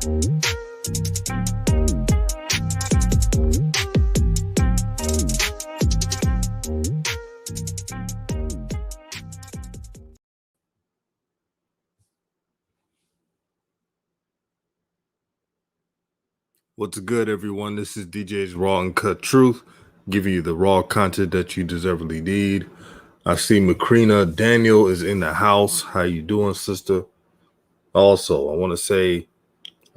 What's good, everyone? This is DJ's Raw and Cut Truth, giving you the raw content that you deservedly need. I see Macrina Daniel is in the house. How you doing, sister? Also, I want to say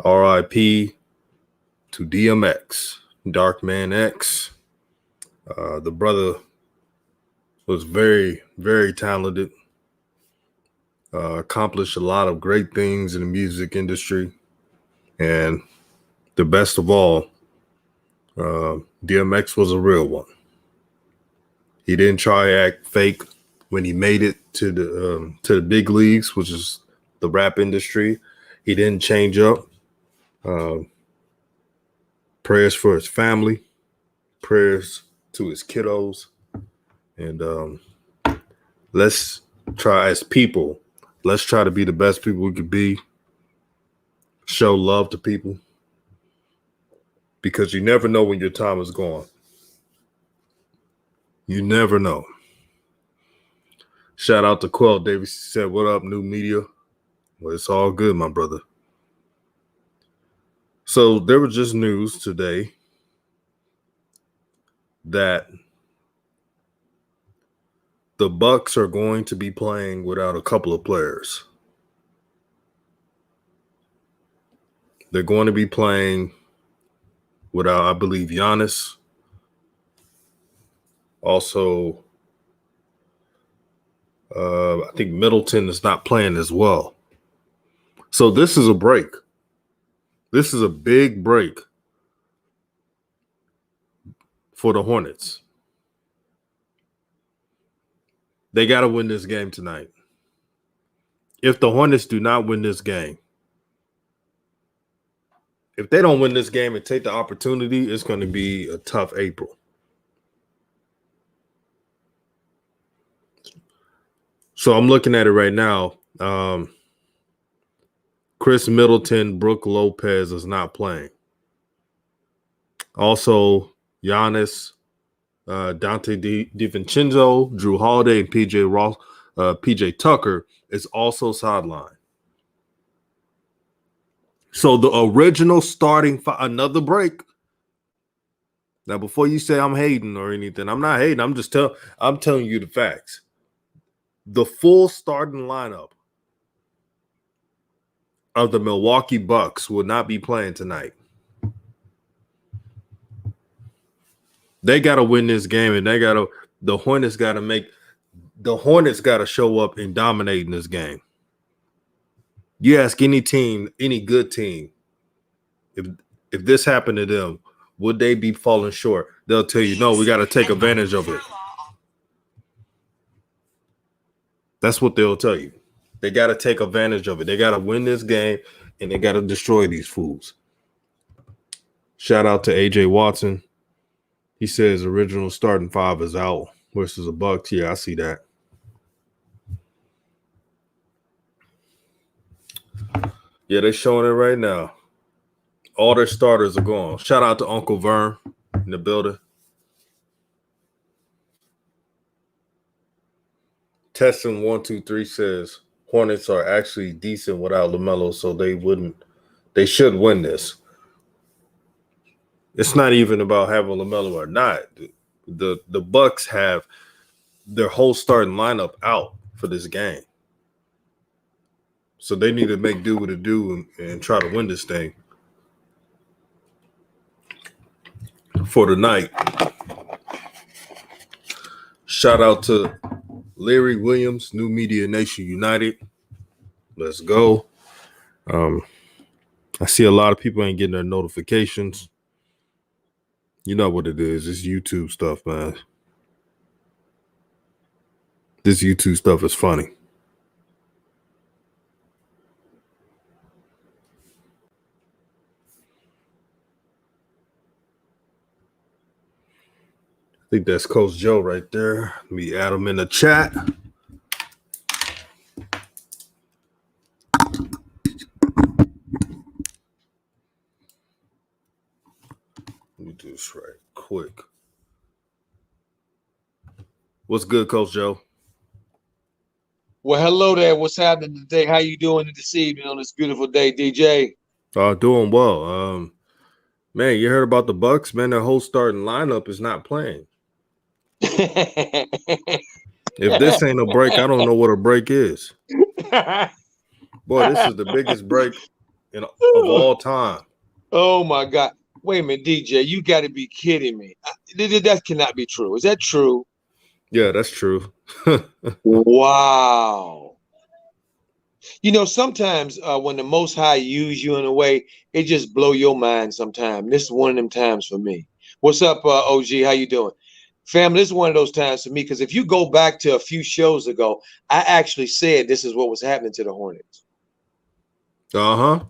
RIP to DMX, Darkman X. The brother was very, very talented, accomplished a lot of great things in the music industry, and the best of all, DMX was a real one. He didn't try to act fake when he made it to the big leagues, which is the rap industry. He didn't change up. Prayers for his family, prayers to his kiddos, and let's try as people. Let's try to be the best people we could be. Show love to people, because you never know when your time is gone. You never know. Shout out to Quell Davis. He said, "What up, new media?" Well, it's all good, my brother. So there was just news today that the Bucks are going to be playing without a couple of players. They're going to be playing without, I believe, Giannis. Also, I think Middleton is not playing as well. So this is a break. This is a big break for the Hornets. They got to win this game tonight. If the Hornets do not win this game, if they don't win this game and take the opportunity, it's going to be a tough April. So I'm looking at it right now. Chris Middleton, Brook Lopez is not playing. Also, Giannis, Dante DiVincenzo, Drew Holiday, and PJ Tucker is also sidelined. So the original starting another break. Now, before you say I'm hating or anything, I'm not hating. I'm telling you the facts. The full starting lineup of the Milwaukee Bucks will not be playing tonight. They got to win this game, and the Hornets got to show up and dominate in this game. You ask any team, any good team, if this happened to them, would they be falling short? They'll tell you, no, we got to take advantage of it. That's what they'll tell you. They got to take advantage of it. They got to win this game, and they got to destroy these fools. Shout out to AJ Watson. He says original starting five is out versus the Bucks. Yeah, I see that. Yeah, they're showing it right now. All their starters are gone. Shout out to Uncle Vern in the building. Testing 1, 2, 3 says Hornets are actually decent without LaMelo, so they should win this. It's not even about having LaMelo or not. The Bucks have their whole starting lineup out for this game. So they need to make do what it do and try to win this thing for the night. Shout out to Larry Williams, New Media Nation United. Let's go. I see a lot of people ain't getting their notifications. You know what it is. It's YouTube stuff, man. This YouTube stuff is funny. I think that's Coach Joe right there. Let me add him in the chat. this right quick. What's good, Coach Joe? Well, hello there. What's happening today? How you doing this evening on this beautiful day, DJ? Doing well. Man, you heard about the Bucks? Man, their whole starting lineup is not playing. If this ain't a break, I don't know what a break is. Boy, this is the biggest break of all time. Oh my God. Wait a minute, DJ. You got to be kidding me. That cannot be true. Is that true? Yeah, that's true. Wow. You know, sometimes when the Most High use you in a way, it just blow your mind sometimes. This is one of them times for me. What's up, OG? How you doing? Family, this is one of those times for me because if you go back to a few shows ago, I actually said this is what was happening to the Hornets. Uh-huh.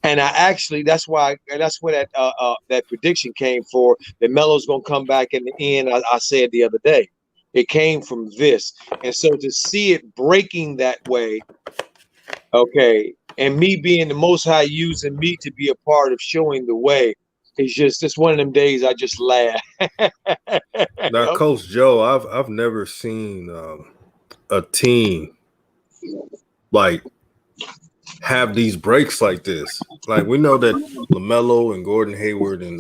And that's where that prediction came for that Melo's gonna come back in the end. I said the other day. It came from this. And so to see it breaking that way, okay, and me being the Most High using me to be a part of showing the way, it's one of them days I just laugh. Now, Coach Joe, I've never seen a team like have these breaks like this. Like, we know that LaMelo and Gordon Hayward and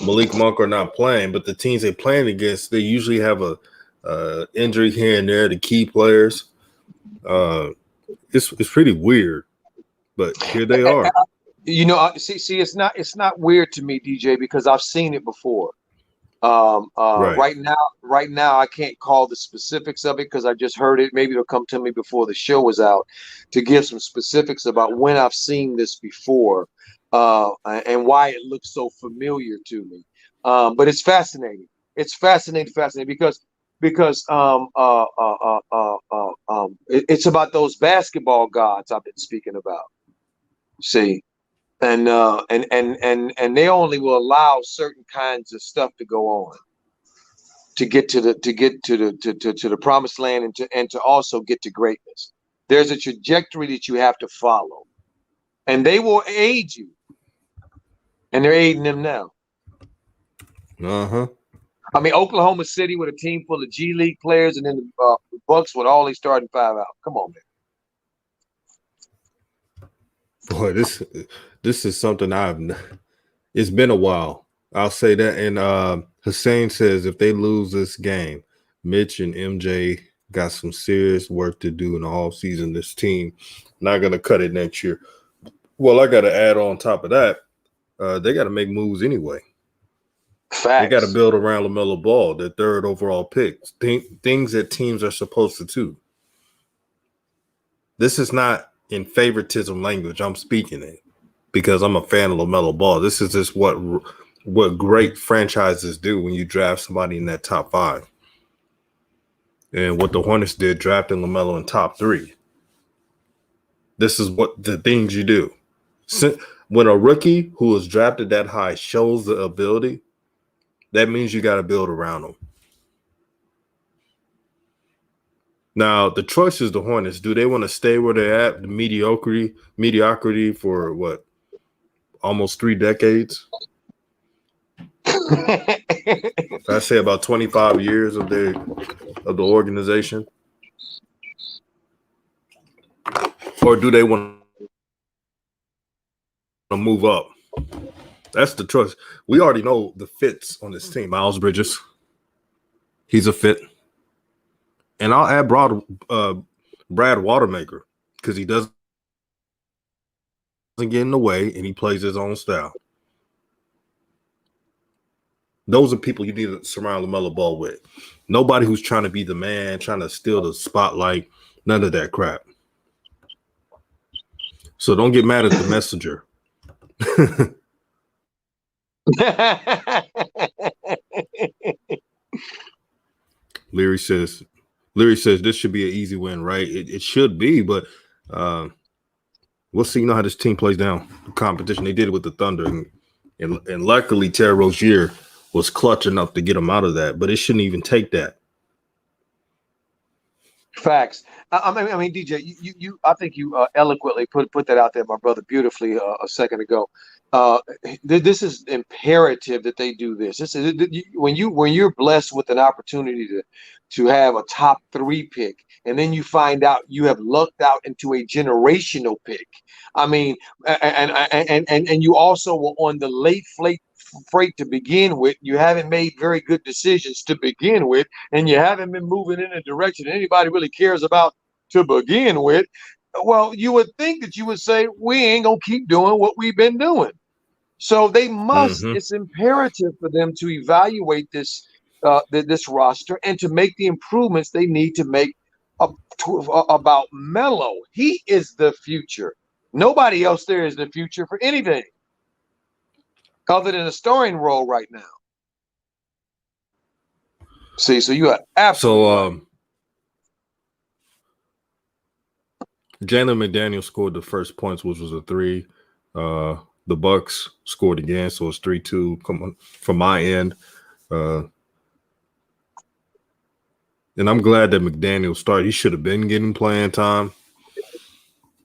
Malik Monk are not playing, but the teams they're playing against, they usually have a injury here and there, the key players. It's pretty weird, but here they are. You know, see, it's not weird to me, DJ, because I've seen it before. Right. Right now, I can't call the specifics of it because I just heard it. Maybe it'll come to me before the show was out to give some specifics about when I've seen this before, and why it looks so familiar to me. But it's fascinating. It's fascinating because it's about those basketball gods I've been speaking about. See. And they only will allow certain kinds of stuff to go on to get to the promised land and to also get to greatness. There's a trajectory that you have to follow, and they will aid you, and they're aiding them now. Uh-huh. I mean, Oklahoma City with a team full of G League players, and then the Bucks with all these starting five out. Come on, man. Boy, this is something it's been a while. I'll say that. And Hussein says if they lose this game, Mitch and MJ got some serious work to do in the off season. This team not gonna cut it next year. Well, I gotta add on top of that, they gotta make moves anyway. Facts. They gotta build around LaMelo Ball, the third overall pick. Things that teams are supposed to do. This is not in favoritism language I'm speaking in, because I'm a fan of LaMelo Ball. This is just what great franchises do when you draft somebody in that top 5. And what the Hornets did, drafting LaMelo in top 3. This is what the things you do. When a rookie who was drafted that high shows the ability, that means you got to build around them. Now, the choice is the Hornets. Do they want to stay where they're at, the mediocrity for what, almost 3 decades? I say about 25 years of the organization. Or do they want to move up? That's the choice. We already know the fits on this team. Miles Bridges, he's a fit. And I'll add Brad Watermaker, because he doesn't get in the way and he plays his own style. Those are people you need to surround LaMelo Ball with. Nobody who's trying to be the man, trying to steal the spotlight, none of that crap. So don't get mad at the messenger. Leary says this should be an easy win, right? It should be, but we'll see. You know how this team plays down the competition. They did it with the Thunder, and luckily Terry Rozier was clutch enough to get them out of that. But it shouldn't even take that. Facts. I mean, DJ, you I think you eloquently put that out there, my brother, beautifully a second ago. uh, this is imperative that they do this. This is when you're blessed with an opportunity to have a top 3 pick, and then you find out you have lucked out into a generational pick. I mean, and you also were on the late freight to begin with. You haven't made very good decisions to begin with, and you haven't been moving in a direction anybody really cares about to begin with. Well, you would think that you would say, we ain't gonna keep doing what we've been doing. So they must, Mm-hmm. it's imperative for them to evaluate this roster and to make the improvements they need to make about Melo. He is the future. Nobody else there is the future for anything other than a starring role right now. See, so you are absolutely right. Jalen McDaniel scored the first points, which was a 3. The Bucks scored again, so it's 3-2 from my end. And I'm glad that McDaniel started. He should have been getting playing time.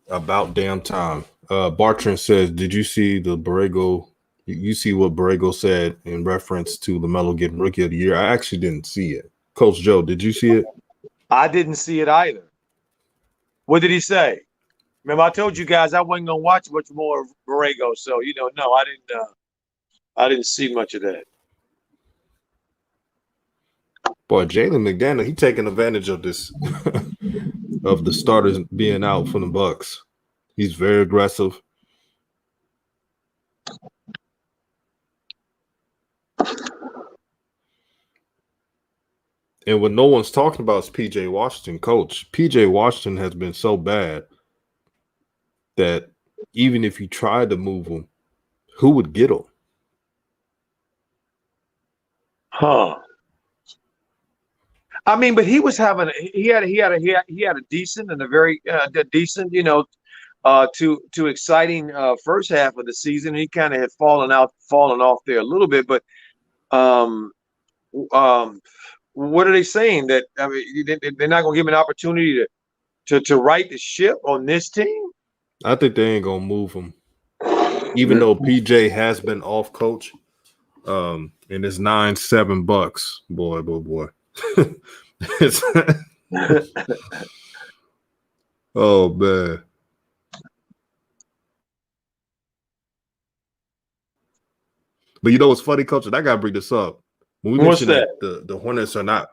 About damn time. Bartrand says, did you see the Borrego? You see what Borrego said in reference to LaMelo getting Rookie of the Year? I actually didn't see it. Coach Joe, did you see it? I didn't see it either. What did he say? Remember, I told you guys I wasn't gonna watch much more of Borrego, so no, I didn't see much of that. Boy, Jalen McDaniel, he taking advantage of this of the starters being out from the Bucks. He's very aggressive. And what no one's talking about is PJ Washington, coach. PJ Washington has been so bad that even if you tried to move him, who would get him? Huh. I mean, but he was having he had a decent and a very decent, to exciting first half of the season. He kind of had fallen off there a little bit, but what are they saying? That I mean, they're not going to give him an opportunity to right the ship on this team? I think they ain't gonna move him, even though PJ has been off coach. And it's $9-7. Boy. It's oh man. But you know what's funny, coach? And I gotta bring this up. When we mentioned that the Hornets are not,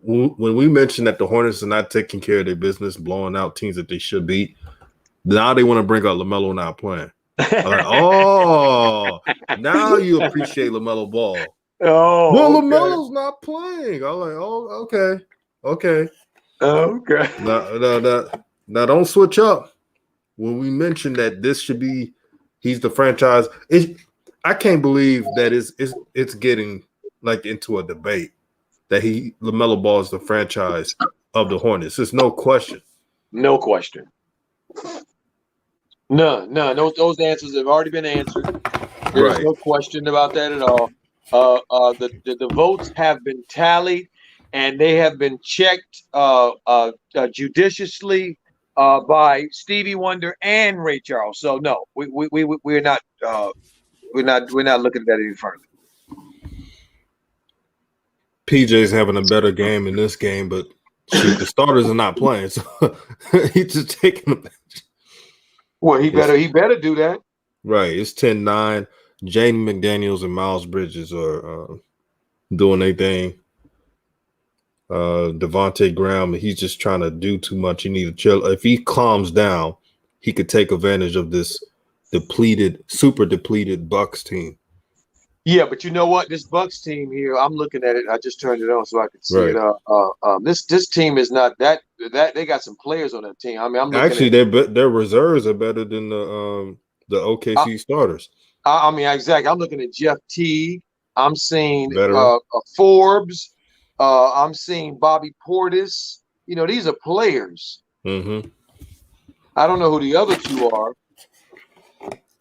when we mentioned that the Hornets are not taking care of their business, blowing out teams that they should beat, now they want to bring up LaMelo not playing. I'm like, oh, now you appreciate LaMelo Ball. Oh, well, okay. LaMelo's not playing. I'm like, oh, okay. Now don't switch up. When we mentioned that this should be, he's the franchise. I can't believe that it's getting like into a debate that LaMelo Ball is the franchise of the Hornets. There's no question. No question. None. Those answers have already been answered. There's no question about that at all. The votes have been tallied, and they have been checked judiciously by Stevie Wonder and Ray Charles. So no, we're not looking at that any further. PJ's having a better game in this game, but shoot, the starters are not playing, so he's just taking the bench. Well, he better do that. Right. It's 10-9. Jaden McDaniels and Miles Bridges are doing their thing. Devontae Graham, he's just trying to do too much. He needs to chill. If he calms down, he could take advantage of this super depleted Bucks team. Yeah, but you know what? This Bucks team here, I'm looking at it. I just turned it on so I could see it. This team is not that they got some players on that team. I mean, I'm looking actually their reserves are better than the OKC starters. I mean, exactly. I'm looking at Jeff Teague. I'm seeing Forbes. I'm seeing Bobby Portis. These are players. Mm-hmm. I don't know who the other two are.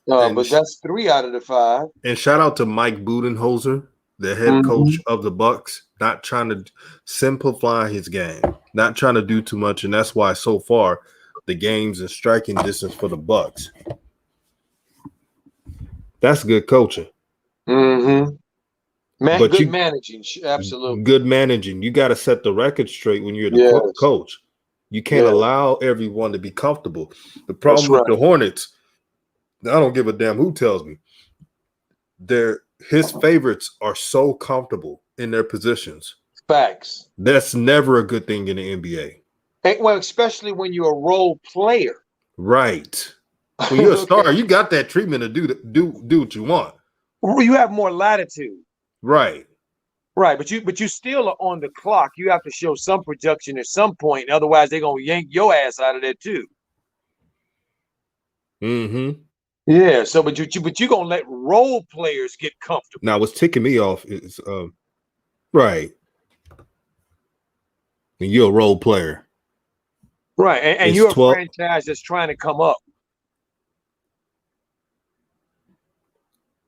But that's 3 out of the 5. And shout out to Mike Budenholzer, the head coach of the Bucks, not trying to simplify his game, not trying to do too much, and that's why so far the game's in striking distance for the Bucks. That's good coaching. Mm-hmm. But Good you managing, absolutely. good managing. You got to set the record straight when you're the Yes, coach. You can't yes, allow everyone to be comfortable. The that's problem with right. the Hornets, I don't give a damn who tells me. His favorites are so comfortable in their positions. Facts. That's never a good thing in the NBA. And, well, especially when you're a role player. Right. When you're a Okay. star, you got that treatment to do what you want. You have more latitude. Right. Right, but you still are on the clock. You have to show some production at some point. Otherwise, they're gonna yank your ass out of there too. Mm-hmm. Yeah. So, but you gonna let role players get comfortable. Now, what's ticking me off is right. When you're a role player, Right, and it's you're a 12. franchise that's trying to come up.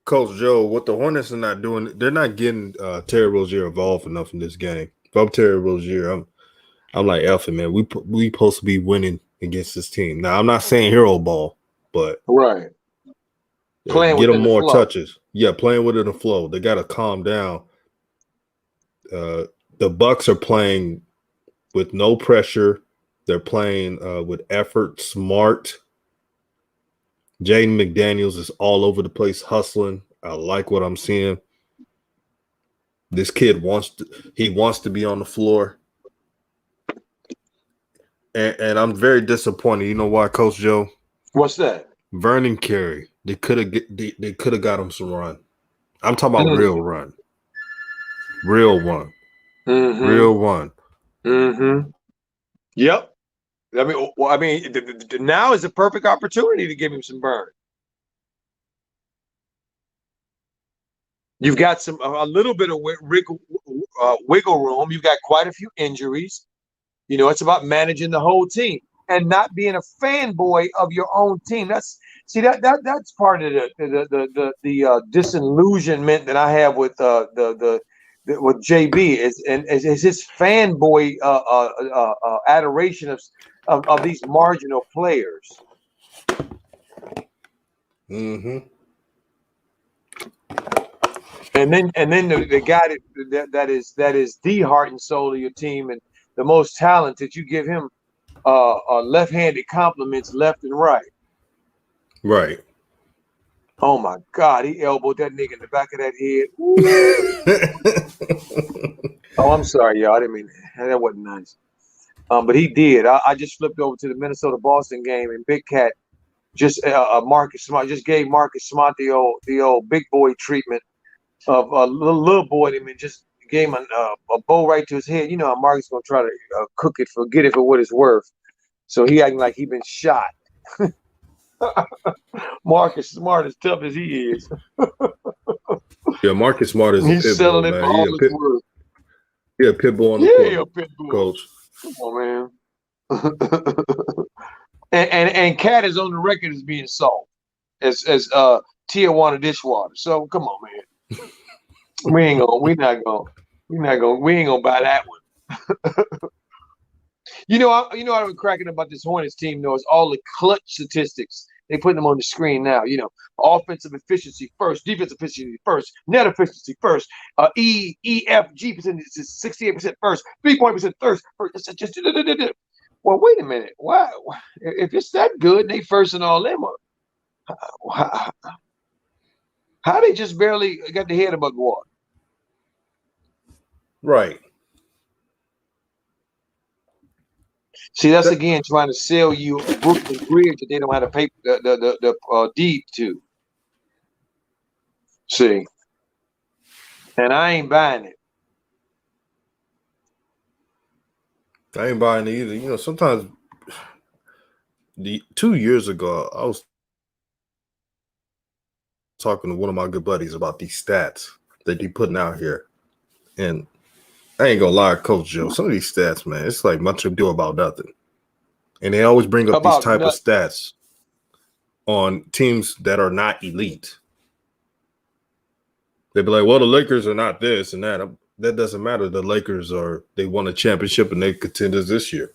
Coach Joe, what the Hornets are not doing, they're not getting Terry Rozier involved enough in this game. If I'm Terry Rozier, I'm like Alpha man. We supposed to be winning against this team. Now I'm not saying hero ball, but Right. Playing get them within the more flow. touches. Yeah, playing within the flow. They got to calm down. The Bucks are playing with no pressure. They're playing with effort, smart. Jaden McDaniels is all over the place hustling. I like what I'm seeing. This kid wants to be on the floor. And I'm very disappointed. You know why, Coach Joe? What's that? Vernon Carey. They could have got him some run. I'm talking about Mm-hmm. real run. Real one. Mm-hmm. Real one. Mm-hmm. Yep. I mean, now is the perfect opportunity to give him some burn. You've got a little bit of wiggle room. You've got quite a few injuries. You know, it's about managing the whole team and not being a fanboy of your own team. That's part of the disillusionment that I have with with JB is his fanboy adoration of these marginal players. Mm-hmm. And then the guy that is the heart and soul of your team and the most talented, you give him left-handed compliments left and right. Right. Oh my God, he elbowed that nigga in the back of that head. Oh, I'm sorry, y'all. I didn't mean that wasn't nice. But he did. I just flipped over to the Minnesota Boston game and Big Cat just Marcus Smart just gave Marcus Smart the old big boy treatment of a little boy to him and just gave him a bow right to his head. You know how Marcus gonna try to cook it, forget it for what it's worth. So he acting like he been shot. Marcus Smart, as tough as he is, Yeah, Marcus Smart is a he's pit bull, selling it for man. all it's worth. Yeah, pit bull on the Yeah, court, pit bull. Coach. Come on, man. and Cat is on the record as being soft as Tijuana dishwater. So come on, man. We ain't gonna buy that one. You know, I was cracking about this Hornets team though is all the clutch statistics. They put them on the screen now. You know, offensive efficiency first, defensive efficiency first, net efficiency first, EFG percentage is 68% first, 3-point percent first. Just well, wait a minute. Why? If it's that good, and they first and all them, how they just barely got the head above water? Right. See, that's again trying to sell you a Brooklyn Bridge that they don't have to pay the deed to. See, and I ain't buying it. I ain't buying it either. You know, sometimes 2 years ago, I was talking to one of my good buddies about these stats that they putting out here. And I ain't gonna lie, Coach Joe, some of these stats, man, it's like much ado about nothing. And they always bring up these type of stats on teams that are not elite. They'd be like, well, the Lakers are not this and that. That doesn't matter. The Lakers they won a championship and they contenders this year.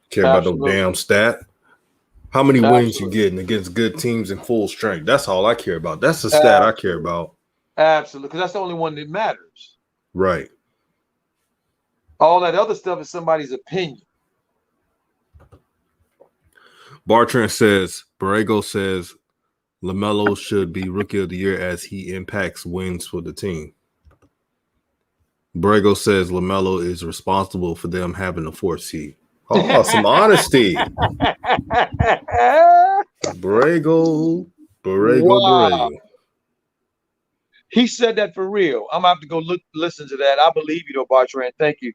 Care about no damn stat. How many wins you Absolutely. getting against good teams in full strength? That's all I care about. That's the stat I care Absolutely. about. Absolutely. Because that's the only one that matters. Right. All that other stuff is somebody's opinion. Bartrand says, Borrego says LaMelo should be rookie of the year as he impacts wins for the team. Borrego says LaMelo is responsible for them having the 4th seed. Oh, some honesty. Borrego. Wow. He said that for real. I'm gonna have to go listen to that. I believe you though, Bartrand. Thank you.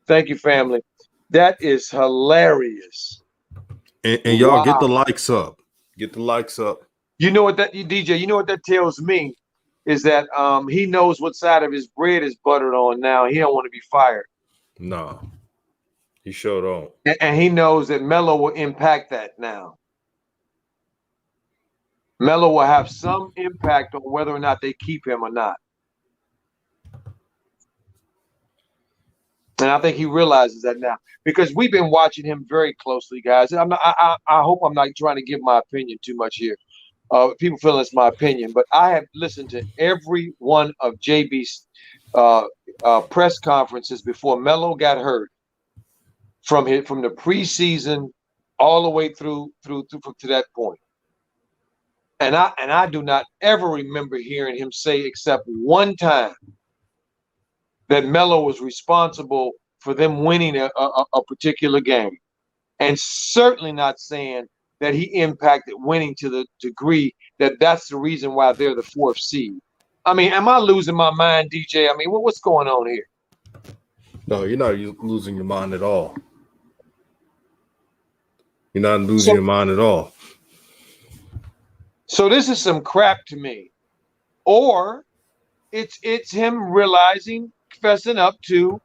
Thank you, family. That is hilarious. And y'all get the Wow. likes up. Get the likes up. You know what that DJ, you know what that tells me is that he knows what side of his bread is buttered on now. He don't want to be fired. Nah. He showed on. And he knows that Melo will impact that now. Melo will have some impact on whether or not they keep him or not. And I think he realizes that now because we've been watching him very closely, guys. And I hope I'm not trying to give my opinion too much here. People feel it's my opinion, but I have listened to every one of JB's press conferences before Melo got hurt, from the preseason all the way through to that point. And I do not ever remember hearing him say except one time that Melo was responsible for them winning a particular game, and certainly not saying that he impacted winning to the degree that that's the reason why they're the 4th seed. I mean, am I losing my mind, DJ? I mean, what's going on here? No, you're not losing your mind at all. You're not losing your mind at all. So this is some crap to me. Or it's him realizing, fessing up to,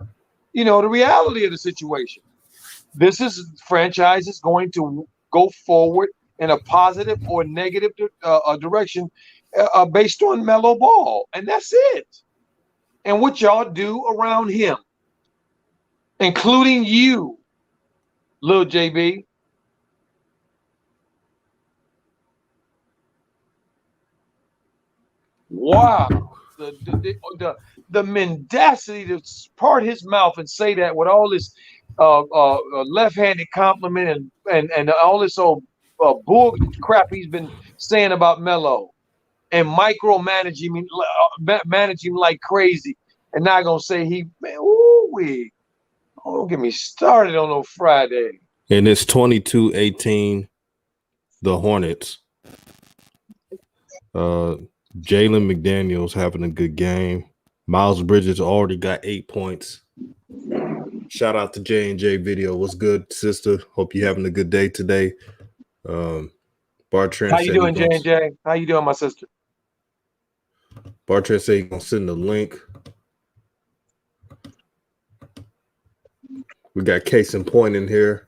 the reality of the situation. This franchise is going to go forward in a positive or negative direction based on Melo Ball. And that's it. And what y'all do around him, including you, Lil JB. Wow. The mendacity to part his mouth and say that with all this left-handed compliment and all this old bull crap he's been saying about Melo and micromanaging him, managing like crazy, and not gonna say don't get me started on no Friday. And it's 22-18, the Hornets. Jalen McDaniels having a good game. Miles Bridges already got 8 points. Shout out to J&J Video. What's good, sister? Hope you're having a good day today. Bartrand, how you doing, J&J? How you doing, my sister? Bartrand said he's gonna send the link. We got Case in Point in here.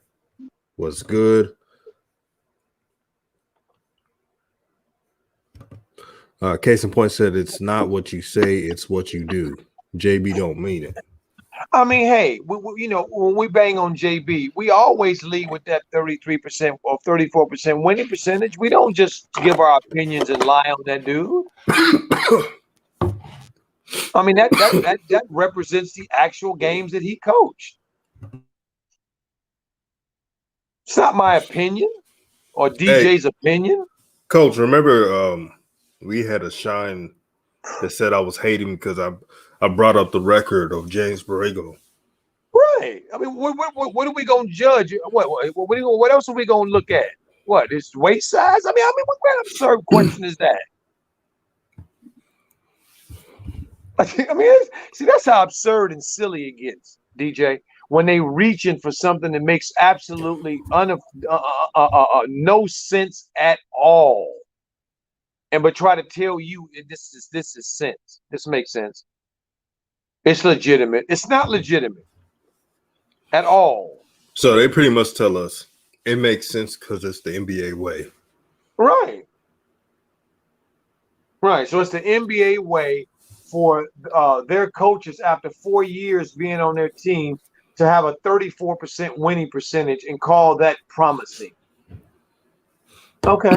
What's good? Case in Point said it's not what you say, it's what you do. JB don't mean it. I mean, hey, when we bang on JB, we always lead with that 33% or 34% winning percentage. We don't just give our opinions and lie on that dude. I mean, that represents the actual games that he coached. It's not my opinion or DJ's opinion. Coach, remember we had a shine that said I was hating because I brought up the record of James Borrego. Right. I mean, what are we going to judge? What else are we going to look at? What, his waist size? I mean, what kind of absurd question is that? I mean, see, that's how absurd and silly it gets, DJ. When they reaching for something that makes absolutely no sense at all, but try to tell you this is sense. This makes sense. It's legitimate. It's not legitimate at all. So they pretty much tell us it makes sense because it's the NBA way. Right. Right. So it's the NBA way for their coaches after 4 years being on their team to have a 34% winning percentage and call that promising. Okay.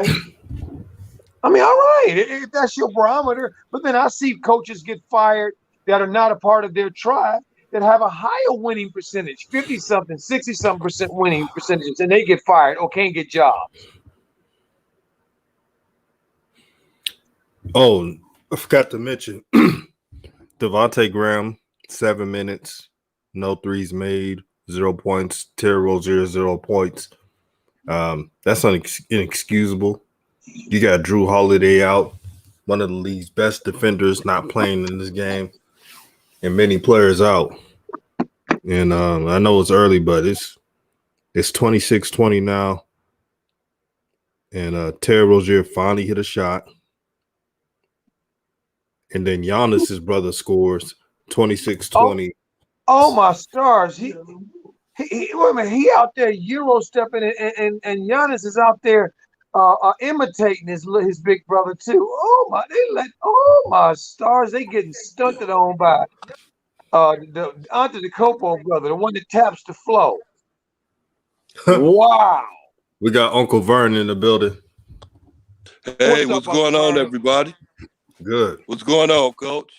I mean, all right, if that's your barometer. But then I see coaches get fired that are not a part of their tribe that have a higher winning percentage, 50 something, 60 something percent winning percentages, and they get fired or can't get jobs. Oh, I forgot to mention Devontae Graham, 7 minutes, no threes made, 0 points. Terry Rozier, 0 points. That's inexcusable. You got Drew Holiday out, one of the league's best defenders, not playing in this game, and many players out. And I know it's early, but it's 26-20 now. And Terry Rozier finally hit a shot. And then Giannis's brother scores 26-20. Oh my stars! He wait a minute. He out there Euro stepping, and Giannis is out there imitating his big brother too. Oh my stars! They getting stunted on by the Antetokounmpo brother, the one that taps the flow. Wow! We got Uncle Vern in the building. Hey, what's going on, everybody? Good. What's going on, Coach?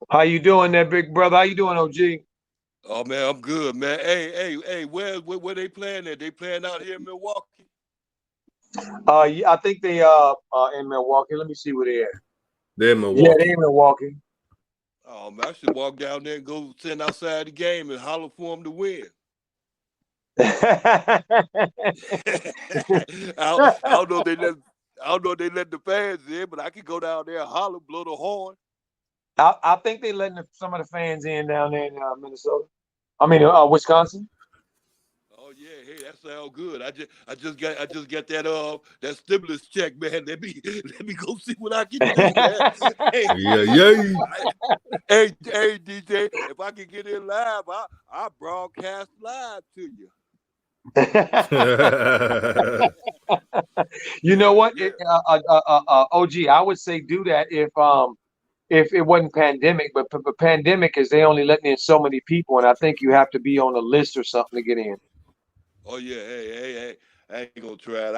How you doing there, big brother? How you doing, OG? Oh man, I'm good, man. Hey, where they playing at? They playing out here in Milwaukee? Yeah, I think they in Milwaukee. Let me see where they at. They're in Milwaukee. Yeah, they in Milwaukee. Oh man, I should walk down there and go stand outside the game and holler for them to win. I don't know if they let the fans in, but I could go down there and holler, blow the horn. I think they letting some of the fans in down there in Minnesota. Wisconsin. Oh yeah, hey, that sounds good. I just got that stimulus check, man. Let me go see what I can do, man. Hey, hey, DJ, if I can get in live, I broadcast live to you. You know what, OG? I would say do that if it wasn't pandemic, but pandemic is they only letting in so many people, and I think you have to be on a list or something to get in. Oh yeah, hey, I ain't gonna try it.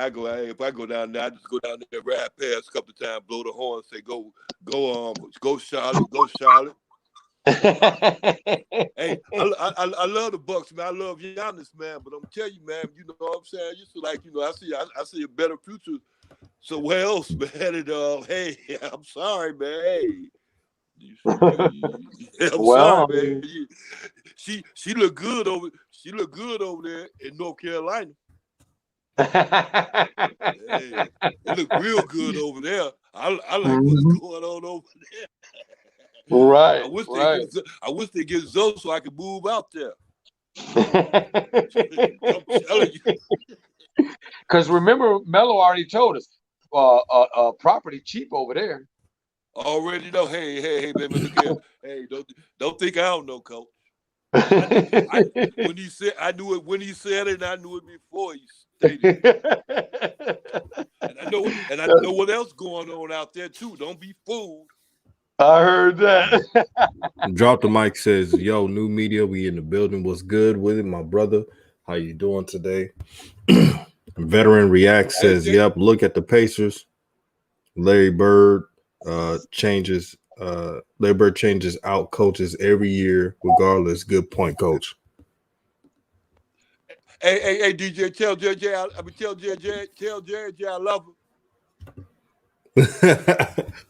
If I go down there, I just go down there, ride past a couple of times, blow the horn, say go Charlotte, go Charlotte. Hey, I love the Bucks, man. I love Giannis, man. But I'm telling you, man, you know what I'm saying? You see, like, you know, I see a better future somewhere else, man. And hey, I'm sorry, man. Hey. I'm sorry, man. She look good over there in North Carolina. Hey, it look real good over there. I like what's going on over there. Right. I wish they get Zoe so I could move out there. I'm telling you. Because remember, Melo already told us, property cheap over there. Already know. Hey, man, look here. Hey, don't think I don't know, Coach. When he said, I knew it when he said it, and I knew it before he stated it. And I know what else going on out there too. Don't be fooled. I heard that. Drop the mic says, yo, new media, we in the building. What's good with it, my brother? How you doing today? Veteran React says, yep, look at the Pacers. Larry Bird changes out coaches every year, regardless. Good point, coach. Hey, DJ, tell JJ I love him.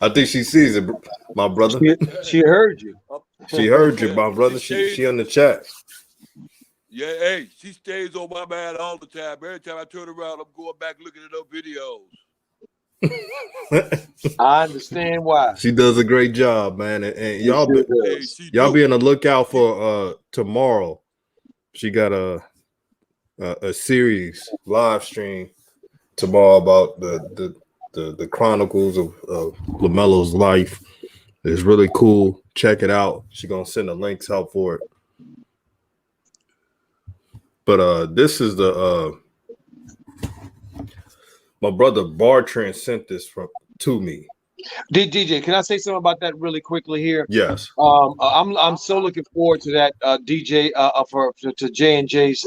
I think she sees it, my brother. She heard you. She heard you, my brother. She on the chat. Yeah, hey, she stays on my mind all the time. Every time I turn around, I'm going back looking at her videos. I understand why. She does a great job, man. And y'all be on the lookout for tomorrow. She got a series live stream tomorrow about the chronicles of LaMelo's life. It's really cool. Check it out. She's gonna send the links out for it. But this is my brother Bartran sent this to me. DJ, can I say something about that really quickly here? Yes. I'm so looking forward to that DJ to J&J's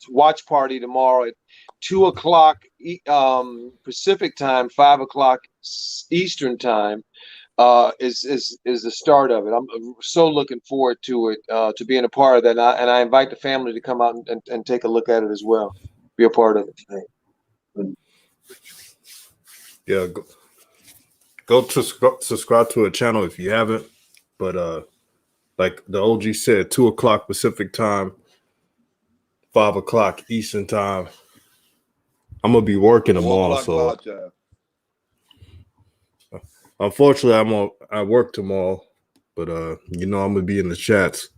watch party tomorrow at 2 o'clock Pacific time, 5 o'clock Eastern time. Is the start of it. I'm so looking forward to it, to being a part of that, and I invite the family to come out and take a look at it as well, be a part of it. Yeah. Go to subscribe to a channel if you haven't. But like the OG said, 2 o'clock Pacific time, 5 o'clock Eastern time. I'm gonna be working tomorrow, so unfortunately I work tomorrow. But I'm gonna be in the chats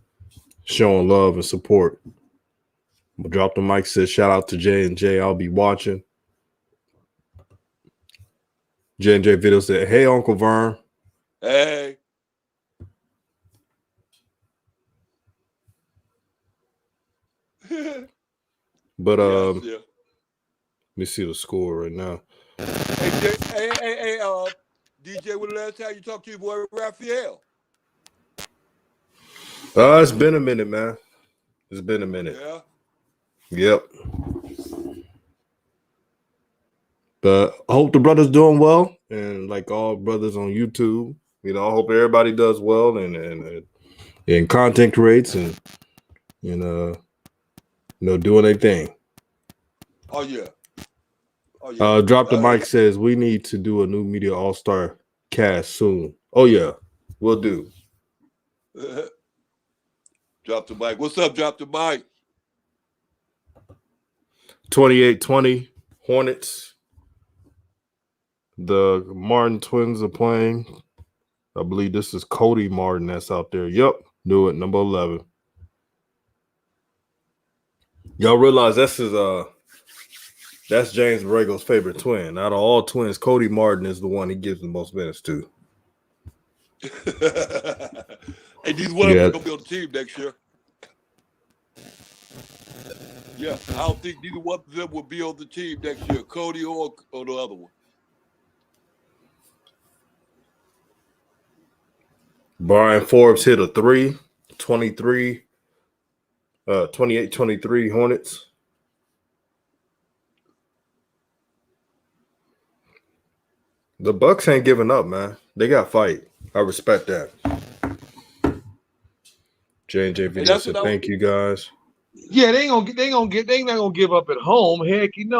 showing love and support. I'm gonna drop the mic, says shout out to J&J. I'll be watching. J&J video said, hey Uncle Vern. Hey. But yes. let me see the score right now. Hey, DJ, when the last time you talked to your boy Raphael? It's been a minute, man. It's been a minute. Yeah. Yep. But I hope the brother's doing well, and like all brothers on YouTube, I hope everybody does well and content creates and doing their thing. Oh yeah. Drop the mic says we need to do a new media all-star cast soon. Oh yeah, we'll do. Drop the mic. What's up? Drop the mic. 28-20 Hornets. The Martin twins are playing. I believe this is Cody Martin that's out there. Yep, do it. Number 11. Y'all realize that's James Borrego's favorite twin. Out of all twins, Cody Martin is the one he gives the most minutes to. And these one of them gonna be on the team next year. Yeah, I don't think neither one of them will be on the team next year, Cody or the other one. Brian Forbes hit a 3, 28-23 Hornets. The Bucks ain't giving up, man. They got fight. I respect that. J&J video said, thank you guys. Yeah, they not gonna give up at home. Heck, and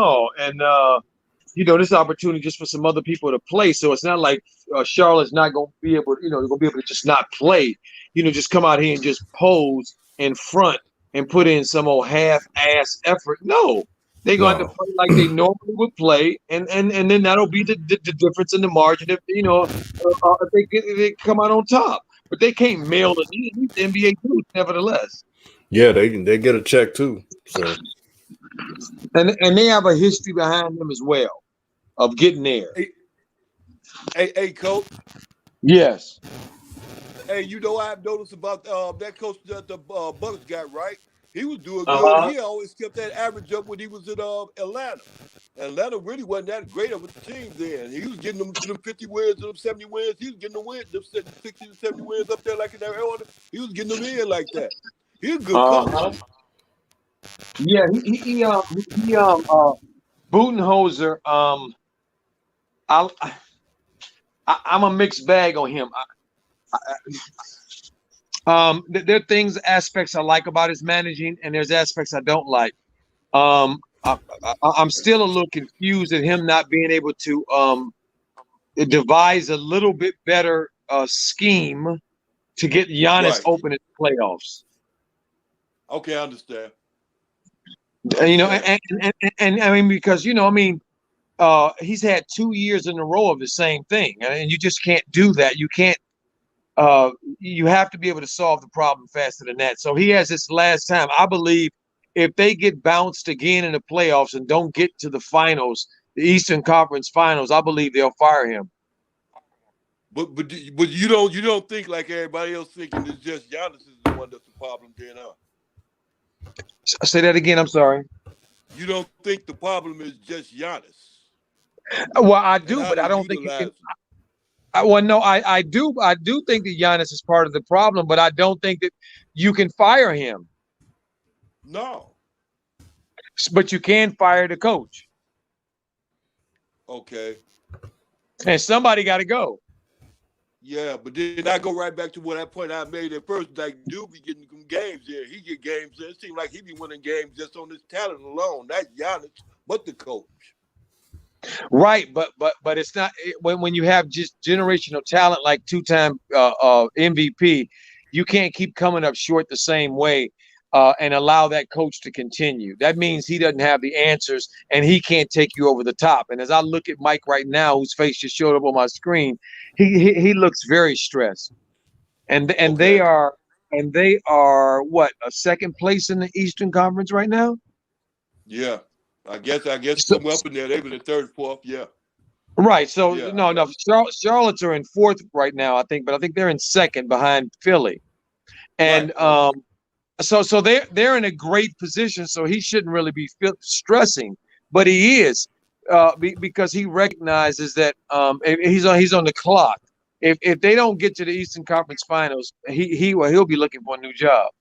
this opportunity just for some other people to play. So it's not like Charlotte's not gonna be able, to just not play. Just come out here and just pose in front and put in some old half-ass effort. No, they're gonna have to play like they normally would play, and then that'll be the difference in the margin if if they come out on top. But they can't mail it in. The NBA too, nevertheless. Yeah, they get a check too. So, and they have a history behind them as well of getting there. Hey, coach. Yes. Hey, I've noticed about that coach that the Bucks got, right? He was doing good. He always kept that average up when he was in Atlanta. Atlanta really wasn't that great of a team then. He was getting them 50 wins, them 70 wins. He was getting them wins, them 60 to 70 wins up there like in that order. He was getting them in like that. He's a good coach. Yeah, he Budenholzer. I'm a mixed bag on him. There are aspects I like about his managing, and there's aspects I don't like. I'm still a little confused at him not being able to devise a little bit better scheme to get Giannis open in the playoffs. Okay, I understand. And I mean, because he's had 2 years in a row of the same thing, and you just can't do that. You can't. You have to be able to solve the problem faster than that. So he has this last time. I believe if they get bounced again in the playoffs and don't get to the finals, the Eastern Conference Finals, I believe they'll fire him. But you don't think like everybody else thinking it's just Giannis is the one that's the problem then, huh? Say that again. I'm sorry. You don't think the problem is just Giannis? Well, I do, but I don't think you can. I do think that Giannis is part of the problem, but I don't think that you can fire him. No. But you can fire the coach. Okay. And somebody got to go. Yeah, but then I go right back to what that point I made at first. Like, dude be getting some games there. He get games there. It seems like he be winning games just on his talent alone. Not Giannis, but the coach. Right, but it's not when you have just generational talent like two-time MVP, you can't keep coming up short the same way and allow that coach to continue. That means he doesn't have the answers and he can't take you over the top. And as I look at Mike right now, whose face just showed up on my screen, he looks very stressed. And Okay. they are what, a second place in the Eastern Conference right now? Yeah. I guess So, somewhere up in there. They were the third, fourth. Yeah. right. So Yeah. no. Charlotte's are in fourth right now, I think, but I think they're in second behind Philly. And Right. so they're in a great position. So he shouldn't really be stressing, but he is because he recognizes that he's on the clock. If they don't get to the Eastern Conference Finals, he'll be looking for a new job.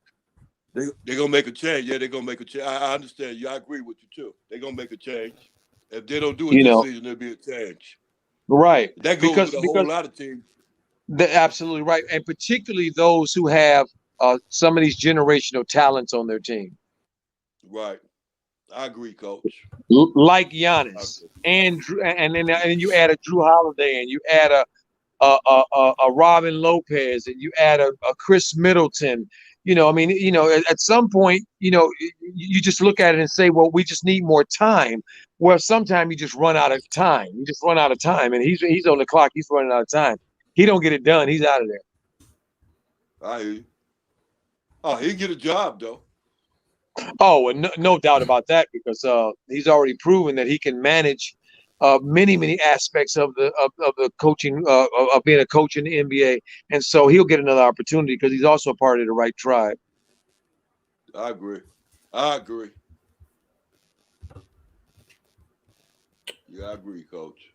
They're gonna make a change. Yeah, they're gonna make a change. I understand you. I agree with you too. They're gonna make a change. If they don't do it You this know, season, there'll be a change. right? That goes Because with a whole lot of teams. they're absolutely right, and particularly those who have some of these generational talents on their team, Right. I agree, Coach. like I Giannis agree. and then you add a Drew Holiday and you add a Robin Lopez and you add a Chris Middleton. I mean, at some point, you just look at it and say, well, we just need more time. Well, sometimes you just run out of time. You just run out of time, and he's on the clock. He's running out of time. He don't get it done. He's out of there. I hear you. Oh, he get a job though. Oh, and no doubt about that, because he's already proven that he can manage many aspects of the coaching of being a coach in the NBA, and so he'll get another opportunity because he's also a part of the right tribe. I agree. I agree. Yeah, I agree, Coach.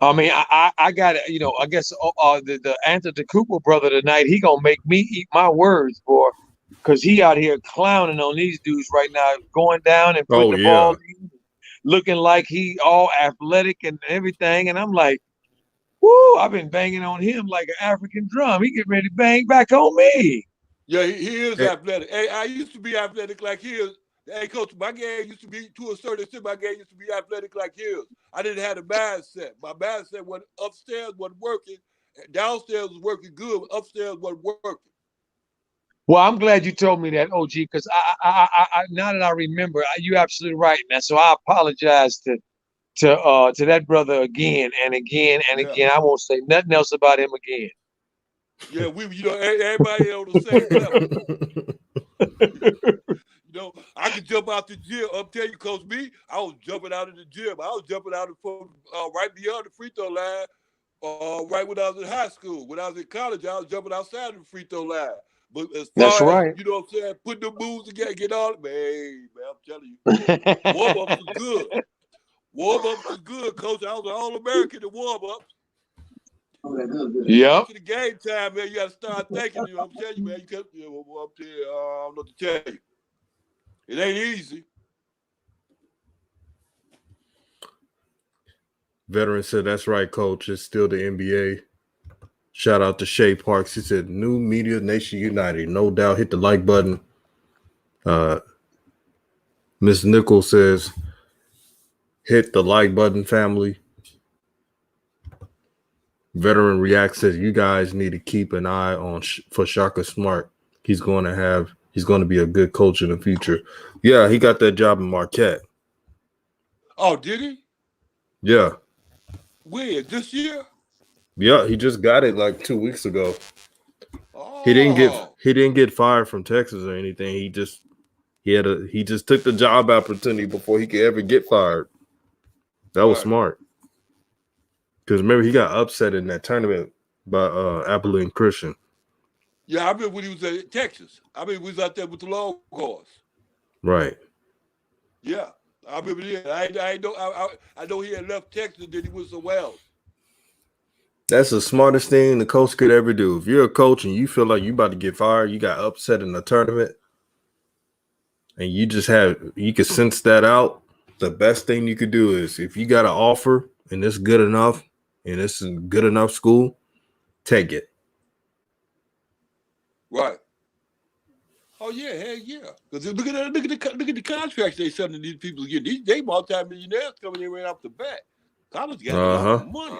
I mean, I got I guess the Antetokounmpo brother tonight, he gonna make me eat my words, boy, because he out here clowning on these dudes right now, going down and putting Oh the ball yeah. in, looking like he all athletic and everything, and I'm like, whoo, I've been banging on him like an African drum. He getting ready to bang back on me. Yeah, he is Eh, athletic. Hey, I used to be athletic like his. Hey, Coach, my game used to be, to a certain extent, my game used to be athletic like his. I didn't have the mindset. My mindset was upstairs wasn't working. Downstairs was working good. Upstairs wasn't working. Well, I'm glad you told me that, OG, because I now that I remember, you're absolutely right, man. So I apologize to that brother again and again and Yeah. again. I won't say nothing else about him again. Yeah, everybody on the same level. I could jump out the gym. I'll tell you, Coach, I was jumping out of the gym. I was jumping out from right beyond the free throw line. Right when I was in high school. When I was in college, I was jumping outside of the free throw line. But as That's far as, right. you know what I'm saying, putting the moves together, get all man, I'm telling you, warm-ups was good. Warm-ups was good, Coach. I was an All-American in warm-ups. Yep. Get to the game time, man, you got to start thinking, you know what I'm telling you, man. You can't, I'm telling you, I don't know what to tell you. It ain't easy. Veteran said, "That's right, Coach. It's still the NBA." Shout out to Shay Parks. He said, "New Media Nation United." No doubt. Hit the like button. Miss Nichols says, "Hit the like button, family." Veteran React says, "You guys need to keep an eye on for Shaka Smart. He's going to be a good coach in the future." Yeah, he got that job in Marquette. Oh, did he? Yeah. When? This year? Yeah, he just got it like 2 weeks ago. He Oh. didn't get fired from Texas or anything. He just took the job opportunity before he could ever get fired. That was Right. smart. Because remember, he got upset in that tournament by Abilene Christian. Yeah, I remember when he was at Texas. I mean, we was out there with the Longhorns. Right. Yeah, I remember. Yeah, I know he had left Texas, then he went somewhere else. That's the smartest thing the coach could ever do. If you're a coach and you feel like you about to get fired, you got upset in the tournament, and you can sense that out. The best thing you could do is if you got an offer and it's good enough and it's a good enough school, take it. Right. Oh yeah, hell yeah. Because look at the contracts they selling these people getting. They multi-millionaires coming in right off the bat. College got a lot of money.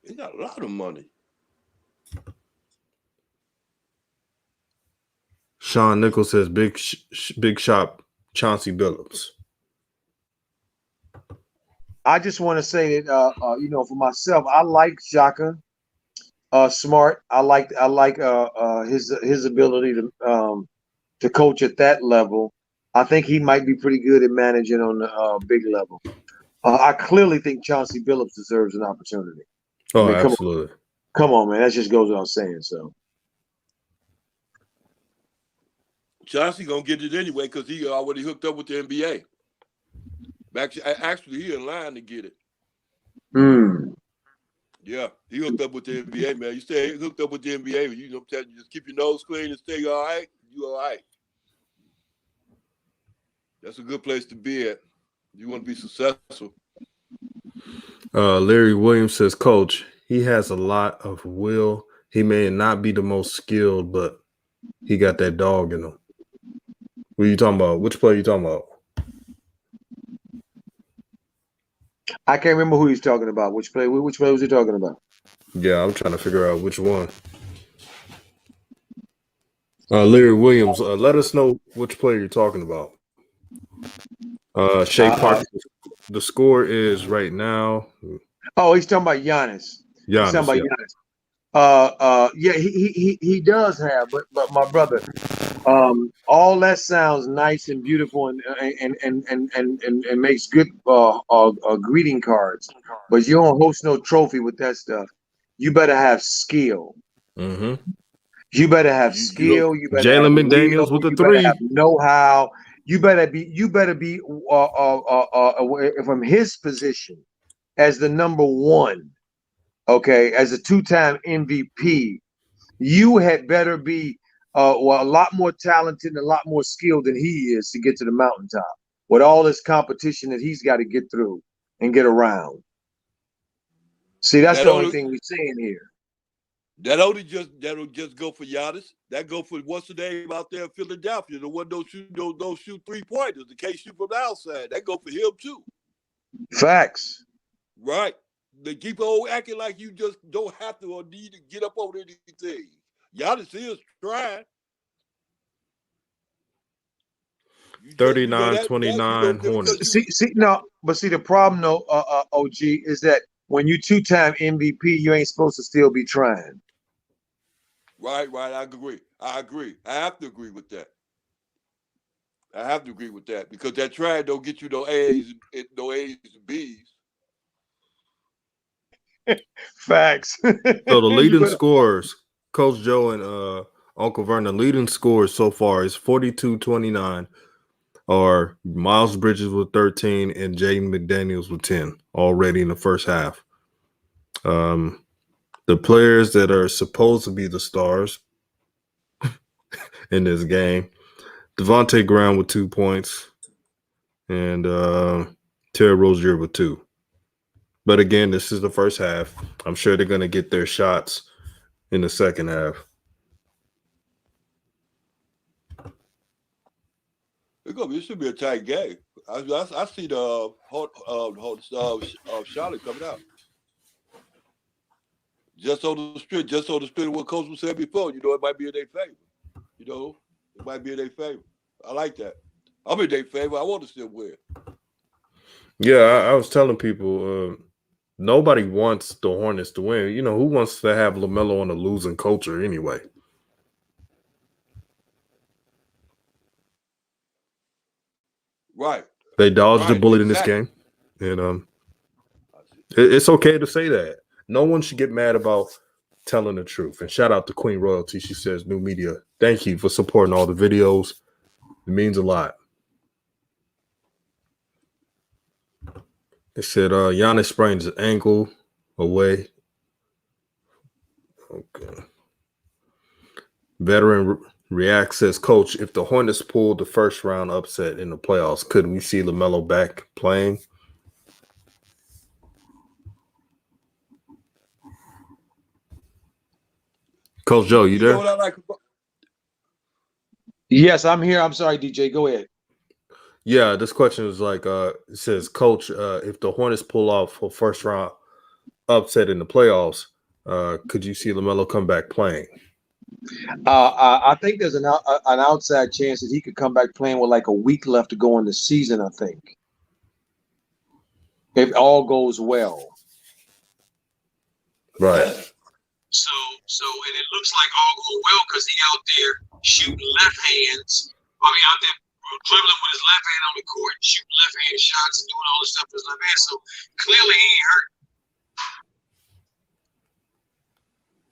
They got a lot of money. Sean Nichols says big shop Chauncey Billups. I just want to say that for myself, I like Shaka. Smart. I like his ability to coach at that level. I think he might be pretty good at managing on the big level. I clearly think Chauncey Billups deserves an opportunity. Oh, I mean, absolutely. Come on, man. That just goes without saying. So Chauncey gonna get it anyway because he already hooked up with the NBA. Actually, he in line to get it. Yeah, he hooked up with the NBA, man. You stay hooked up with the NBA, you know, just keep your nose clean and stay all right. You all right. That's a good place to be at. You want to be successful. Larry Williams says, Coach, he has a lot of will. He may not be the most skilled, but he got that dog in him. What are you talking about? Which player are you talking about? I can't remember who he's talking about. Which player was he talking about? Yeah, I'm trying to figure out which one. Larry Williams, let us know which player you're talking about. Shea Parker, the score is right now. Oh, he's talking about Giannis. He's talking about Giannis. Yeah, he does have, but my brother, all that sounds nice and beautiful and makes good greeting cards, but you don't host no trophy with that stuff. You better have skill. Mm-hmm. You better have skill. You better Jalen have McDaniels with the you three. Better have know-how. You better be from his position as the number one. Okay, as a two-time MVP, you had better be a lot more talented and a lot more skilled than he is to get to the mountaintop with all this competition that he's got to get through and get around. See, that's the only thing we're saying here. That'll just go for Giannis. That go for what's the name out there in Philadelphia? The one don't shoot 3-pointers. The can't shoot from the outside. That go for him too. Facts. Right. They keep on acting like you just don't have to or need to get up over anything. Giannis is trying. 39-29 Hornets. See, the problem though, OG, is that when you two-time MVP, you ain't supposed to still be trying. Right. I agree. I have to agree with that. Because that try don't get you no A's and B's. Facts. So the leading scorers, Coach Joe and Uncle Vernon, leading scorers so far is 42-29, are Miles Bridges with 13 and Jaden McDaniels with 10 already in the first half. The players that are supposed to be the stars in this game, Devontae Graham with 2 points and Terry Rozier with 2. But again, this is the first half. I'm sure they're going to get their shots in the second half. It should be a tight game. I see the Charlotte coming out. Just on the strip of what Coach was saying before. You know, it might be in their favor. I like that. I'm in their favor. I want to still win. Yeah, I was telling people, nobody wants the Hornets to win. You know, who wants to have LaMelo on a losing culture anyway? Right. They dodged a bullet in this game. And it's okay to say that. No one should get mad about telling the truth. And shout out to Queen Royalty. She says, New Media, thank you for supporting all the videos. It means a lot. They said Giannis sprained his ankle. away. Okay. Veteran React says, Coach, if the Hornets pulled the first round upset in the playoffs, could we see LaMelo back playing? Coach Joe, you You know there? what I like about Yes, I'm here. I'm sorry, DJ. Go ahead. Yeah, this question is like, it says, Coach, if the Hornets pull off a first round upset in the playoffs, could you see LaMelo come back playing? I think there's an outside chance that he could come back playing with like a week left to go in the season. I think if all goes well. Right. So, and it looks like all going well because he out there shooting left hands. I mean, out there dribbling with his left hand on the court, shooting left hand shots and doing all this stuff with his left hand. So clearly he ain't hurt.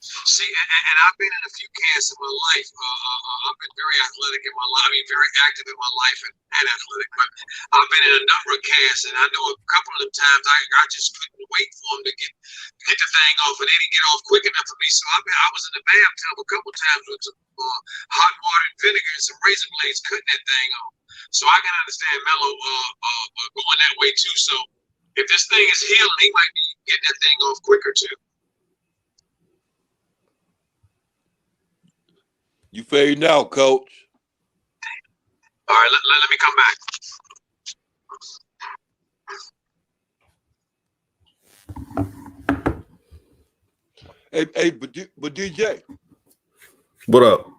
See, and I've been in a few casts in my life. I've been very athletic in my life. I mean, very active in my life and athletic. But I've been in a number of casts, and I know a couple of them times I just couldn't wait for him to get the thing off, and they didn't get off quick enough for me. So I was in the bathtub a couple of times with some hot water and vinegar and some razor blades cutting that thing off. So I can understand Melo going that way too. So if this thing is healing, he might be getting that thing off quicker too. you fading out, Coach. All right, let me come back. Hey, but DJ. What up?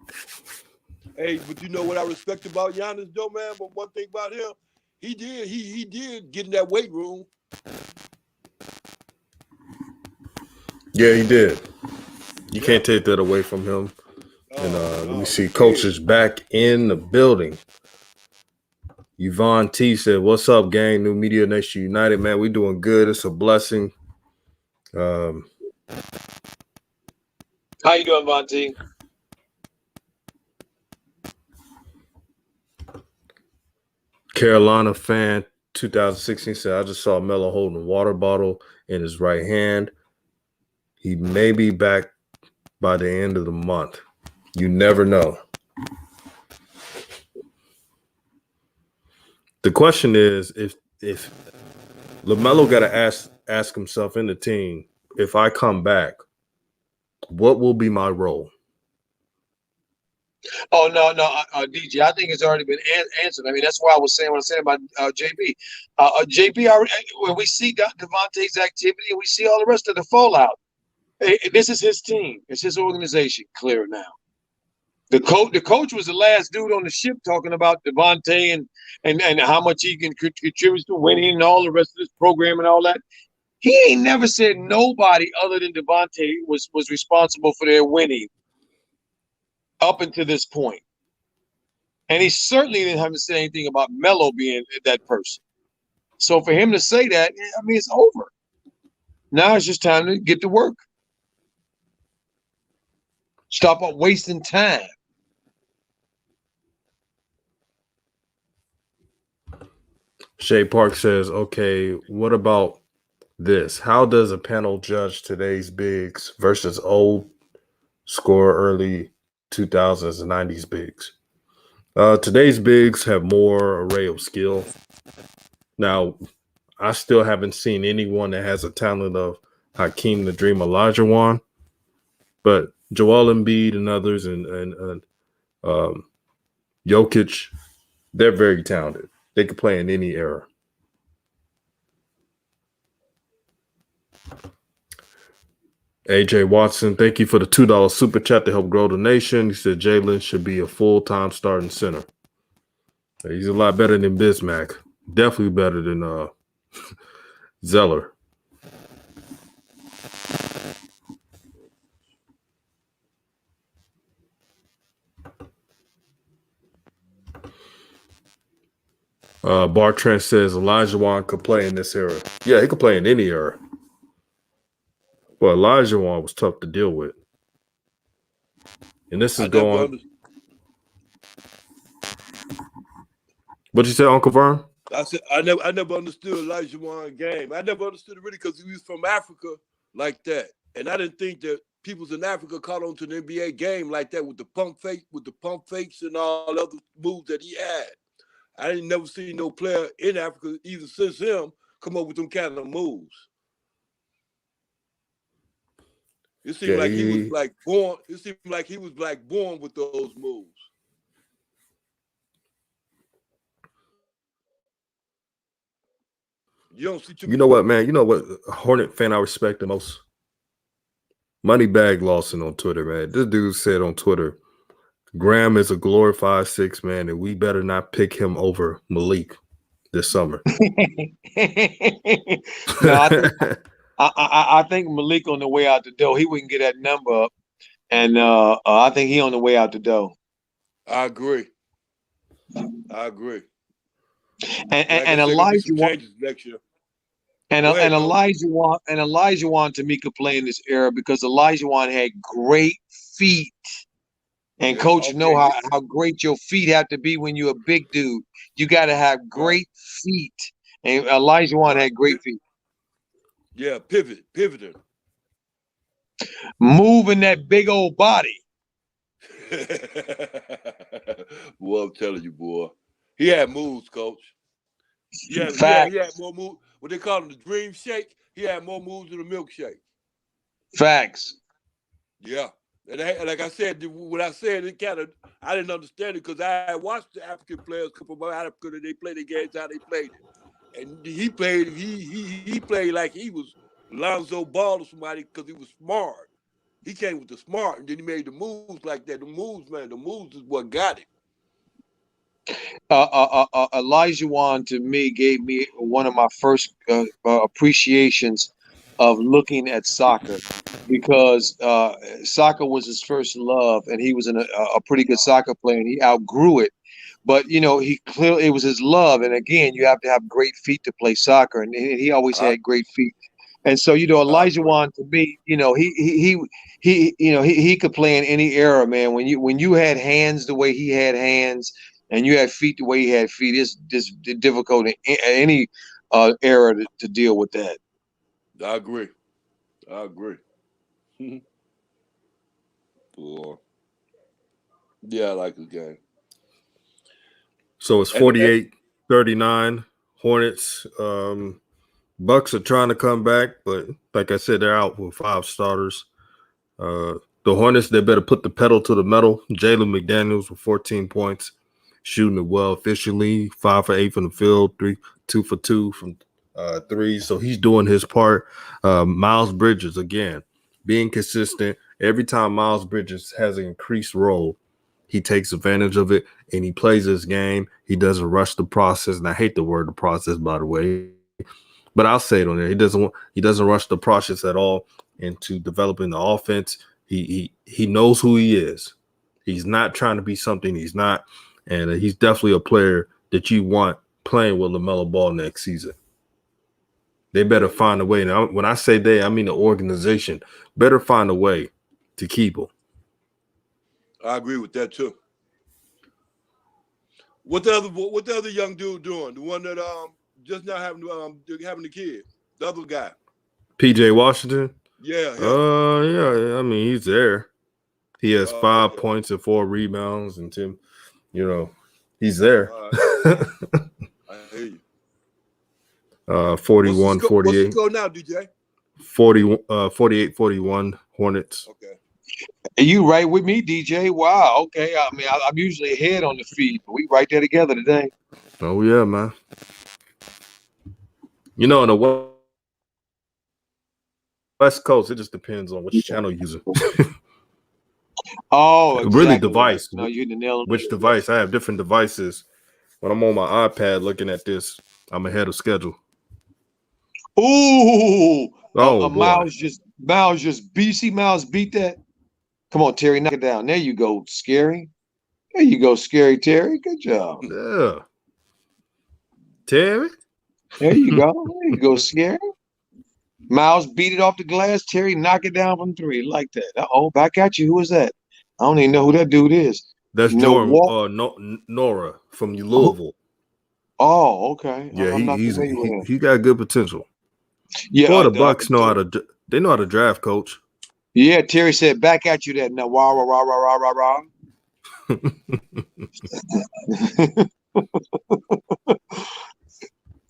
Hey, but you know what I respect about Giannis, though, man? But one thing about him, he did get in that weight room. Yeah, he did. You can't take that away from him. And let me see. Coach is back in the building. Yvonne T said, "What's up, gang? New Media Nation United, man. We doing good. It's a blessing." How you doing, Vontae? Carolina fan 2016 said, "I just saw Melo holding a water bottle in his right hand. He may be back by the end of the month. You never know." The question is, if LaMelo got to ask himself in the team, if I come back, what will be my role? Oh no, DJ. I think it's already been answered. I mean, that's why I was saying what I said about JB. JB, when we see Devontae's activity and we see all the rest of the fallout, this is his team. It's his organization. Clear now. The coach was the last dude on the ship talking about Devontae and how much he can contribute to winning and all the rest of this program and all that. He ain't never said nobody other than Devontae was responsible for their winning up until this point. And he certainly didn't have to say anything about Melo being that person. So for him to say that, I mean, it's over. Now it's just time to get to work. Stop wasting time. Shay Park says, "Okay, what about this? How does a panel judge today's bigs versus old score early 2000s and 90s bigs?" Today's bigs have more array of skill. Now, I still haven't seen anyone that has a talent of Hakeem the Dream Olajuwon, but Joel Embiid and others and Jokic, they're very talented. They can play in any era. AJ Watson, thank you for the $2 super chat to help grow the nation. He said Jalen should be a full-time starting center. He's a lot better than Bismack. Definitely better than Zeller. Bartrand says Olajuwon could play in this era. Yeah, he could play in any era. Well, Olajuwon was tough to deal with. And this is going. What'd you say, Uncle Vern? I said I never understood Olajuwon's game. I never understood it really because he was from Africa, like that. And I didn't think that peoples in Africa caught on to an NBA game like that with the pump fakes and all other moves that he had. I didn't never see no player in Africa, even since him, come up with them kind of moves. It seemed like he was like born. It seemed like he was like born with those moves. You don't see too You know what, man? You know what Hornet fan I respect the most? Moneybag Lawson on Twitter, man. This dude said on Twitter, Graham is a glorified 6-man, and we better not pick him over Malik this summer. No, I think Malik on the way out the door. He wouldn't get that number up, and I think he on the way out the door. I agree. And Elijah next year. And Elijah Wan to me could play in this era because Elijah Wan had great feet. And coach, know how great your feet have to be when you're a big dude. You got to have great feet. And Elijah Wan had great feet. Yeah, pivoting. Moving that big old body. Boy, I'm telling you, boy. He had moves, coach. He had more moves. What they call him, the dream shake. He had more moves than a milkshake. Facts. Yeah. And like I said, when I said it I didn't understand it because I watched the African players come from Africa and they played the games how they played it. And he played like he was Lonzo Ball or somebody because he was smart. He came with the smart and then he made the moves like that. The moves is what got it. Elijah Wan to me gave me one of my first appreciations of looking at soccer because soccer was his first love and he was a pretty good soccer player and he outgrew it. But, you know, it was his love. And again, you have to have great feet to play soccer. And he always had great feet. And so, you know, Elijah Wan to me, you know, he could play in any era, man. When you had hands the way he had hands and you had feet the way he had feet, it's just difficult in any era to deal with that. I agree. Boy. Yeah, I like the game. So it's 48-39 Hornets. Bucks are trying to come back, but like I said, they're out with 5 starters. The Hornets, they better put the pedal to the metal. Jalen McDaniels with 14 points, shooting it well efficiently, 5 for 8 from the field, 2 for 2 from 3. So he's doing his part. Miles Bridges, again, being consistent. Every time Miles Bridges has an increased role, he takes advantage of it and he plays his game. He doesn't rush the process. And I hate the word the process, by the way, but I'll say it on there. He doesn't rush the process at all into developing the offense. He knows who he is. He's not trying to be something he's not. And he's definitely a player that you want playing with LaMelo Ball next season. They better find a way. Now, when I say they, I mean the organization better find a way to keep him. I agree with that too. What the other young dude doing? The one that just now having the kid. The other guy. PJ Washington. Yeah. Yeah. I mean, he's there. He has 5 points and 4 rebounds, and Tim, you know, he's there. I hear you. 41-48. What's the score now, DJ? 48-41 Hornets. Okay. Are you right with me, DJ? Wow. Okay. I mean, I'm usually ahead on the feed, but we right there together today. Oh yeah, man. You know, in the West Coast, it just depends on which channel you're using. Exactly. Really, device. No, you hit the nail on which device? I have different devices. When I'm on my iPad looking at this, I'm ahead of schedule. Ooh. Miles just BC Miles beat that. Come on, Terry, knock it down. There you go, Scary. There you go, Scary Terry. Good job. Yeah. Terry. There you go. There you go, Scary. Miles beat it off the glass. Terry knock it down from 3. Like that. Back at you. Who is that? I don't even know who that dude is. That's Nora from Louisville. Oh, okay. Yeah, he's got good potential. Yeah, Boy, the Bucks know how to They know how to draft, coach. Yeah, Terry said, back at you that now. Rah, rah, rah, rah, rah, rah, rah.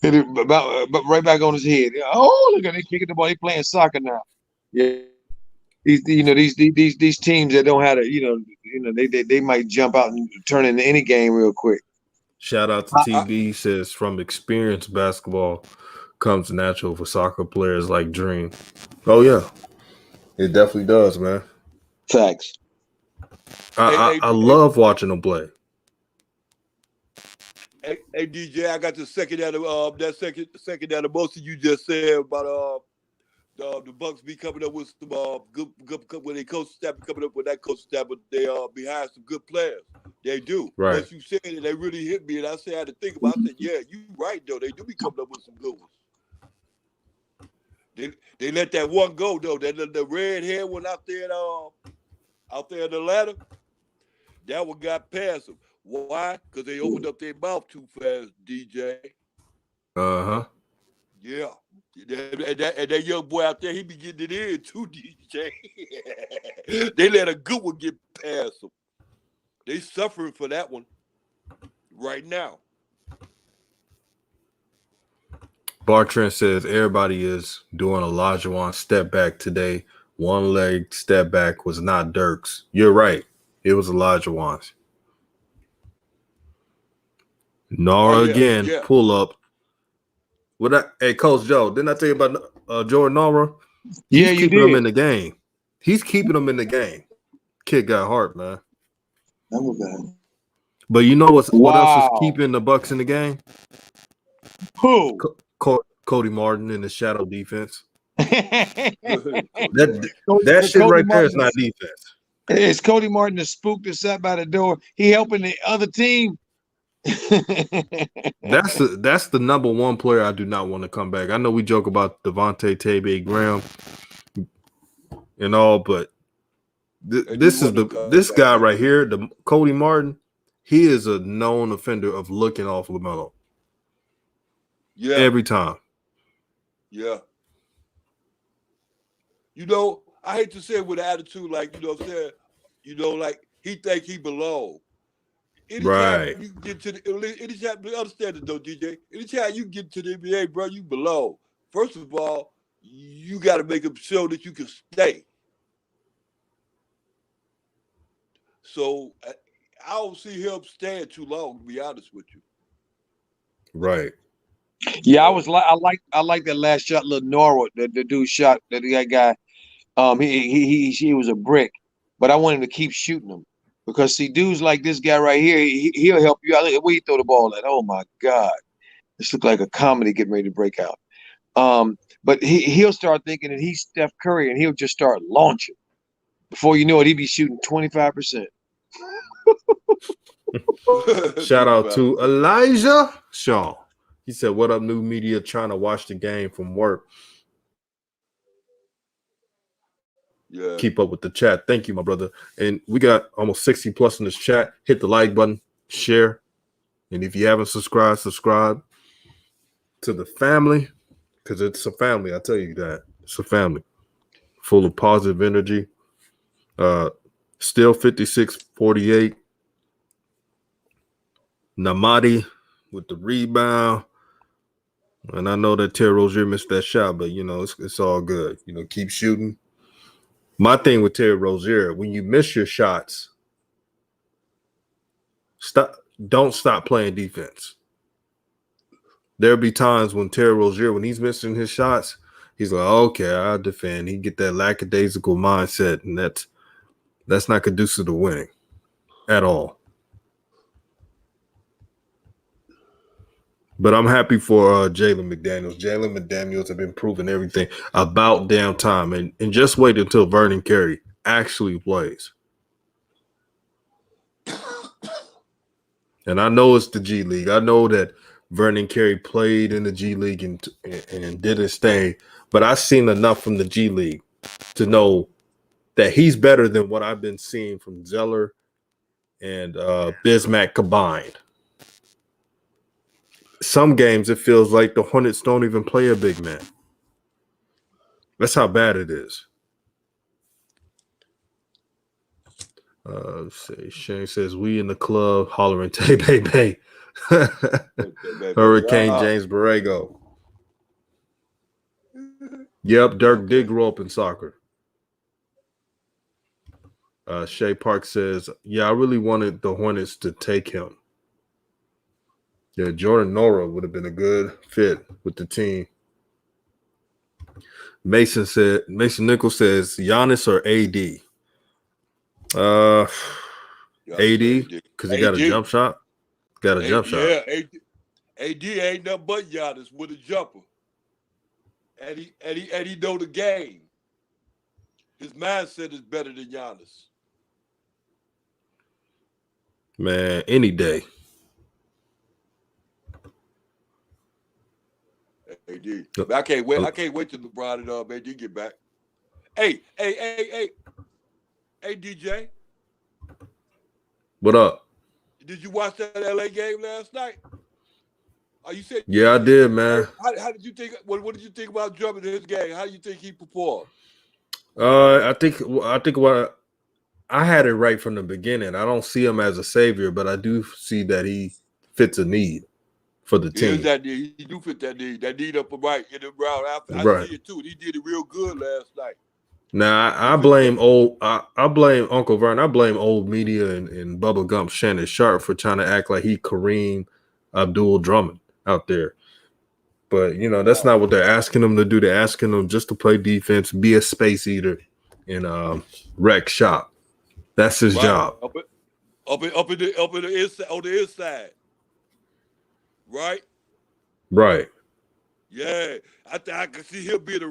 But right back on his head. Oh, look at they kicking the ball. They playing soccer now. Yeah. These teams that don't have to, they might jump out and turn into any game real quick. Shout out to TB. He says from experience, basketball comes natural for soccer players like Dream. Oh yeah, it definitely does, man. Facts. I love watching them play. Hey, DJ, I got to second that that most of you just said about the Bucks be coming up with some good when they coach staff be coming up with that coach staff, but they behind some good players. They do. Right. Once you said it, they really hit me, and I said I had to think about it. I said, yeah, you right though. They do be coming up with some good ones. They let that one go though. The red hair one out there in the ladder. That one got past them. Why? Because they opened up their mouth too fast, DJ. Uh-huh. Yeah. And that young boy out there, he be getting it in too, DJ. They let a good one get past them. They suffering for that one right now. Bartrand says everybody is doing Olajuwon step back today. One leg step back was not Dirk's. You're right. It was Olajuwon's. Nora again, pull up. Hey, Coach Joe, didn't I tell you about Jordan Nora? He's keeping him in the game. He's keeping him in the game. Kid got heart, man. That was bad. But you know what else is keeping the Bucks in the game? Who? Cody Martin in the shadow defense. that shit Cody right Martin there is not defense. It's Cody Martin the spook that sat by the door. He helping the other team. That's the number one player I do not want to come back. I know we joke about Devontae Tebe Graham and all, but this guy right here, the Cody Martin. He is a known offender of looking off LaMelo. Yeah, every time. Yeah. You know, I hate to say it with an attitude like, you know what I'm saying? You know, like he think he belong. Anytime you get to anytime, understand it though, DJ. Anytime you get to the NBA, bro, you belong. First of all, you got to make them show that you can stay. So I don't see him staying too long, to be honest with you. Right. Yeah, I like that last shot, little Norwood, the dude shot that guy. He was a brick, but I want him to keep shooting them because see, dudes like this guy right here, he'll help you out. Look at where you throw the ball at. Oh my God, this looks like a comedy getting ready to break out. But he'll start thinking that he's Steph Curry and he'll just start launching. Before you know it, he'd be shooting 25%. Shout out to Elijah Shaw. He said, "What up, new media? Trying to watch the game from work." Yeah. Keep up with the chat. Thank you, my brother. And we got almost 60 plus in this chat. Hit the like button, share. And if you haven't subscribed, subscribe to the family because it's a family. I tell you that. It's a family full of positive energy. Still 56-48. Namadi with the rebound. And I know that Terry Rozier missed that shot, but, you know, it's all good. You know, keep shooting. My thing with Terry Rozier, when you miss your shots, don't stop playing defense. There'll be times when Terry Rozier, when he's missing his shots, he's like, okay, I'll defend. He get that lackadaisical mindset, and that's not conducive to winning at all. But I'm happy for Jalen McDaniels. Jalen McDaniels have been proving everything about damn time. And just wait until Vernon Carey actually plays. And I know it's the G League. I know that Vernon Carey played in the G League and didn't stay. But I've seen enough from the G League to know that he's better than what I've been seeing from Zeller and Bismack combined. Some games it feels like the Hornets don't even play a big man. That's how bad it is. Let's see. Shane says we in the club hollering "Tay Bay Bay." Hurricane James Borrego. Yep, Dirk did grow up in soccer. Shay Park says, "Yeah, I really wanted the Hornets to take him. Yeah, Jordan Nora would have been a good fit with the team." Mason Nichols says, "Giannis or AD?" AD, because he got a jump shot. Got a jump shot. Yeah, AD ain't nothing but Giannis with a jumper. And he know the game. His mindset is better than Giannis. Man, any day. AD. I can't wait. I can't wait till LeBron and AD get back. Hey, DJ. What up? Did you watch that LA game last night? You said yeah, I did, man. How did you think? What did you think about Drummond in his game? How do you think he performed? I think what I had it right from the beginning. I don't see him as a savior, but I do see that he fits a need for the team. Is that need? He do fit that need. That need up right in the round. I see it too. He did it real good last night. Now I blame I blame Uncle Vern. I blame old media and Bubba Gump Shannon Sharp for trying to act like he Kareem Abdul Drummond out there. But that's not what they're asking him to do. They're asking him just to play defense, be a space eater, and wreck shop. That's his job. Up in the inside, on the inside. Right? Right. Yeah. I can see him being a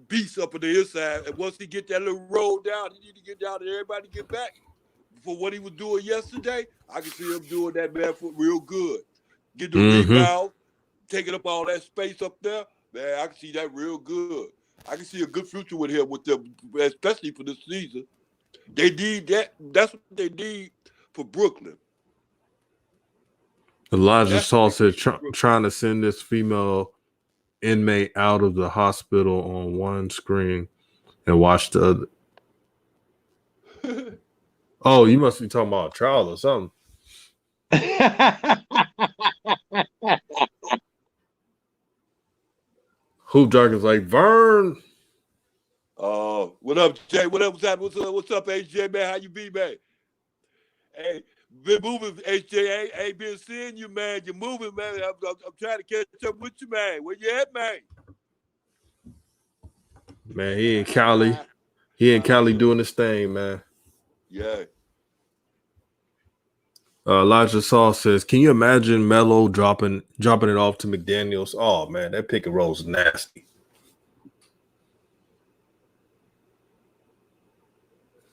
beast up in the inside. And once he get that little roll down, he need to get down and everybody get back. For what he was doing yesterday, I can see him doing that man foot real good. Get the rebound, taking up all that space up there. Man, I can see that real good. I can see a good future with him, with them, especially for this season. They need that. That's what they need for Brooklyn. Elijah Saul said trying to send this female inmate out of the hospital on one screen and watch the other. Oh, you must be talking about a trial or something. Hoop Jargon's like, Vern. What up, Jay? What up, what's up, HJ, man? How you be, man? Hey, been moving, HJ. Ain't been seeing you, man. You're moving, man. I'm trying to catch up with you, man. Where you at, man? Man, he in Cali. He in Cali doing his thing, man. Yeah. Elijah Saul says, "Can you imagine Melo dropping it off to McDaniels? Oh man, that pick and roll is nasty."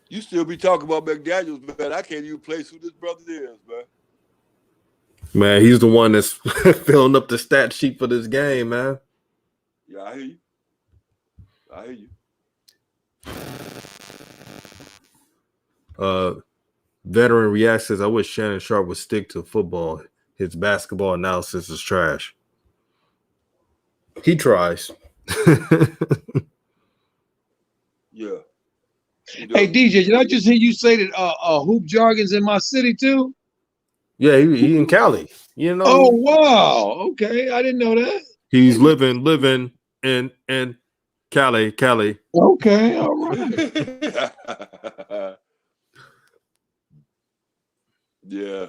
You still be talking about McDaniels, man. I can't even place who this brother is, man. Man, he's the one that's filling up the stat sheet for this game, man. Yeah, I hear you. Veteran React says, "I wish Shannon Sharp would stick to football. His basketball analysis is trash." He tries. Yeah. Hey DJ, did I just hear you say that Hoop Jargon's in my city too? Yeah, he in Cali. Oh wow, okay, I didn't know that. He's living in Cali. Okay, all right. Yeah.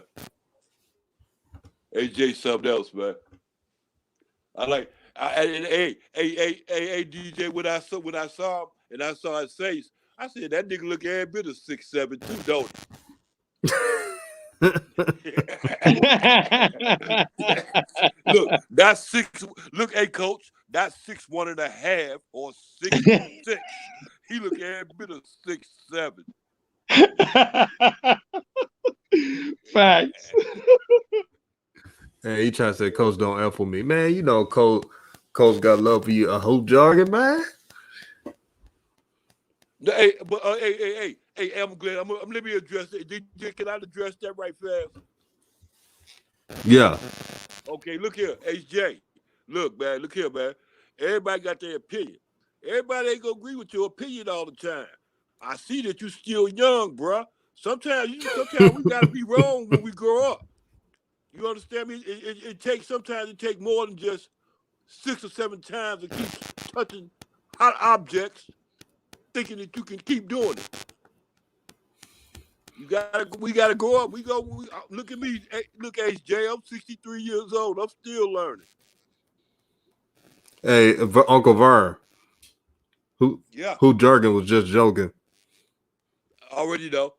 AJ something else, man. Hey DJ, when I saw him and I saw his face, I said that nigga look every bit of 6'7" too, don't he? Look, that's 6. Look, hey coach, that's 6'1.5" or 6'6". He look every bit of 6'7". Facts. Hey, he trying to say, "Coach, don't F with me, man." Coach got love for you. A Hoop Jargon, man. Hey, but hey, I'm glad. Let me address it. DJ, can I address that right fast? Yeah. Okay, look here, HJ. Look, man. Look here, man. Everybody got their opinion. Everybody ain't gonna agree with your opinion all the time. I see that you're still young, bruh. Sometimes we gotta be wrong when we grow up. You understand me? It takes sometimes it takes more than just 6 or 7 times to keep touching hot objects, thinking that you can keep doing it. We gotta grow up. Look at me. Look, HJ, I'm 63 years old. I'm still learning. Hey, Uncle Vern, who Yeah. who Jargon was just joking. I already know.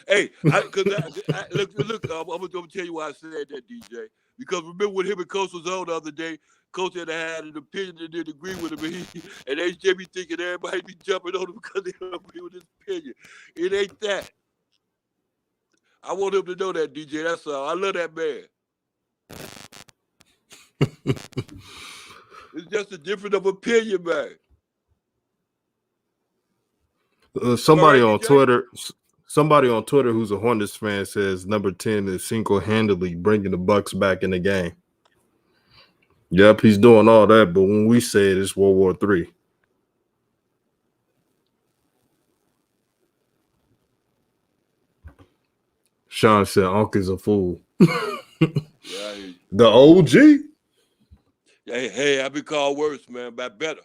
Hey, look. I'm gonna tell you why I said that, DJ. Because remember when him and Coach was on the other day, Coach had an opinion and didn't agree with him, and HJ be thinking everybody be jumping on him because they don't agree with his opinion. It ain't that. I want him to know that, DJ. That's all. I love that man. It's just a difference of opinion, man. Somebody Right, on DJ? Twitter who's a Hornets fan says number 10 is single-handedly bringing the Bucks back in the game. Yep, he's doing all that, but when we say it, it's World War III. Sean said Uncle's a fool. Yeah, The OG. hey, I've been called worse, man, but better.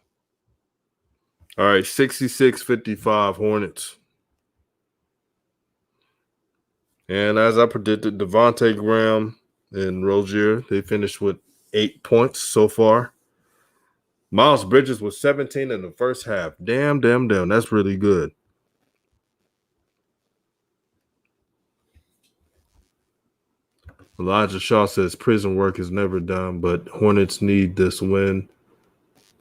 All right, 66-55 Hornets. And as I predicted, Devontae Graham and Rozier, they finished with 8 points so far. Miles Bridges was 17 in the first half. Damn. That's really good. Elijah Shaw says prison work is never done, but Hornets need this win.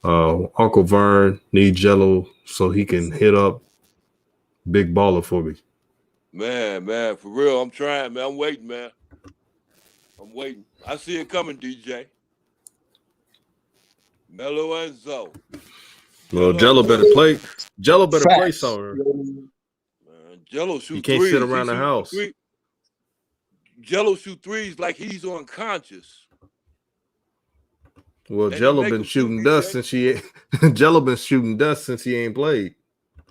Uncle Vern needs Jello so he can hit up Big Baller for me. Man, for real, I'm trying, man. I'm waiting, man. I'm waiting. I see it coming, DJ. Mellow and Zoe. Well, Jello better play. Jello better play Facts. somewhere. Jello shoot He can't threes. sit around the house. Jello shoot threes like he's unconscious. Well, Jello been shooting dust since Jello been shooting dust since he ain't played.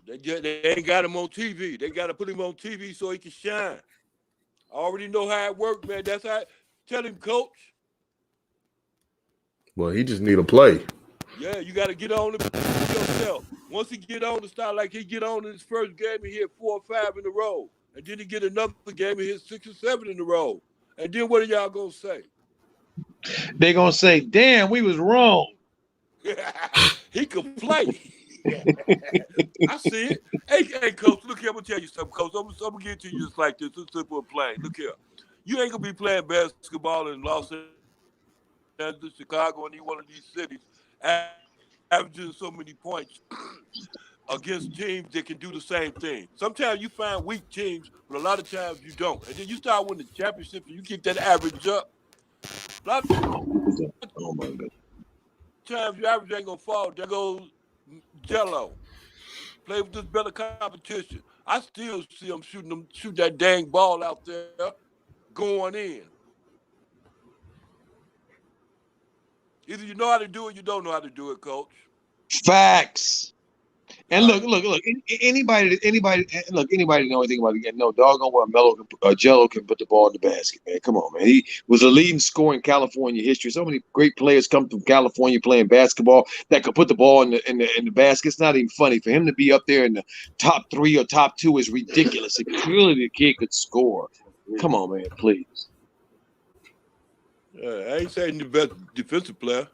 They ain't got him on TV. They got to put him on TV so he can shine. I already know how it works, man. That's how. Tell him, coach. Well, he just need to play. Yeah, you got to get on it yourself. Once he get on the start like he get on in his first game, he hit 4 or 5 in a row. And then he get another game, he hit 6 or 7 in a row. And then what are y'all going to say? They going to say, damn, we was wrong. He could play. I see it. Hey, coach, look here. I'm going to tell you something, coach. I'm going to get to you just like this. It's simple and plain. Look here. You ain't going to be playing basketball in Los Angeles, Chicago, any one of these cities, averaging so many points against teams that can do the same thing. Sometimes you find weak teams, but a lot of times you don't. And then you start winning championships and you keep that average up. A lot Oh my God. times your average ain't gonna fall. There goes Jello. Play with this better competition. I still see them shoot that dang ball out there going in. Either you know how to do it, you don't know how to do it, coach. Facts. And Right. look. Anybody know anything about it? No, doggone well, Jello can put the ball in the basket, man. Come on, man. He was a leading scorer in California history. So many great players come from California playing basketball that could put the ball in the basket. It's not even funny for him to be up there in the top 3 or top 2 is ridiculous. Clearly, the kid could score. Come on, man, please. I ain't saying the best defensive player.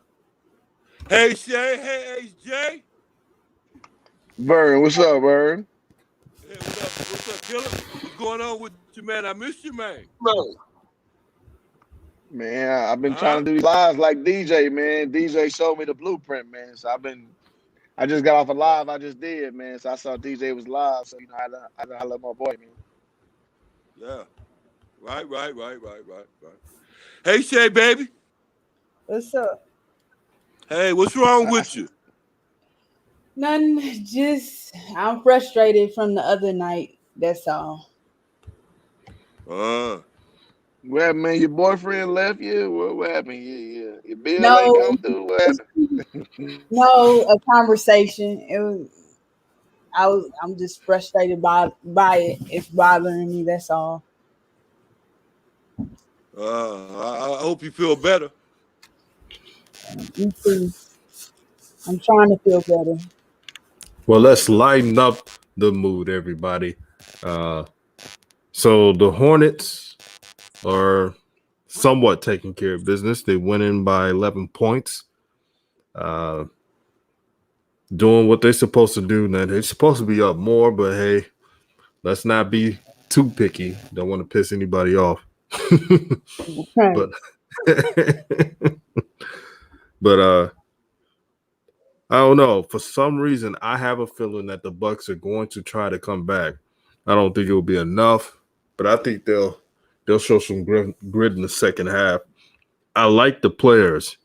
Hey, Shay. Hey, HJ. Vern, what's up, Vern? Hey, what's up, Killer? What's going on with you, man? I missed you, man. Man, I've been trying to do these lives like DJ, man. DJ showed me the blueprint, man. So I just got off a live I just did, man. So I saw DJ was live, so I had to holler at my boy, man. Yeah. Right. Hey, Shay, baby. What's up? Hey, what's wrong with you? None, just I'm frustrated from the other night. That's all. What happened, man? Your boyfriend left you? What happened? Your bill ain't No, come through? What happened? no, a conversation. I'm just frustrated by it. It's bothering me. That's all. I hope you feel better. Me too. I'm trying to feel better. Well, let's lighten up the mood, everybody. So the Hornets are somewhat taking care of business. They went in by 11 points. Doing what they're supposed to do. Now they're supposed to be up more, but hey, let's not be too picky. Don't want to piss anybody off. Right. but but I don't know. For some reason, I have a feeling that the Bucks are going to try to come back. I don't think it will be enough, but I think they'll show some grit in the second half. I like the players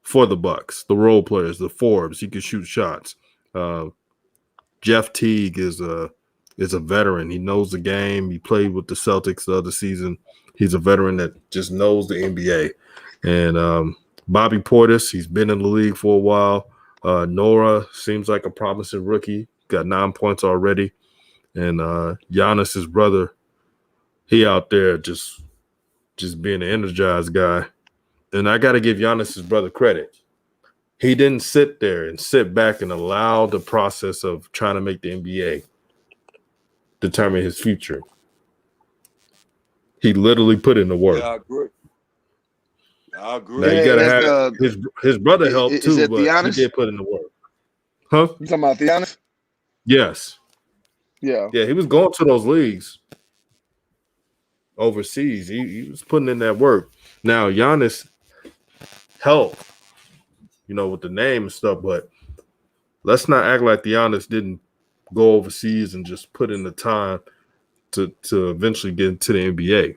for the Bucks, the role players, the Forbes. He can shoot shots. Jeff Teague is a veteran. He knows the game. He played with the Celtics the other season. He's a veteran that just knows the NBA. And Bobby Portis, he's been in the league for a while. Nora seems like a promising rookie. Got 9 points already. And Giannis's brother, he out there just being an energized guy. And I got to give Giannis's brother credit. He didn't sit there and sit back and allow the process of trying to make the NBA determine his future. He literally put in the work. Yeah, I agree. Now you gotta That's have his brother helped is too, that but he Giannis? did put in the work. Huh? You talking about Giannis? Yes. Yeah. Yeah, he was going to those leagues overseas. He was putting in that work. Now Giannis helped, with the name and stuff, but let's not act like Giannis didn't go overseas and just put in the time to eventually get into the NBA.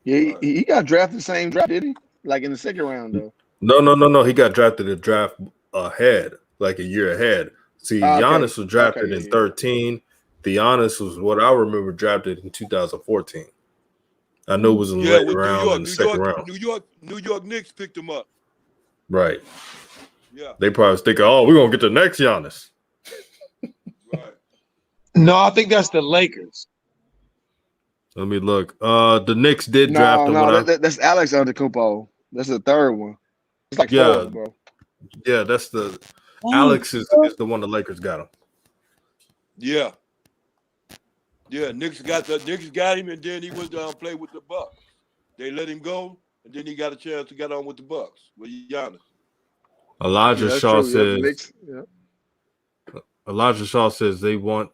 Yeah, he got drafted the same draft, did he? Like in the second round, though. No. He got drafted a draft ahead, like a year ahead. See, Okay. Giannis was drafted in yeah. 13. Giannis was what I remember drafted in 2014. I know it was in the late round and the second round. New York Knicks picked him up. Right. Yeah. They probably was thinking, we're going to get the next Giannis. Right. No, I think that's the Lakers. Let me look. The Knicks did draft him. That's Alex Antetokounmpo. That's the third one. It's like four, bro. Yeah, that's the Alex is the one the Lakers got him. Yeah. Yeah, Knicks got him, and then he went down and played with the Bucks. They let him go, and then he got a chance to get on with the Bucks with Giannis. Elijah Shaw says. Yeah. Elijah Shaw says they won't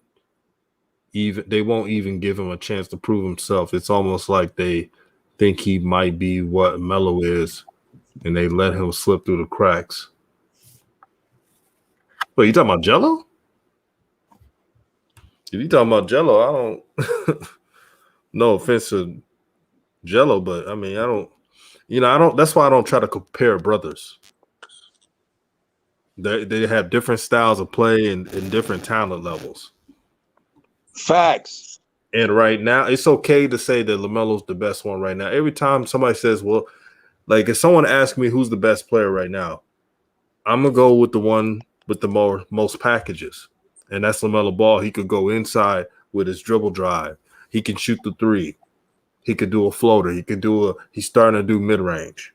even give him a chance to prove himself. It's almost like they think he might be what Melo is, and they let him slip through the cracks. Wait, you talking about Jello? If you talking about Jello, I don't. No offense to Jello, but I mean, I don't. That's why I don't try to compare brothers. They have different styles of play and different talent levels. Facts. And right now, it's okay to say that LaMelo's the best one right now. Every time somebody says, well, like if someone asks me who's the best player right now, I'm going to go with the one with the most packages. And that's LaMelo Ball. He could go inside with his dribble drive. He can shoot the three. He could do a floater. He's starting to do mid-range.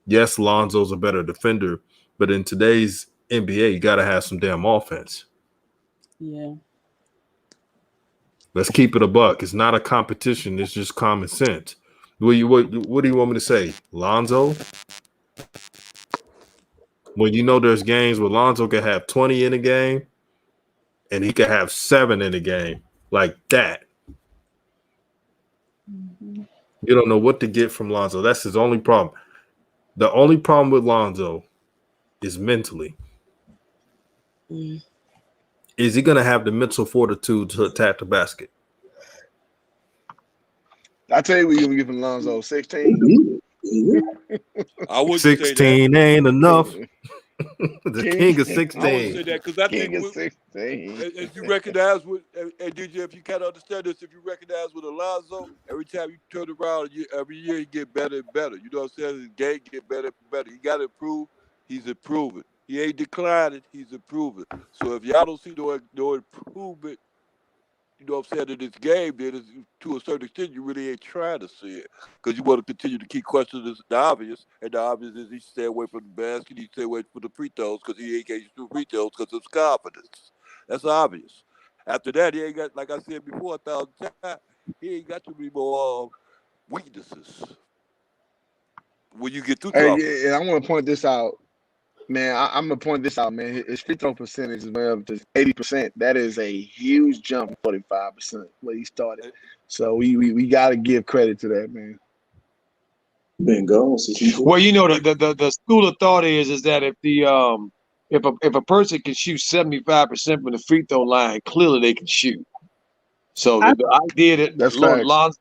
Yes, Lonzo's a better defender, but in today's NBA, you got to have some damn offense. Yeah. Let's keep it a buck. It's not a competition. It's just common sense. What do you want me to say? Lonzo? When there's games where Lonzo can have 20 in a game and he can have 7 in a game like that. Mm-hmm. You don't know what to get from Lonzo. That's his only problem. The only problem with Lonzo is mentally. Mm. Is he going to have the mental fortitude to attack the basket? I tell you, we're giving Lonzo 16. I would 16 ain't enough. The king of I want to say 16. that because I King think of 16. as you recognize with, and DJ, if you kind of understand this, if you recognize with Alonzo, every time you turn around, every year he get better and better. You know what I'm saying? His game get better and better. He got to improve. He's improving. He ain't declining. He's improving. So if y'all don't see no improvement, you know what I'm saying, in this game, then to a certain extent, you really ain't trying to see it. Because you want to continue to keep questioning the obvious. And the obvious is he stay away from the basket, he stay away from the free throws because he ain't getting through free throws because of his confidence. That's obvious. After that, he ain't got, like I said before 1,000 times, he ain't got too many more weaknesses when you get too Hey, confident. yeah, and I want to point this out, man. I'm gonna point this out, man. His free throw percentage is up to 80%. That is a huge jump from 45% where he started. So we got to give credit to that, man. Well, you know, the school of thought is that if a person can shoot 75% from the free throw line, clearly they can shoot. So the idea that That's facts. Lonzo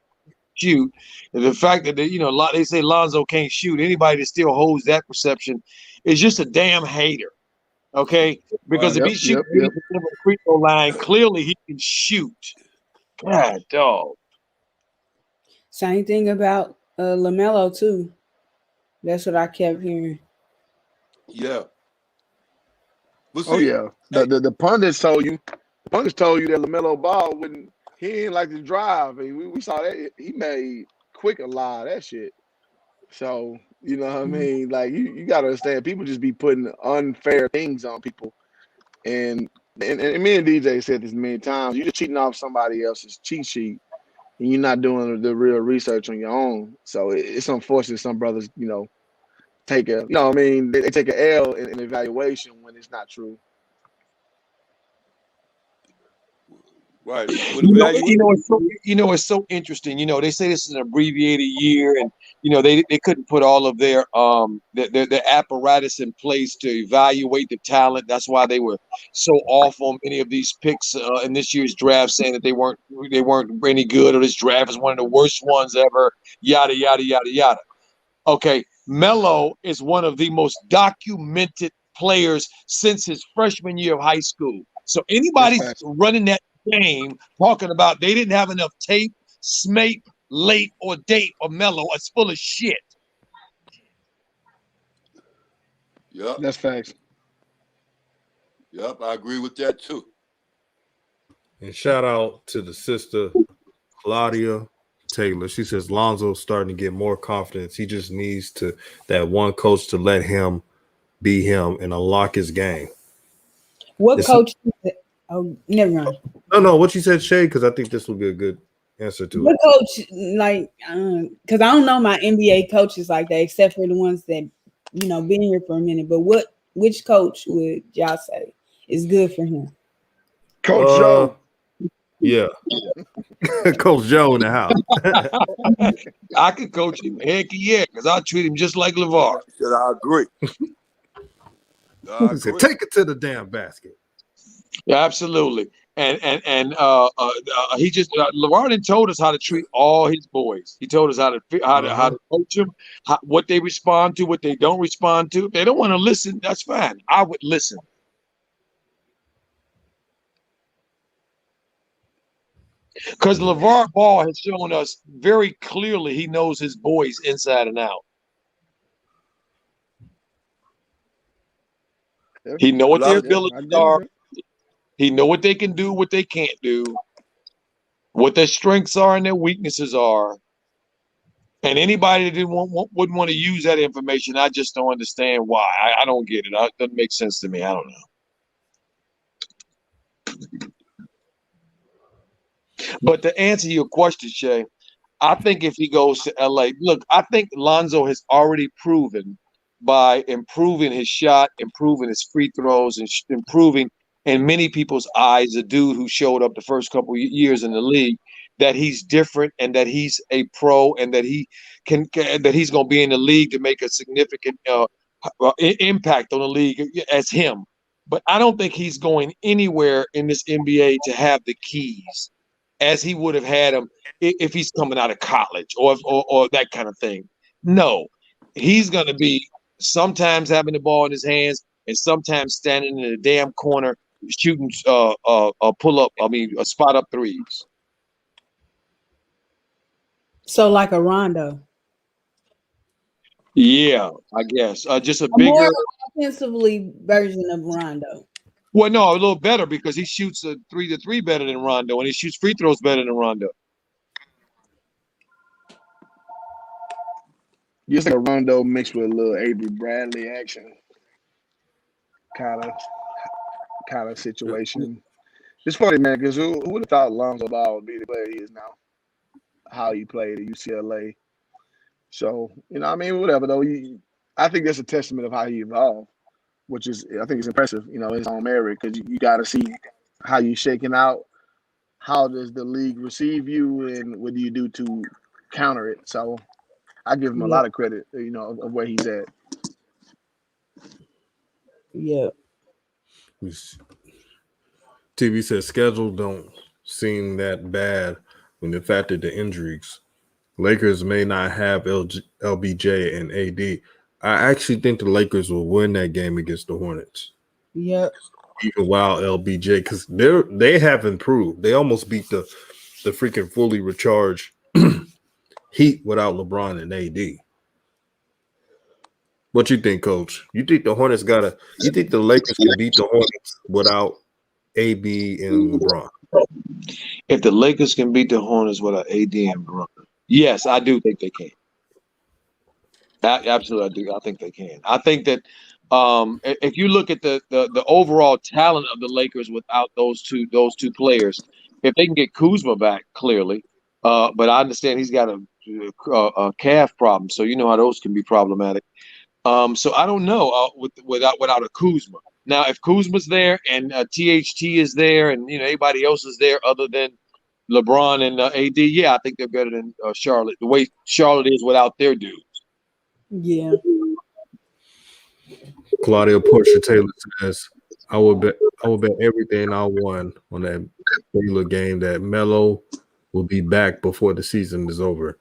shoot, and the fact that they say Lonzo can't shoot, anybody that still holds that perception is just a damn hater. Okay, because if he shoots 80% from the free throw line, clearly he can shoot. God, dog. Same thing about LaMelo too. That's what I kept hearing. Yeah. But Oh see, yeah. The pundits told you. The pundits told you that LaMelo Ball wouldn't. He didn't like to drive. And we saw that he made quick a lot of that shit. So you know what I mean. Like you got to understand. People just be putting unfair things on people. And me and DJ said this many times. You're just cheating off somebody else's cheat sheet, and you're not doing the real research on your own. So it's unfortunate some brothers, take a, what I mean, they take an L in evaluation when it's not true. right. With It's so interesting. They say this is an abbreviated year, and they couldn't put all of their apparatus in place to evaluate the talent. That's why they were so off on many of these picks in this year's draft, saying that they weren't any good, or this draft is one of the worst ones ever. Yada yada yada yada. Okay, Melo is one of the most documented players since his freshman year of high school. So anybody's running that game talking about they didn't have enough tape, smape, late, or date of Melo is full of shit. Yep. That's facts. Yep, I agree with that too. And shout out to the sister, Claudia Taylor. She says Lonzo's starting to get more confidence. He just needs that one coach to let him be him and unlock his game. What coach? Oh, never mind. No, what you said, Shay, because I think this will be a good answer to what coach, like, because I don't know my NBA coaches like that, except for the ones that been here for a minute. But which coach would y'all say is good for him? Coach Joe. Yeah. Coach Joe in the house. I could coach him. Heck yeah, because I treat him just like LeVar. I agree. He said, take it to the damn basket. Yeah, absolutely. And he just LeVar done told us how to treat all his boys. He told us how to coach them, what they respond to, what they don't respond to. If they don't want to listen, that's fine. I would listen. Because LeVar Ball has shown us very clearly he knows his boys inside and out. He know what their abilities are. He know what they can do, what they can't do, what their strengths are and their weaknesses are. And anybody that wouldn't want to use that information, I just don't understand why. I don't get it. It doesn't make sense to me. I don't know. But to answer your question, Shay, I think if he goes to LA, look, I think Lonzo has already proven by improving his shot, improving his free throws, and improving in many people's eyes, a dude who showed up the first couple of years in the league, that he's different and that he's a pro and that he that he's going to be in the league to make a significant impact on the league as him. But I don't think he's going anywhere in this NBA to have the keys as he would have had him if he's coming out of college or that kind of thing. No, he's going to be sometimes having the ball in his hands, and sometimes standing in the damn corner shooting pull up. Spot up threes. So like a Rondo. Yeah, I guess just a A more bigger. offensively version of Rondo. Well, no, a little better because he shoots a 3-3 better than Rondo, and he shoots free throws better than Rondo. Just like a Rondo mixed with a little Avery Bradley action, kind of situation. It's funny, man, because who would have thought Lonzo Ball would be the player he is now? How he played at UCLA. So, whatever though. I think that's a testament of how he evolved, which is, I think it's impressive, his own merit, because you got to see how you shaking out. How does the league receive you, and what do you do to counter it? So I give him a lot of credit, of where he's at. Yeah. TV says schedule don't seem that bad when the fact that the injuries. Lakers may not have LBJ and AD. I actually think the Lakers will win that game against the Hornets. Yep. Even while LBJ, because they have improved. They almost beat the freaking fully recharged Heat without LeBron and AD. What you think, Coach? You think the Hornets you think the Lakers can beat the Hornets without AB and LeBron? If the Lakers can beat the Hornets without AD and LeBron, yes, I do think they can. Absolutely, I do. I think they can. I think that if you look at the overall talent of the Lakers without those two players, if they can get Kuzma back, clearly, but I understand he's got a calf problem, so you know how those can be problematic. So I don't know without a Kuzma. Now, if Kuzma's there and THT is there, and anybody else is there other than LeBron and AD, yeah, I think they're better than Charlotte. The way Charlotte is without their dudes. Yeah. Claudia Portia Taylor says, I will bet everything I won on that Baylor game that Melo will be back before the season is over.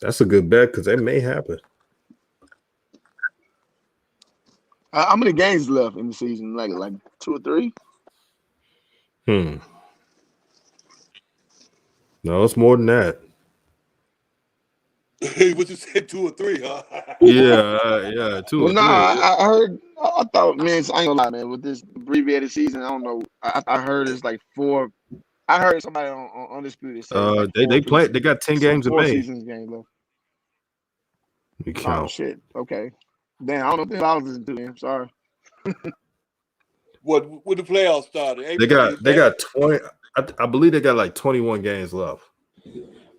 That's a good bet because that may happen. How many games left in the season? Like 2 or 3? No, it's more than that. What you said, 2 or 3, huh? Yeah, 2 or 3. I heard. I thought, man, I ain't gonna lie, man. With this abbreviated season, I don't know. I heard it's like 4. I heard somebody on Undisputed say like they play. They got 10 games in 4 May. seasons game left. You count. Oh shit. Okay. Damn, I don't know if I was listening to him. Sorry. What when the playoffs started? They got 20. I believe they got like 21 games left.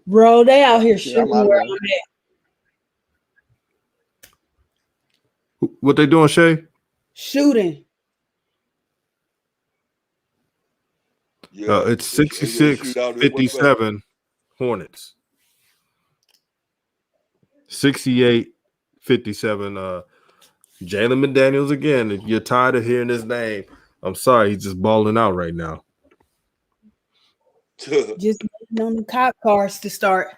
Bro, they out here Shit, shooting I'm where out I'm at. What they doing, Shay? Shooting. Yeah, it's 66-57 Hornets. 68-57. Jalen McDaniels again. If you're tired of hearing his name, I'm sorry. He's just balling out right now. Just waiting on the cop cars to start.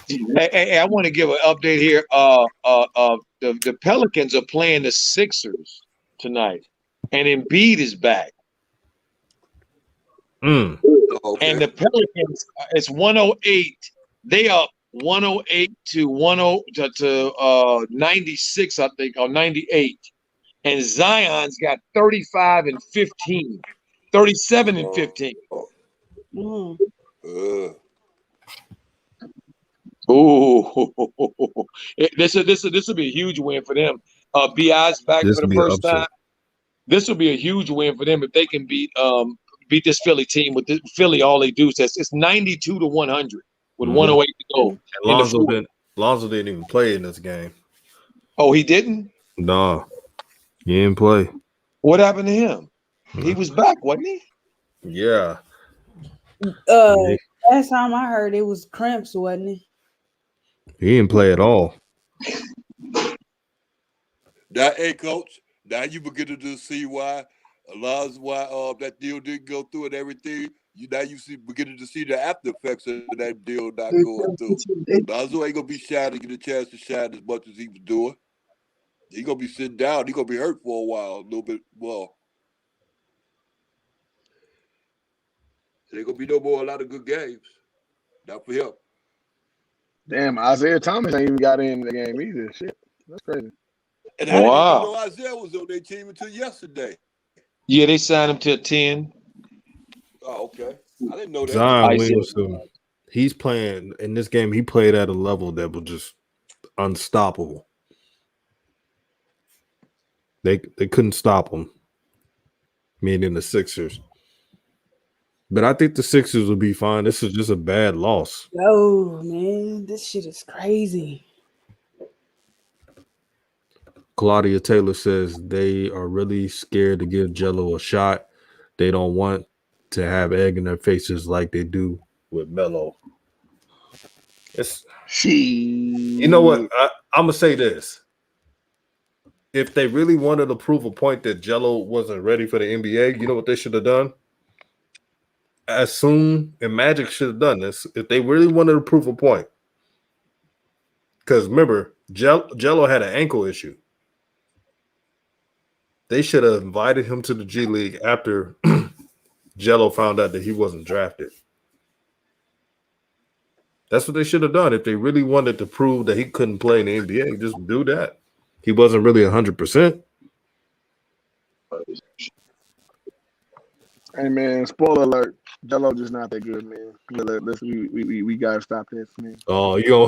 Hey, I want to give an update here. The Pelicans are playing the Sixers tonight, and Embiid is back. Okay. And the Pelicans, it's 108. They are 108 to 96, I think, or 98. And Zion's got 35 and 15, 37 and 15. Mm. Ooh, this will be a huge win for them. Bi's back for the first time. This will be a huge win for them if they can beat this Philly team. With Philly, all they do is it's 92 to 100 with 108 to go. And Lonzo didn't even play in this game. Oh, he didn't? No, he didn't play. What happened to him? He was back, wasn't he? Yeah. Last time I heard it was cramps, wasn't it? He didn't play at all. Hey, Coach, now you beginning to see why that deal didn't go through and everything. You beginning to see the after effects of that deal not going through. Lonzo ain't gonna be shy to get a chance to shine as much as he was doing. He's gonna be sitting down. He's gonna be hurt for a while, a little bit. Well, there gonna be a lot of good games. Not for him. Damn, Isaiah Thomas ain't even got in the game either. Shit, that's crazy. And I didn't even Wow. know Isaiah was on their team until yesterday. Yeah, they signed him to 10. Oh, okay. I didn't know that. Zion Isaiah. Williamson, he's playing in this game. He played at a level that was just unstoppable. They couldn't stop him, meaning the Sixers. But I think the Sixers will be fine. This is just a bad loss. Yo, man, this shit is crazy. Claudia Taylor says they are really scared to give Jello a shot. They don't want to have egg in their faces like they do with Melo. You know what? I'm gonna say this. If they really wanted to prove a point that Jello wasn't ready for the NBA, you know what they should have done? As soon, and Magic should have done this, if they really wanted to prove a point. Because remember, Jello had an ankle issue. They should have invited him to the G League after Jello found out that he wasn't drafted. That's what they should have done. If they really wanted to prove that he couldn't play in the NBA, just do that. He wasn't really 100%. Hey man, spoiler alert. Jello just not that good, man. We gotta stop this, man. Oh, yo.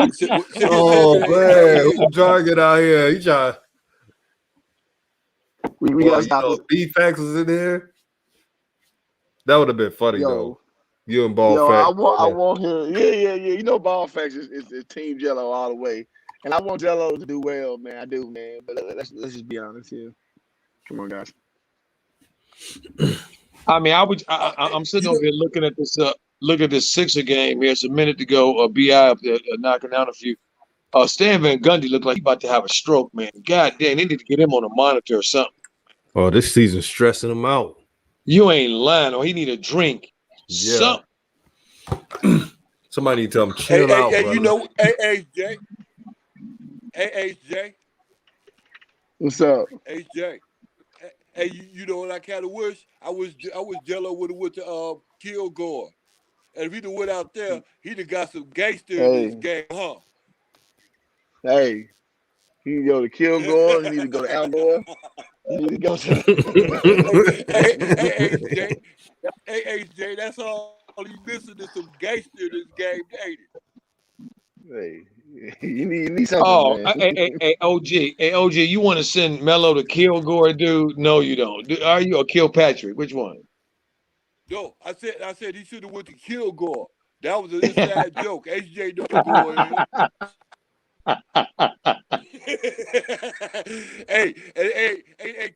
Sit Oh, his man. Who's jargon out here? You trying We gotta stop this. B-Fax was in there? That would have been funny, though. You and Ball Yo, Fax. I want him. Yeah. You know, Ball Facts is Team Jello all the way, and I want Jello to do well, man. I do, man. But let's just be honest here. Come on, guys. I mean, I'm sitting over here looking at this Sixer game here. It's a minute to go. Bi up there knocking down a few. Stan Van Gundy looked like he's about to have a stroke, man. God damn, they need to get him on a monitor or something. Oh, this season's stressing him out. You ain't lying, or he need a drink. Yeah. Somebody need to tell him chill out, hey, brother. you know, AJ. What's up? AJ. Hey, you know what I kind of wish? I was Jello would have went to Kilgore. And if he'd have went out there, he'd have got some gangster in this game, huh? Hey, he need to go to Kilgore. He need to go to Algor. He need to go to. Hey, AJ, that's all he's missing is some gangster in this game, ain't it? Hey, you need something. Oh, man. hey, OG, you want to send Melo to Kilgore, dude? No, you don't. Are you or Kilpatrick? Which one? No, I said he should have went to Kilgore. That was an inside joke. AJ don't go in. Hey,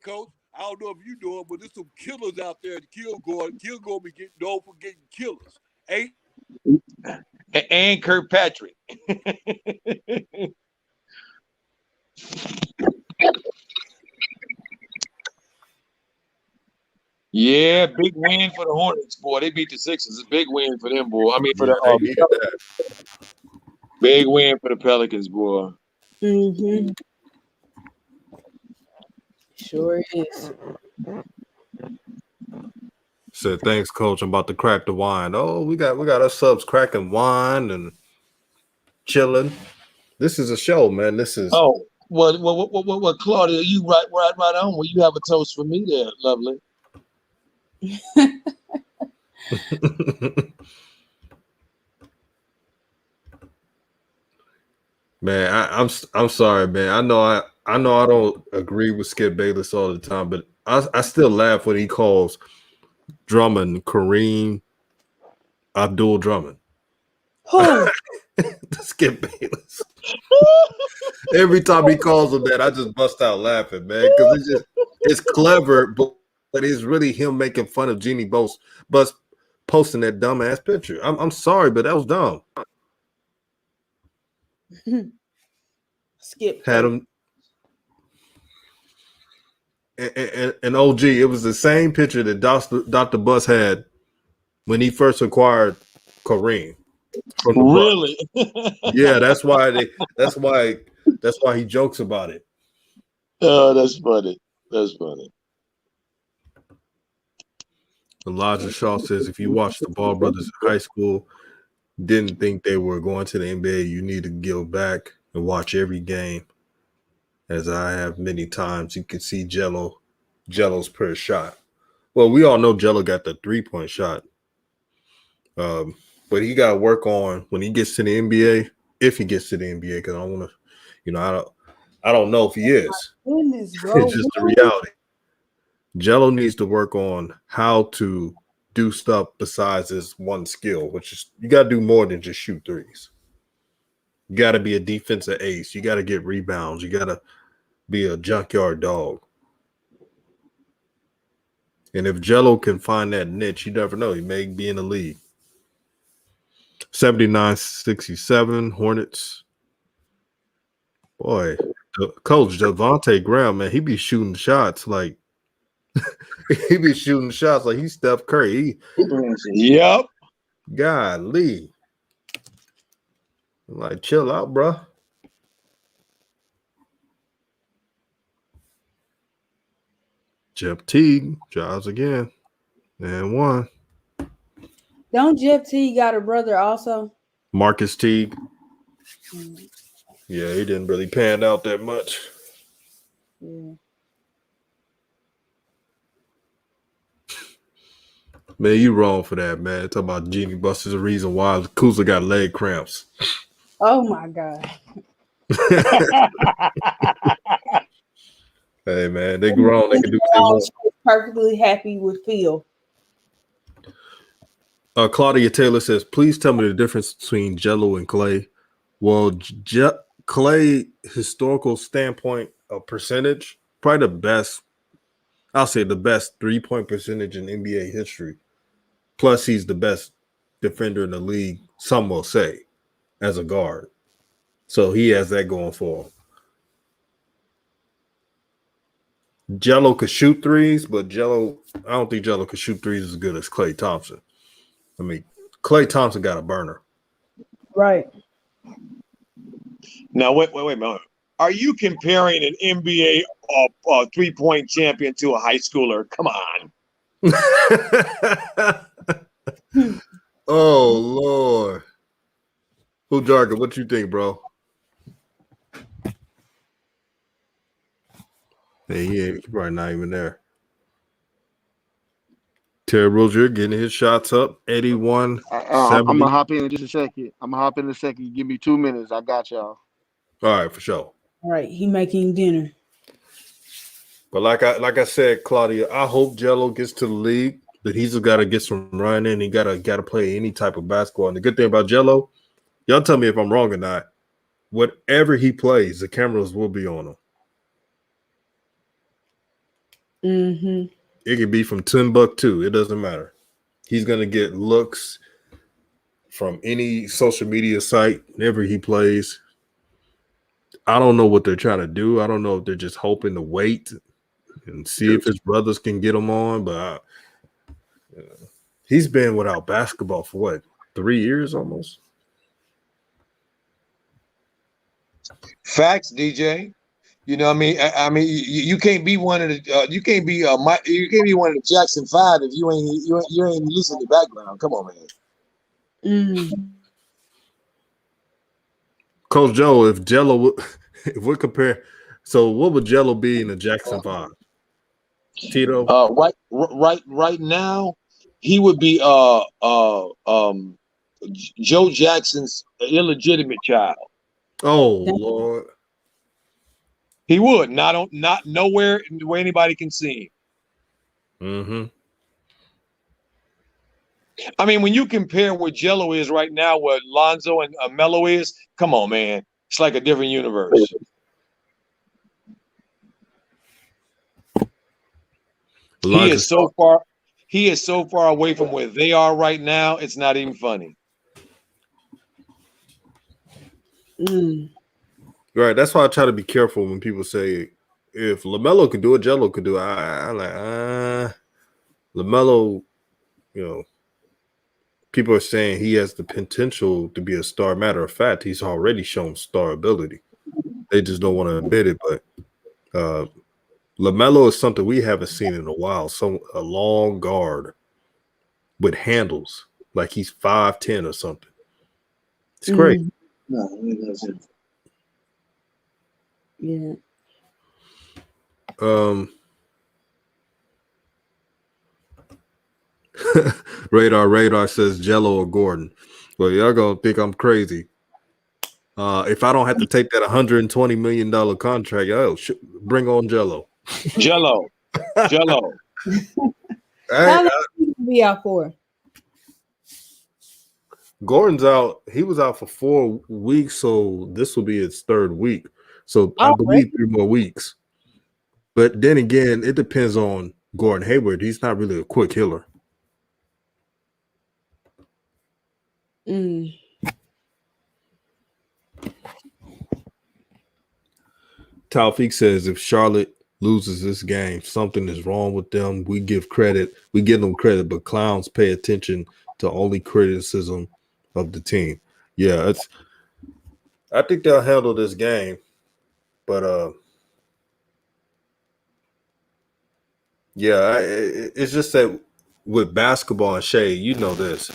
coach. I don't know if you know it, but there's some killers out there at Kilgore. Kilgore be getting known for getting killers. Hey. And Kirkpatrick. Yeah, big win for the Hornets, boy. They beat the Sixers. A big win for them, boy. I mean, for they needed that. Big win for the Pelicans, boy. Mm-hmm. Sure is. Said, thanks, coach. I'm about to crack the wine. Oh, we got our subs cracking wine and chilling. This is a show, man. This is Well, Claudia, you right on. Well, you have a toast for me there, lovely. Man, I'm sorry, man. I know I don't agree with Skip Bayless all the time, but I still laugh when he calls Drummond Kareem Abdul Drummond. Who? Skip Bayless. Every time he calls him that, I just bust out laughing, man, because it's clever, but it's really him making fun of Jeannie Buss posting that dumbass picture. I'm sorry, but that was dumb. Skip Had him and OG. It was the same picture that Dr. Buss had when he first acquired Kareem. from the Bucks. Really? Yeah, that's why he jokes about it. Oh, that's funny. That's funny. Elijah Shaw says if you watch the Ball brothers in high school, didn't think they were going to the NBA, you need to go back and watch every game. As I have many times, you can see Jello's per shot. Well, we all know Jello got the 3-point shot. But he got to work on when he gets to the NBA, if he gets to the NBA, because I don't want to, I don't know if he is. Goodness, bro. It's just the reality. Jello needs to work on how to do stuff besides his one skill, which is you got to do more than just shoot threes. You got to be a defensive ace. You got to get rebounds. You got to be a junkyard dog. And if Jello can find that niche, you never know. He may be in the league. 79-67 Hornets. Boy, Coach Devontae Graham, man, he be shooting shots like he's Steph Curry. Yep. Golly. Like, chill out, bro. Jeff Teague drives again. And one. Don't Jeff T got a brother also? Marcus Teague. Yeah, he didn't really pan out that much. Yeah. Man, you wrong for that, man. Talking about Genie Buster's the reason why Kuzma got leg cramps. Oh my God. Hey, man, they grown. They can do what they want. Perfectly happy with Phil. Claudia Taylor says, please tell me the difference between Jello and Clay. Well, Clay, historical standpoint of percentage, probably the best, I'll say the best 3-point percentage in NBA history. Plus, he's the best defender in the league, some will say, as a guard. So he has that going for him. Jello could shoot threes, but I don't think Jello could shoot threes as good as Klay Thompson. I mean, Klay Thompson got a burner. Right. Now, wait a minute. Are you comparing an NBA 3-point champion to a high schooler? Come on. Oh, Lord. Who Jargon, what you think, bro? Hey, he's probably not even there. Terry Rozier getting his shots up. 81. I'm going to hop in just a second. Give me 2 minutes. I got y'all. All right, for sure. All right, he making dinner. But like I said, Claudia, I hope Jello gets to the league, but he's got to get some running. He got to play any type of basketball. And the good thing about Jello, y'all tell me if I'm wrong or not, whatever he plays, the cameras will be on him. Mm-hmm. It could be from Timbuktu. It doesn't matter. He's going to get looks from any social media site whenever he plays. I don't know what they're trying to do. I don't know if they're just hoping to wait and see if his brothers can get him on. But he's been without basketball for what, 3 years almost? Facts, DJ. You know what I mean? I mean, you can't be one of the you can't be one of the Jackson 5 if you ain't listening to the background. Come on, man. Mm. Coach Joe, if we compare, so what would Jello be in the Jackson 5? Tito? Right now, he would be Joe Jackson's illegitimate child. Oh Lord. He would not nowhere where anybody can see him. Mm-hmm. I mean, when you compare what Jello is right now, what Lonzo and Melo is, come on, man, it's like a different universe. He is so far away from where they are right now. It's not even funny. Mm. Right. That's why I try to be careful when people say if LaMelo could do it, Jello could do it. I'm like, LaMelo, people are saying he has the potential to be a star. Matter of fact, he's already shown star ability. They just don't want to admit it. But LaMelo is something we haven't seen in a while. A long guard with handles, like he's 5'10" or something. It's great. No, it doesn't. Yeah. Radar says Jello or Gordon. Well, y'all gonna think I'm crazy. If I don't have to take that $120 million contract, bring on Jello. Jello. How long will he be out for? Gordon's out. He was out for 4 weeks, so this will be his 3rd week. So I believe 3 more weeks. But then again, it depends on Gordon Hayward. He's not really a quick healer. Taufik says if Charlotte loses this game, something is wrong with them. We give them credit, but clowns pay attention to only criticism of the team. Yeah, I think they'll handle this game, but yeah, it's just that with basketball and Shay, you know this.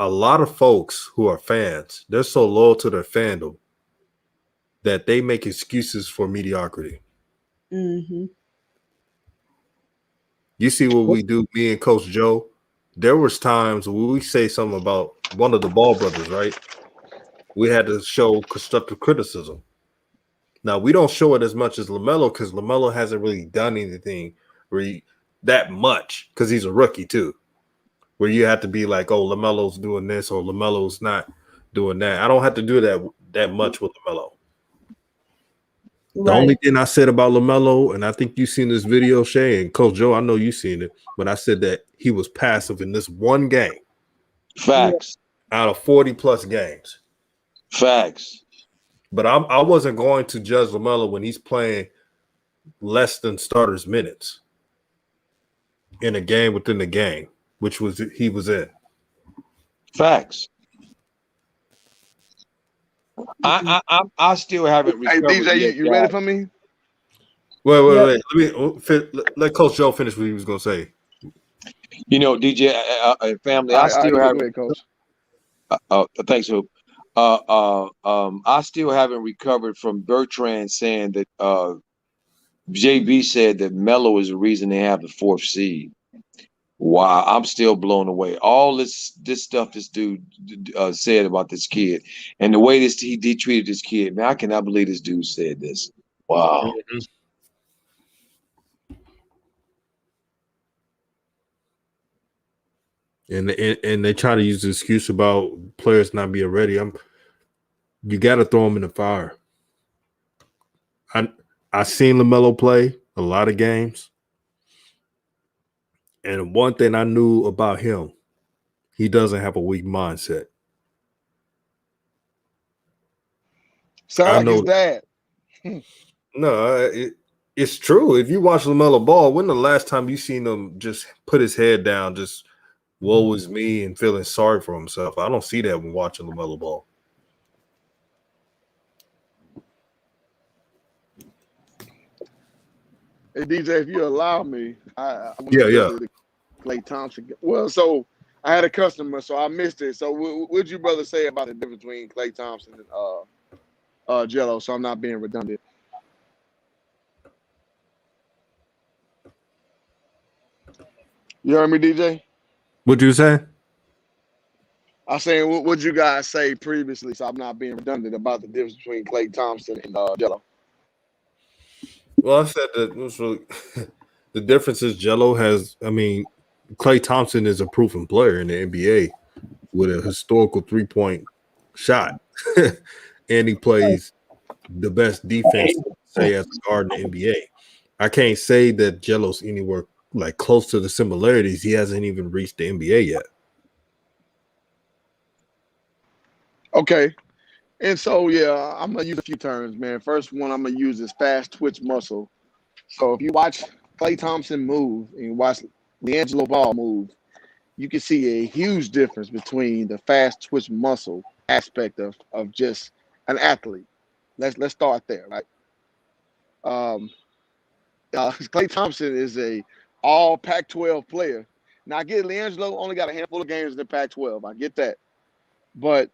A lot of folks who are fans, they're so loyal to their fandom that they make excuses for mediocrity. Mm-hmm. You see what we do, me and Coach Joe? There was times when we say something about one of the Ball brothers, right? We had to show constructive criticism. Now, we don't show it as much as LaMelo because LaMelo hasn't really done anything that much because he's a rookie too, where you have to be like, oh, LaMelo's doing this or LaMelo's not doing that. I don't have to do that much with LaMelo. Right. The only thing I said about LaMelo, and I think you've seen this video, Shay, and Coach Joe, I know you've seen it, when I said that he was passive in this one game. Facts. Out of 40-plus games. Facts. But I wasn't going to judge LaMelo when he's playing less than starters minutes in a game within the game, which he was in. Facts. I still haven't recovered. Hey, DJ, you ready for me? Wait. Let Coach Joe finish what he was going to say. You know, DJ, family, I still haven't. Coach. Thanks, Hoop. I still haven't recovered from Bertrand saying that JB said that Melo is the reason they have the 4th seed. Wow, I'm still blown away. All this stuff this dude said about this kid and the way he treated this kid, man, I cannot believe this dude said this. Wow. And they try to use the excuse about players not being ready. You got to throw them in the fire. I seen LaMelo play a lot of games. And one thing I knew about him, he doesn't have a weak mindset. Sound like his dad. No, it's true. If you watch LaMelo ball, when the last time you seen him just put his head down, just woe is me and feeling sorry for himself? I don't see that when watching LaMelo ball. Hey, DJ, if you allow me, I want to the Klay Thompson. Well, so I had a customer, so I missed it. So what would you brother say about the difference between Klay Thompson and Jello, so I'm not being redundant? You heard me, DJ? What'd you say? I was saying, what would you guys say previously, so I'm not being redundant, about the difference between Klay Thompson and Jello? Well, I said that it was really the difference is Jello Klay Thompson is a proven player in the NBA with a historical 3-point shot. And he plays the best defense, say, as a guard in the NBA. I can't say that Jello's anywhere like close to the similarities. He hasn't even reached the NBA yet. Okay. And so, yeah, I'm going to use a few terms, man. First one I'm going to use is fast twitch muscle. So if you watch Klay Thompson move and you watch LiAngelo Ball move, you can see a huge difference between the fast twitch muscle aspect of just an athlete. Let's start there, right? Um, Klay Thompson is a all Pac-12 player. Now I get LiAngelo only got a handful of games in the Pac-12. I get that, but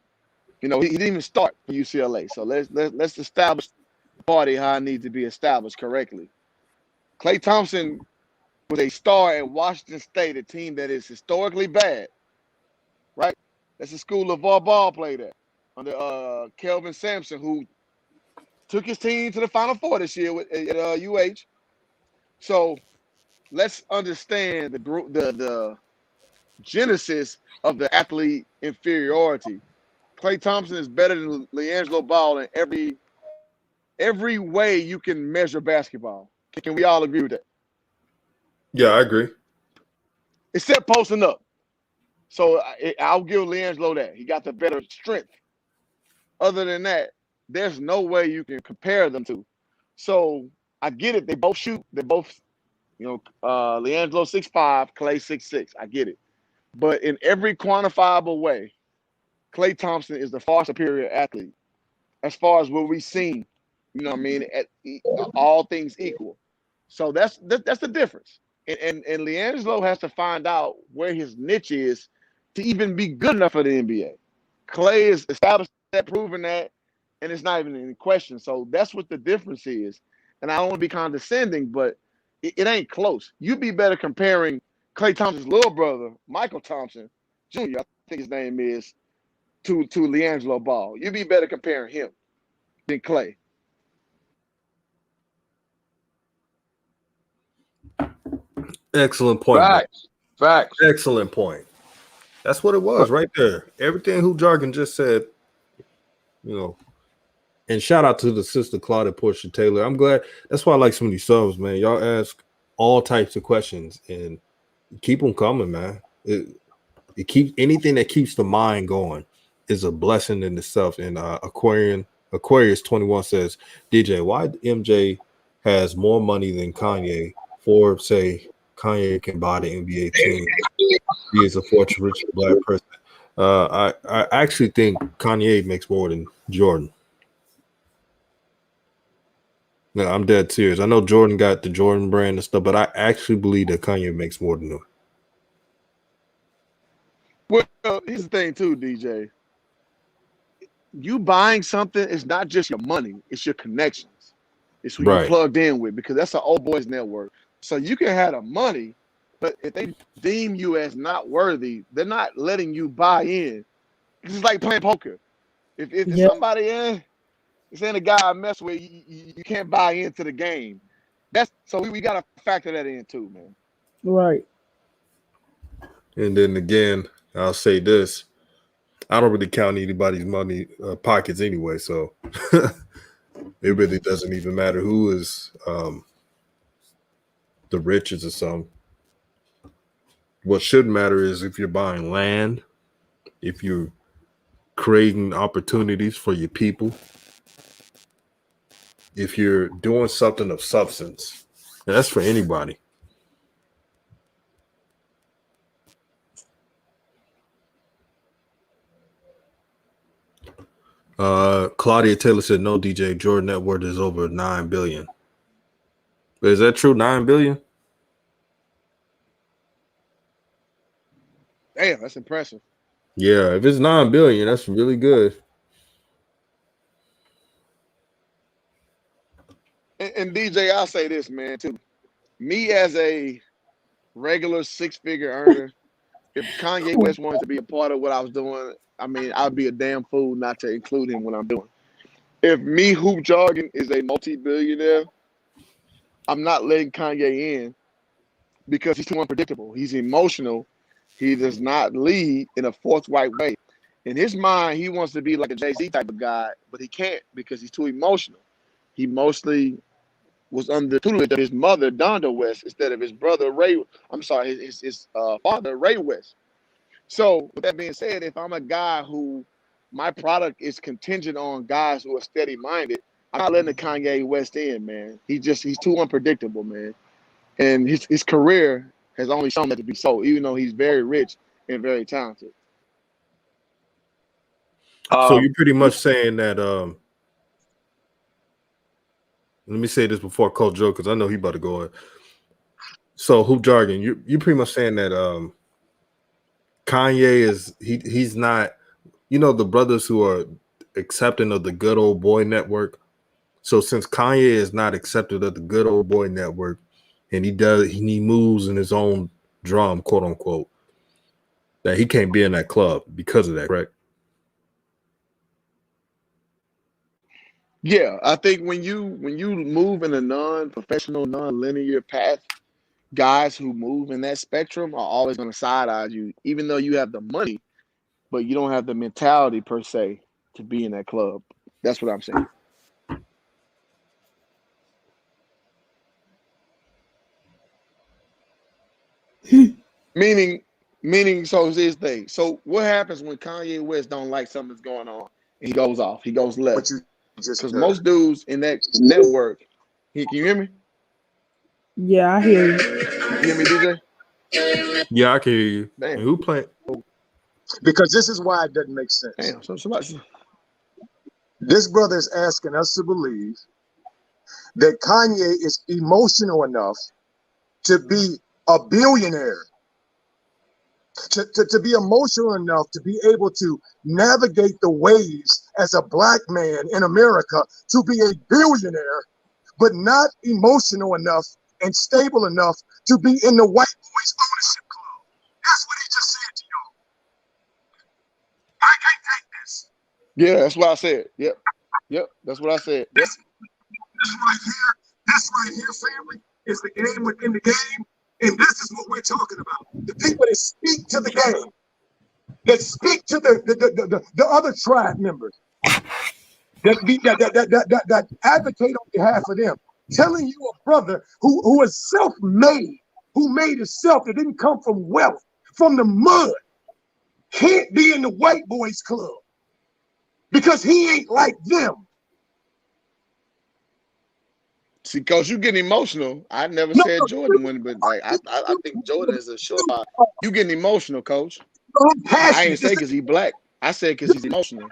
he didn't even start for UCLA. So let's establish the party how it needs to be established correctly. Klay Thompson was a star at Washington State, a team that is historically bad, right? That's the school LeVar Ball played at under Kelvin Sampson, who took his team to the Final Four this year at UH. So let's understand the genesis of the athlete inferiority. Klay Thompson is better than LiAngelo Ball in every way you can measure basketball. Can we all agree with that? Yeah, I agree. Except posting up. So I'll give LiAngelo that. He got the better strength. Other than that, there's no way you can compare them to. So I get it. They both shoot. They both, LiAngelo 6'5", Klay 6'6". I get it. But in every quantifiable way, Klay Thompson is the far superior athlete as far as what we've seen. You know what I mean? At all things equal. So that's the difference. And LiAngelo has to find out where his niche is to even be good enough for the NBA. Klay is established that, proven that, and it's not even in question. So that's what the difference is. And I don't want to be condescending, but it ain't close. You'd be better comparing Klay Thompson's little brother, Michael Thompson Jr., I think his name is, to LiAngelo Ball. You'd be better comparing him than Klay. Excellent point. Facts. Excellent point. That's what it was right there. Everything Hoop Jargon just said, and shout out to the sister Claudia Portia Taylor. I'm glad. That's why I like some of these subs, man. Y'all ask all types of questions and keep them coming, man. It keeps anything that keeps the mind going is a blessing in itself. And Aquarius 21 says, DJ, why MJ has more money than Kanye? Forbes say Kanye can buy the NBA team. He is a fortune rich black person. I actually think Kanye makes more than Jordan. No, I'm dead serious. I know Jordan got the Jordan brand and stuff, but I actually believe that Kanye makes more than him. Well, here's the thing too, DJ. You buying something is not just your money; it's your connections. It's who you plugged in with, because that's an old boys network. So you can have the money, but if they deem you as not worthy, they're not letting you buy in. It's like playing poker. If there's somebody in, it's ain't a guy I mess with, you can't buy into the game. So we got to factor that in too, man. Right. And then again, I'll say this. I don't really count anybody's money pockets anyway, so it really doesn't even matter who is the richest or something. What should matter is if you're buying land, if you're creating opportunities for your people, if you're doing something of substance. And that's for anybody. Claudia Taylor said, no, DJ, Jordan net worth is over 9 billion. Is that true? 9 billion? Damn, that's impressive. Yeah, if it's 9 billion, that's really good. And DJ, I'll say this, man, too. Me as a regular six-figure earner, if Kanye West wanted to be a part of what I was doing, I mean, I'd be a damn fool not to include him when I'm doing. If me, Hoop Jargon, is a multi-billionaire, I'm not letting Kanye in because he's too unpredictable. He's emotional. He does not lead in a forthright way. In his mind, he wants to be like a Jay-Z type of guy, but he can't because he's too emotional. He mostly was under the tutelage of his mother, Donda West, instead of his brother, Ray. I'm sorry, his father, Ray West. So with that being said, if I'm a guy who my product is contingent on guys who are steady-minded, I'm not letting the Kanye West in, man. He's too unpredictable, man. And his career has only shown that to be so. Even though he's very rich, and very talented. So you're pretty much saying that. Let me say this before Coach Joe, because I know he about to go in. So Hoop Jargon, you pretty much saying that Kanye he's not, the brothers who are accepting of the good old boy network. So since Kanye is not accepted of the good old boy network, and he moves in his own drum, quote unquote, that he can't be in that club because of that, correct? Yeah, I think when you move in a non-professional, non-linear path, guys who move in that spectrum are always going to side eye you, even though you have the money, but you don't have the mentality per se to be in that club. That's what I'm saying. Meaning, so it's this thing. So what happens when Kanye West don't like something that's going on? And he goes off. He goes left. Because most dudes in that network, can you hear me? Yeah, I hear you. You hear me, DJ? Yeah, I can hear you. Damn. And who playing? Because this is why it doesn't make sense. Damn. So somebody. This brother is asking us to believe that Kanye is emotional enough to be a billionaire, to be emotional enough to be able to navigate the waves as a black man in America to be a billionaire, but not emotional enough and stable enough to be in the white boys ownership club. That's what he just said to y'all. I can't take this. Yeah, that's what I said. Yep, that's what I said. Yep. This right here, family, is the game within the game. And this is what we're talking about. The people that speak to the game, that speak to the other tribe members, that advocate on behalf of them, telling you a brother who is self-made, who made himself, that didn't come from wealth, from the mud, can't be in the white boys club because he ain't like them. See, Coach, you getting emotional. I never said Jordan wouldn't, but like I think Jordan is a sure. You getting emotional, Coach. I ain't say because he's black. I said because he's emotional.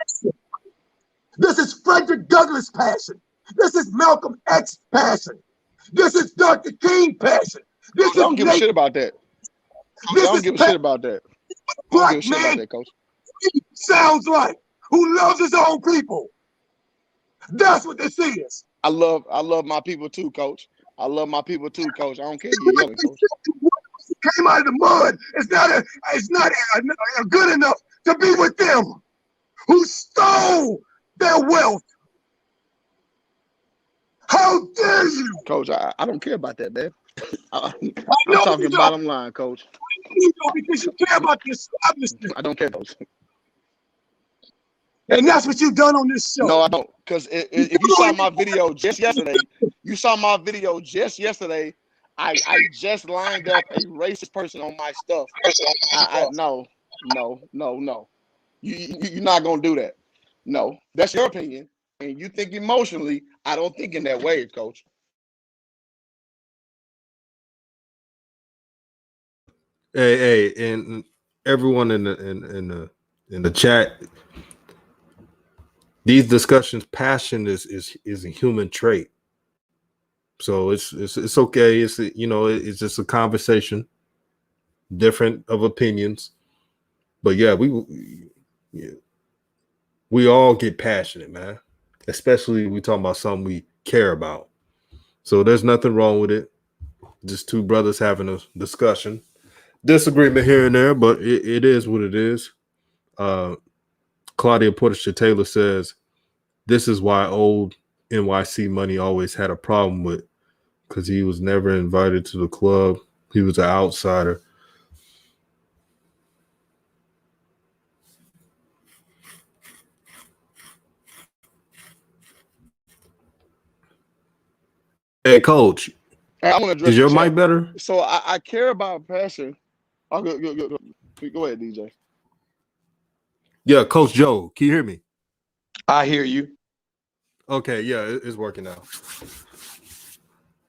This is Frederick Douglass passion. This is Malcolm X passion. This is Dr. King passion. This I don't give a shit about that. I don't give a shit about that. I don't give a shit about that, Coach. Sounds like who loves his own people. That's what this is. I love my people too, Coach. I love my people too, Coach. I don't care you yelling, Coach. Came out of the mud. It's not good enough to be with them who stole their wealth. How dare you, Coach? I don't care about that, man. I'm talking bottom line, Coach. Because you care about the establishment. I don't care, Coach. And that's what you've done on this show. No, I don't. Because if you saw my video just yesterday, I just lined up a racist person on my stuff. No. You're not gonna do that. No, that's your opinion, and you think emotionally. I don't think in that way, Coach. Hey, and everyone in the chat. These discussions, passion is a human trait. So it's okay. It's just a conversation, different of opinions. But yeah, we all get passionate, man. Especially we talking about something we care about. So there's nothing wrong with it. Just two brothers having a discussion. Disagreement here and there, but it is what it is. Claudia Portisha Taylor says, this is why old NYC Money always had a problem with, because he was never invited to the club. He was an outsider. Hey, Coach. I want to address is your mic better? So I care about passion. Go ahead, DJ. Yeah, Coach Joe, can you hear me? I hear you. Okay, yeah, it's working now.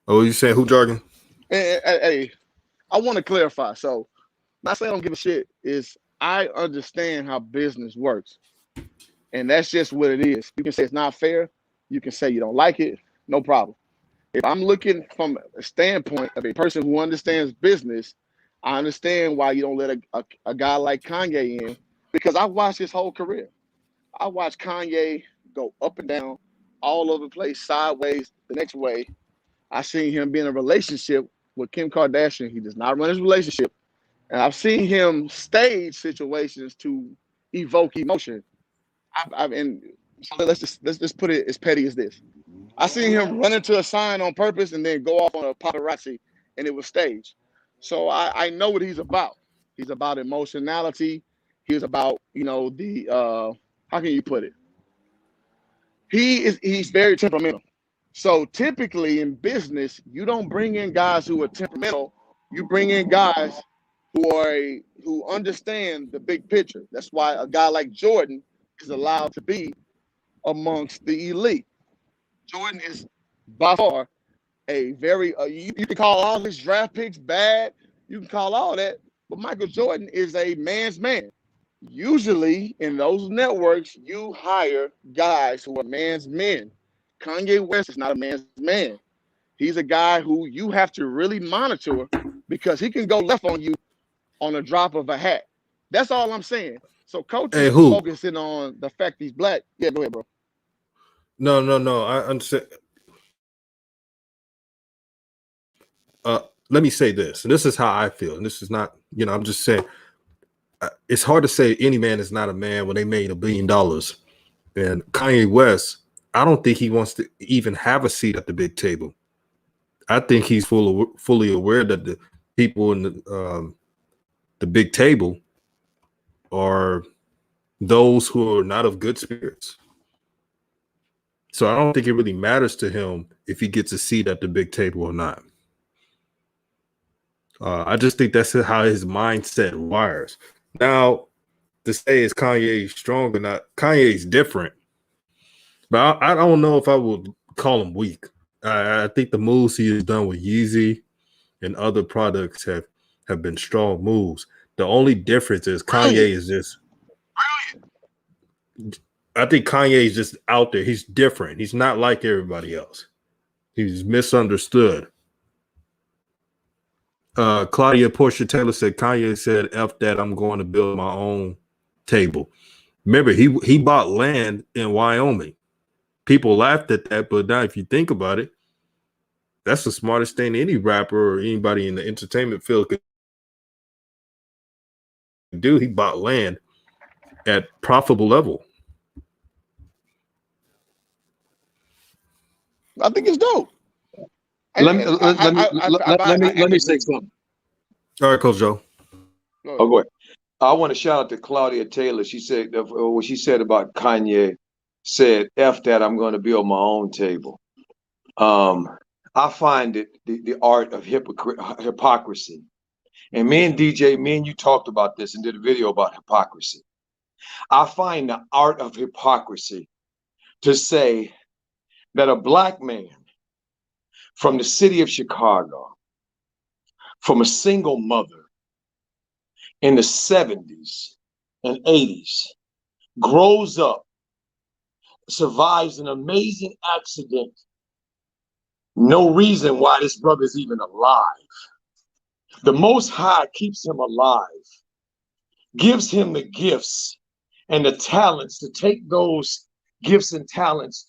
Oh, you saying who jargon? Hey, I want to clarify. So, not saying I don't give a shit is I understand how business works. And that's just what it is. You can say it's not fair. You can say you don't like it. No problem. If I'm looking from a standpoint of a person who understands business, I understand why you don't let a guy like Kanye in, because I watched his whole career. I watched Kanye go up and down, all over the place, sideways, the next way. I seen him be in a relationship with Kim Kardashian. He does not run his relationship. And I've seen him stage situations to evoke emotion. And so let's just put it as petty as this. I seen him run into a sign on purpose and then go off on a paparazzi, and it was staged. So I know what he's about. He's about emotionality. He's about, the how can you put it? He's very temperamental. So typically in business, you don't bring in guys who are temperamental. You bring in guys who understand the big picture. That's why a guy like Jordan is allowed to be amongst the elite. Jordan is by far a very you can call all his draft picks bad. You can call all that, but Michael Jordan is a man's man. Usually in those networks, you hire guys who are man's men. Kanye West is not a man's man. He's a guy who you have to really monitor because he can go left on you on a drop of a hat. That's all I'm saying. So coach is focusing on the fact he's black. Yeah, go ahead, bro. No. I understand. Let me say this, and this is how I feel. And this is not, I'm just saying, it's hard to say any man is not a man when they made $1 billion. And Kanye West, I don't think he wants to even have a seat at the big table. I think he's fully aware that the people in the big table are those who are not of good spirits. So I don't think it really matters to him if he gets a seat at the big table or not. I just think that's how his mindset wires. Now, to say is Kanye strong or not, Kanye's different. But I don't know if I would call him weak. I think the moves he has done with Yeezy and other products have been strong moves. The only difference is Kanye is just I think Kanye is just out there. He's different. He's not like everybody else. He's misunderstood. Claudia Portia Taylor said, Kanye said, F that, I'm going to build my own table. Remember, he bought land in Wyoming. People laughed at that, but now if you think about it, that's the smartest thing any rapper or anybody in the entertainment field could do. He bought land at profitable level. I think it's dope. Let me say something. All right, Coach Joe. Oh, go ahead. I want to shout out to Claudia Taylor. She said what she said about Kanye. Said, "F that, I'm going to build my own table." I find it the art of hypocrisy. And me and you talked about this and did a video about hypocrisy. I find the art of hypocrisy to say that a black man from the city of Chicago, from a single mother in the 70s and 80s, grows up, survives an amazing accident. No reason why this brother is even alive. The Most High keeps him alive, gives him the gifts and the talents to take those gifts and talents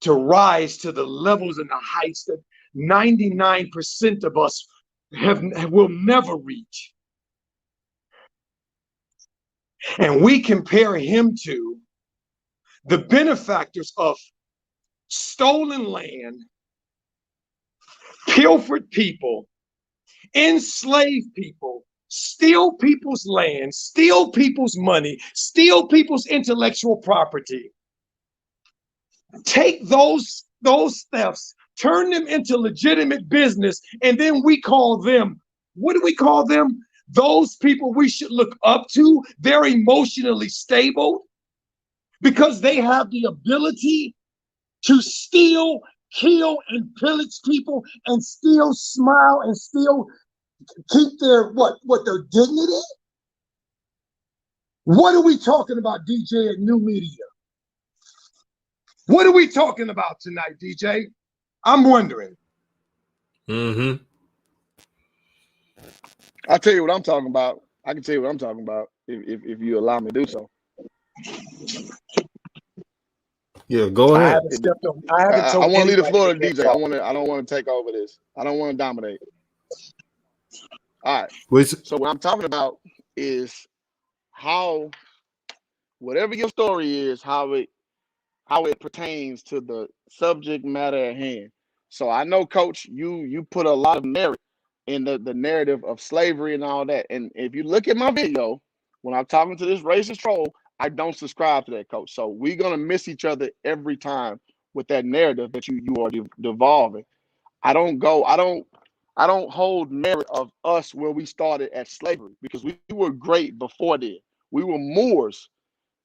to rise to the levels and the heights that 99% of us will never reach. And we compare him to the benefactors of stolen land, pilfered people, enslaved people, steal people's land, steal people's money, steal people's intellectual property. Take those thefts, turn them into legitimate business, and then we call them, what do we call them? Those people we should look up to. They're emotionally stable because they have the ability to steal, kill, and pillage people and still smile and still keep their their dignity. What are we talking about, DJ, at New Media? What are we talking about tonight, DJ? I'm wondering. Mm-hmm. I'll tell you what I'm talking about. I can tell you what I'm talking about if you allow me to do so. Yeah, go I ahead. haven't stepped on. I haven't I told want to leave the anybody floor they to can't DJ. talk. I don't want to take over this. I don't want to dominate. All right. Wait, So what I'm talking about is how whatever your story is, how it pertains to the subject matter at hand. So I know, Coach, you put a lot of merit in the narrative of slavery and all that. And if you look at my video, when I'm talking to this racist troll, I don't subscribe to that, Coach. So we're gonna miss each other every time with that narrative that you are devolving. I don't hold merit of us where we started at slavery because we were great before then. We were Moors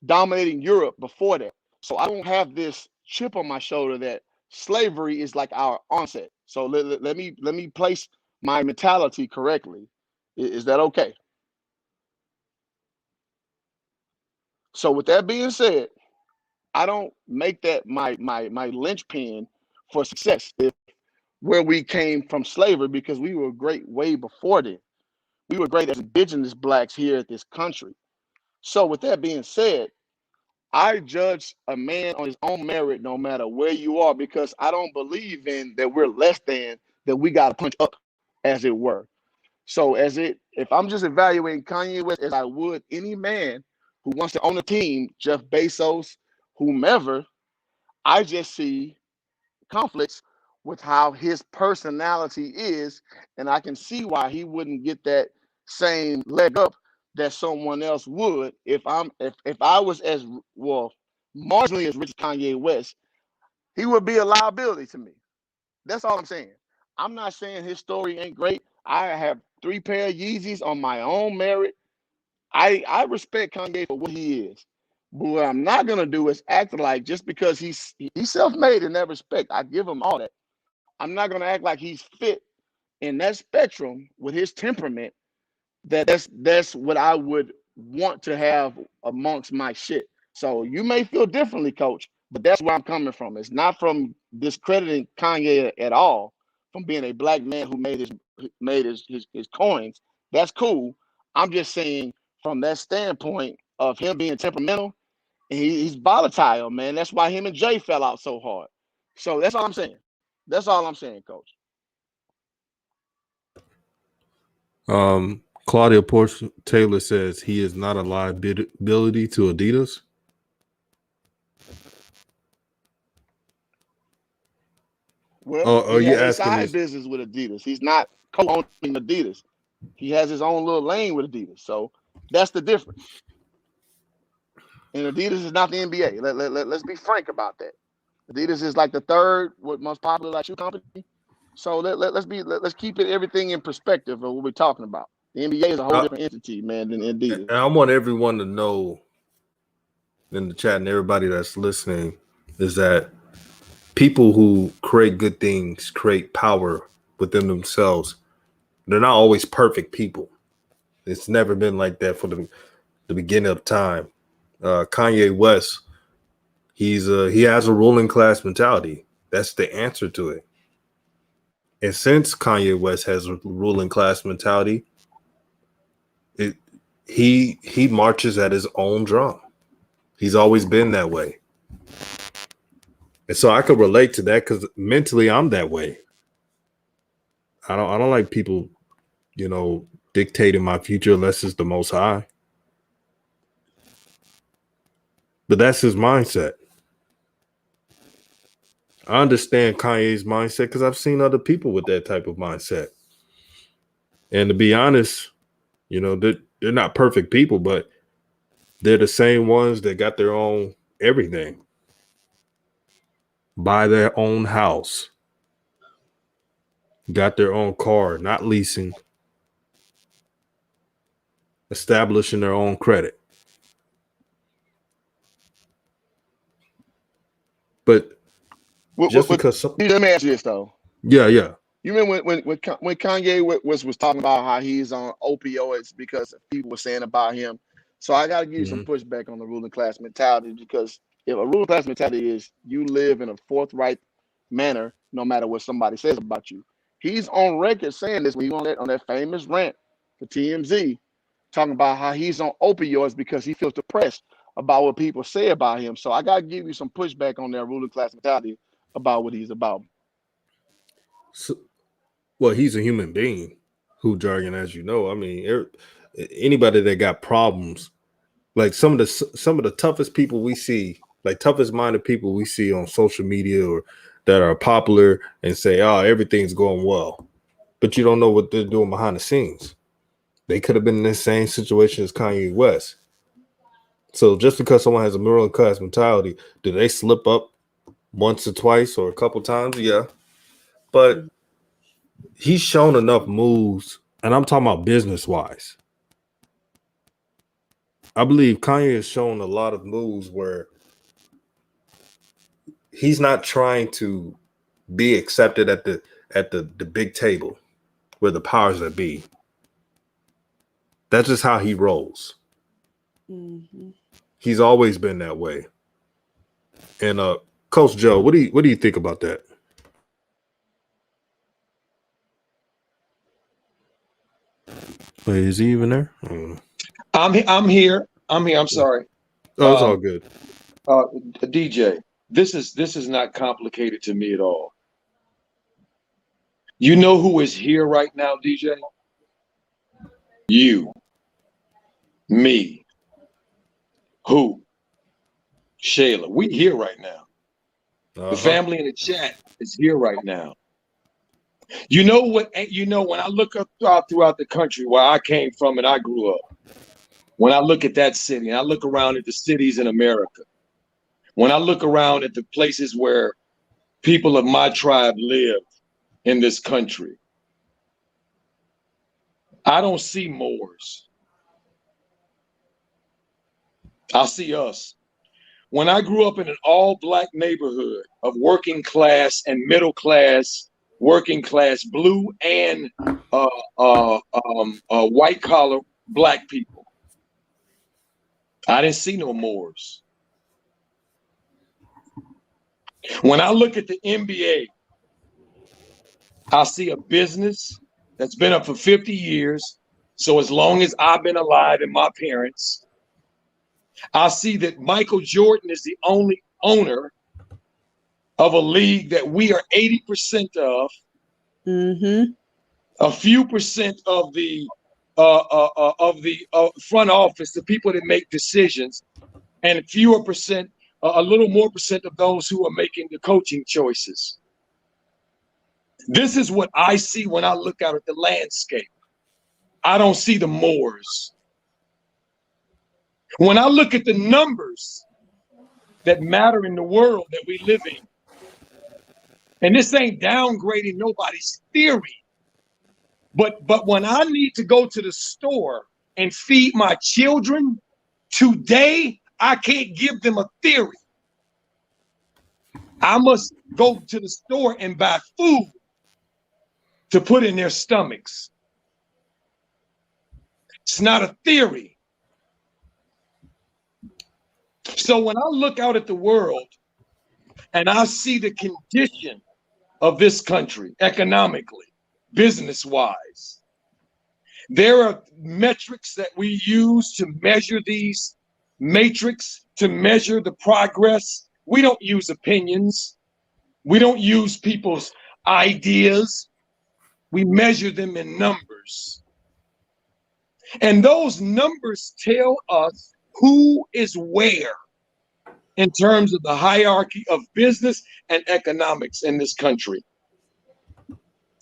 dominating Europe before that. So I don't have this chip on my shoulder that slavery is like our onset. So let me place my mentality correctly. Is that okay? So with that being said, I don't make that my linchpin for success if where we came from slavery because we were great way before then. We were great as indigenous blacks here at this country. So with that being said, I judge a man on his own merit no matter where you are because I don't believe in that we're less than, that we got to punch up, as it were. So if I'm just evaluating Kanye West as I would any man who wants to own a team, Jeff Bezos, whomever, I just see conflicts with how his personality is, and I can see why he wouldn't get that same leg up that someone else would if I was as well marginally as rich as Kanye West. He would be a liability to me. That's all I'm saying. I'm not saying his story ain't great. I have 3 pair of Yeezys on my own merit. I respect Kanye for what he is. But what I'm not gonna do is act like just because he's self-made in that respect, I give him all that. I'm not gonna act like he's fit in that spectrum with his temperament. That's what I would want to have amongst my shit. So you may feel differently, Coach, but that's where I'm coming from. It's not from discrediting Kanye at all, from being a black man who made his coins. That's cool. I'm just saying from that standpoint of him being temperamental, he's volatile, man. That's why him and Jay fell out so hard. So that's all I'm saying. That's all I'm saying, Coach. Claudia Porsche Taylor says he is not a liability to Adidas. Well, Oh, are he you has a asking side this? business with Adidas. He's not co-owning Adidas. He has his own little lane with Adidas. So that's the difference. And Adidas is not the NBA. Let's be frank about that. Adidas is like the third most popular like shoe company. So let's keep everything in perspective of what we're talking about. The NBA is a whole different entity, man, than Adidas. And I want everyone to know in the chat and everybody that's listening is that people who create good things create power within themselves. They're not always perfect people. It's never been like that for the beginning of time. Kanye West, he has a ruling class mentality. That's the answer to it. And since Kanye West has a ruling class mentality, he marches at his own drum. He's always been that way. And so I could relate to that because mentally I'm that way. I don't like people, dictating my future unless it's the Most High. But that's his mindset. I understand Kanye's mindset because I've seen other people with that type of mindset. And to be honest, they're not perfect people, but they're the same ones that got their own everything. Buy their own house. Got their own car, not leasing. Establishing their own credit. But because let me ask you this though. Yeah. You remember when Kanye was talking about how he's on opioids because people were saying about him So I got to give you some Mhm. pushback on the ruling class mentality, because if a ruling class mentality is you live in a forthright manner, no matter what somebody says about you. He's on record saying this when he on that famous rant for TMZ, talking about how he's on opioids because he feels depressed about what people say about him. So I got to give you some pushback on that ruling class mentality about what he's about. So, well, he's a human being who jargon, as you know. I mean, anybody that got problems, like some of the toughest people we see, like toughest minded people we see on social media or that are popular and say, "Oh, everything's going well," but you don't know what they're doing behind the scenes. They could have been in the same situation as Kanye West. So just because someone has a middle class mentality, do they slip up once or twice or a couple times? Yeah, but he's shown enough moves, and I'm talking about business wise. I believe Kanye has shown a lot of moves where he's not trying to be accepted at the big table where the powers that be. That's just how he rolls. Mm-hmm. He's always been that way. And Coach Joe, what do you think about that? Wait, is he even there? I'm here. I'm sorry. Oh, it's all good. DJ, this is not complicated to me at all. You know who is here right now, DJ? You, me, who? Shayla. We here right now. The family in the chat is here right now. You know what? You know, when I look up throughout the country where I came from and I grew up, when I look at that city and I look around at the cities in America, when I look around at the places where people of my tribe live in this country, I don't see Moors. I see us. When I grew up in an all-black neighborhood of working class and middle class, working class blue and white collar black people, I didn't see no Moors. When I look at the NBA, I see a business that's been up for 50 years. So as long as I've been alive and my parents, I see that Michael Jordan is the only owner of a league that we are 80% of. Mm-hmm. A few percent of the front office, the people that make decisions, and a fewer percent, a little more percent of those who are making the coaching choices. This is what I see when I look out at the landscape. I don't see the Moors. When I look at the numbers that matter in the world that we live in, and this ain't downgrading nobody's theory, but when I need to go to the store and feed my children today, I can't give them a theory. I must go to the store and buy food to put in their stomachs. It's not a theory. So when I look out at the world and I see the condition of this country economically, business-wise, there are metrics that we use to measure these matrix, to measure the progress. We don't use opinions. We don't use people's ideas. We measure them in numbers. And those numbers tell us who is where in terms of the hierarchy of business and economics in this country.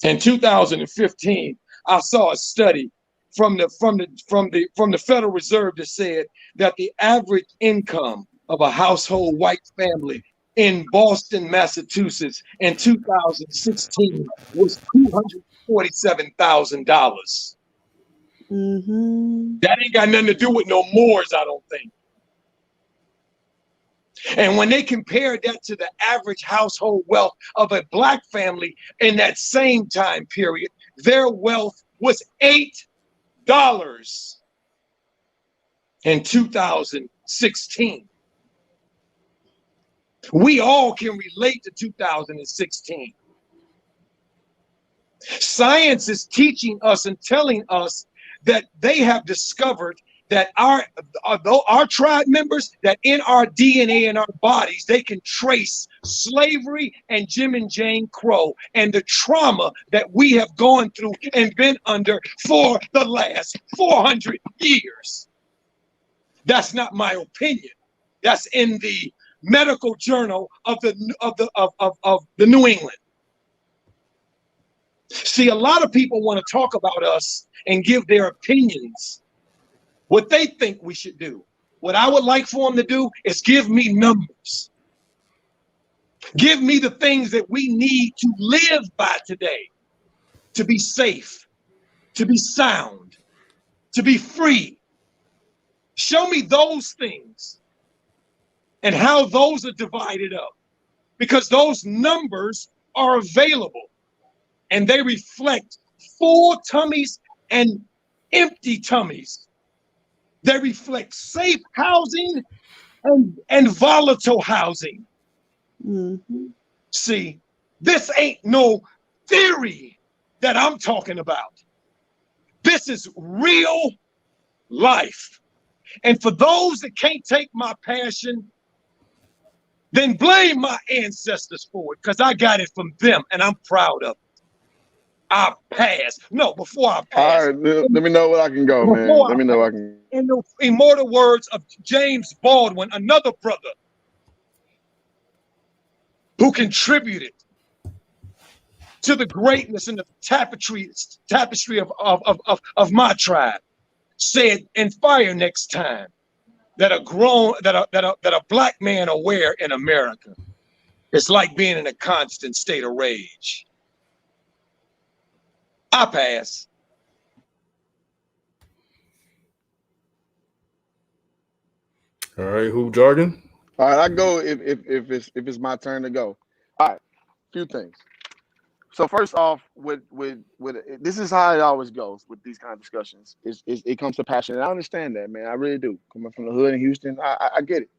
In 2015, I saw a study from the Federal Reserve that said that the average income of a household white family in Boston, Massachusetts in 2016 was $247,000. Mm-hmm. That ain't got nothing to do with no Moors, I don't think. And when they compared that to the average household wealth of a black family in that same time period, their wealth was $8. in 2016. We all can relate to 2016. Science is teaching us and telling us that they have discovered that our tribe members, that in our DNA and our bodies, they can trace slavery and Jim and Jane Crow and the trauma that we have gone through and been under for the last 400 years. That's not my opinion. That's in the medical journal of the New England. See, a lot of people want to talk about us and give their opinions, what they think we should do. What I would like for them to do is give me numbers. Give me the things that we need to live by today, to be safe, to be sound, to be free. Show me those things and how those are divided up, because those numbers are available and they reflect full tummies and empty tummies. They reflect safe housing and volatile housing. Mm-hmm. See, this ain't no theory that I'm talking about. This is real life. And for those that can't take my passion, then blame my ancestors for it, because I got it from them and I'm proud of it. I passed. No, before I passed. All right, let me know where I can go, man. Let me know I can. In the immortal words of James Baldwin, another brother who contributed to the greatness and the tapestry of my tribe, said in Fire Next Time that a black man aware in America, it's like being in a constant state of rage. I pass. All right, Hoop Jargon. All right, I go if it's my turn to go. All right, few things. So first off, with this is how it always goes with these kind of discussions. It comes to passion, and I understand that, man. I really do. Coming from the hood in Houston, I get it.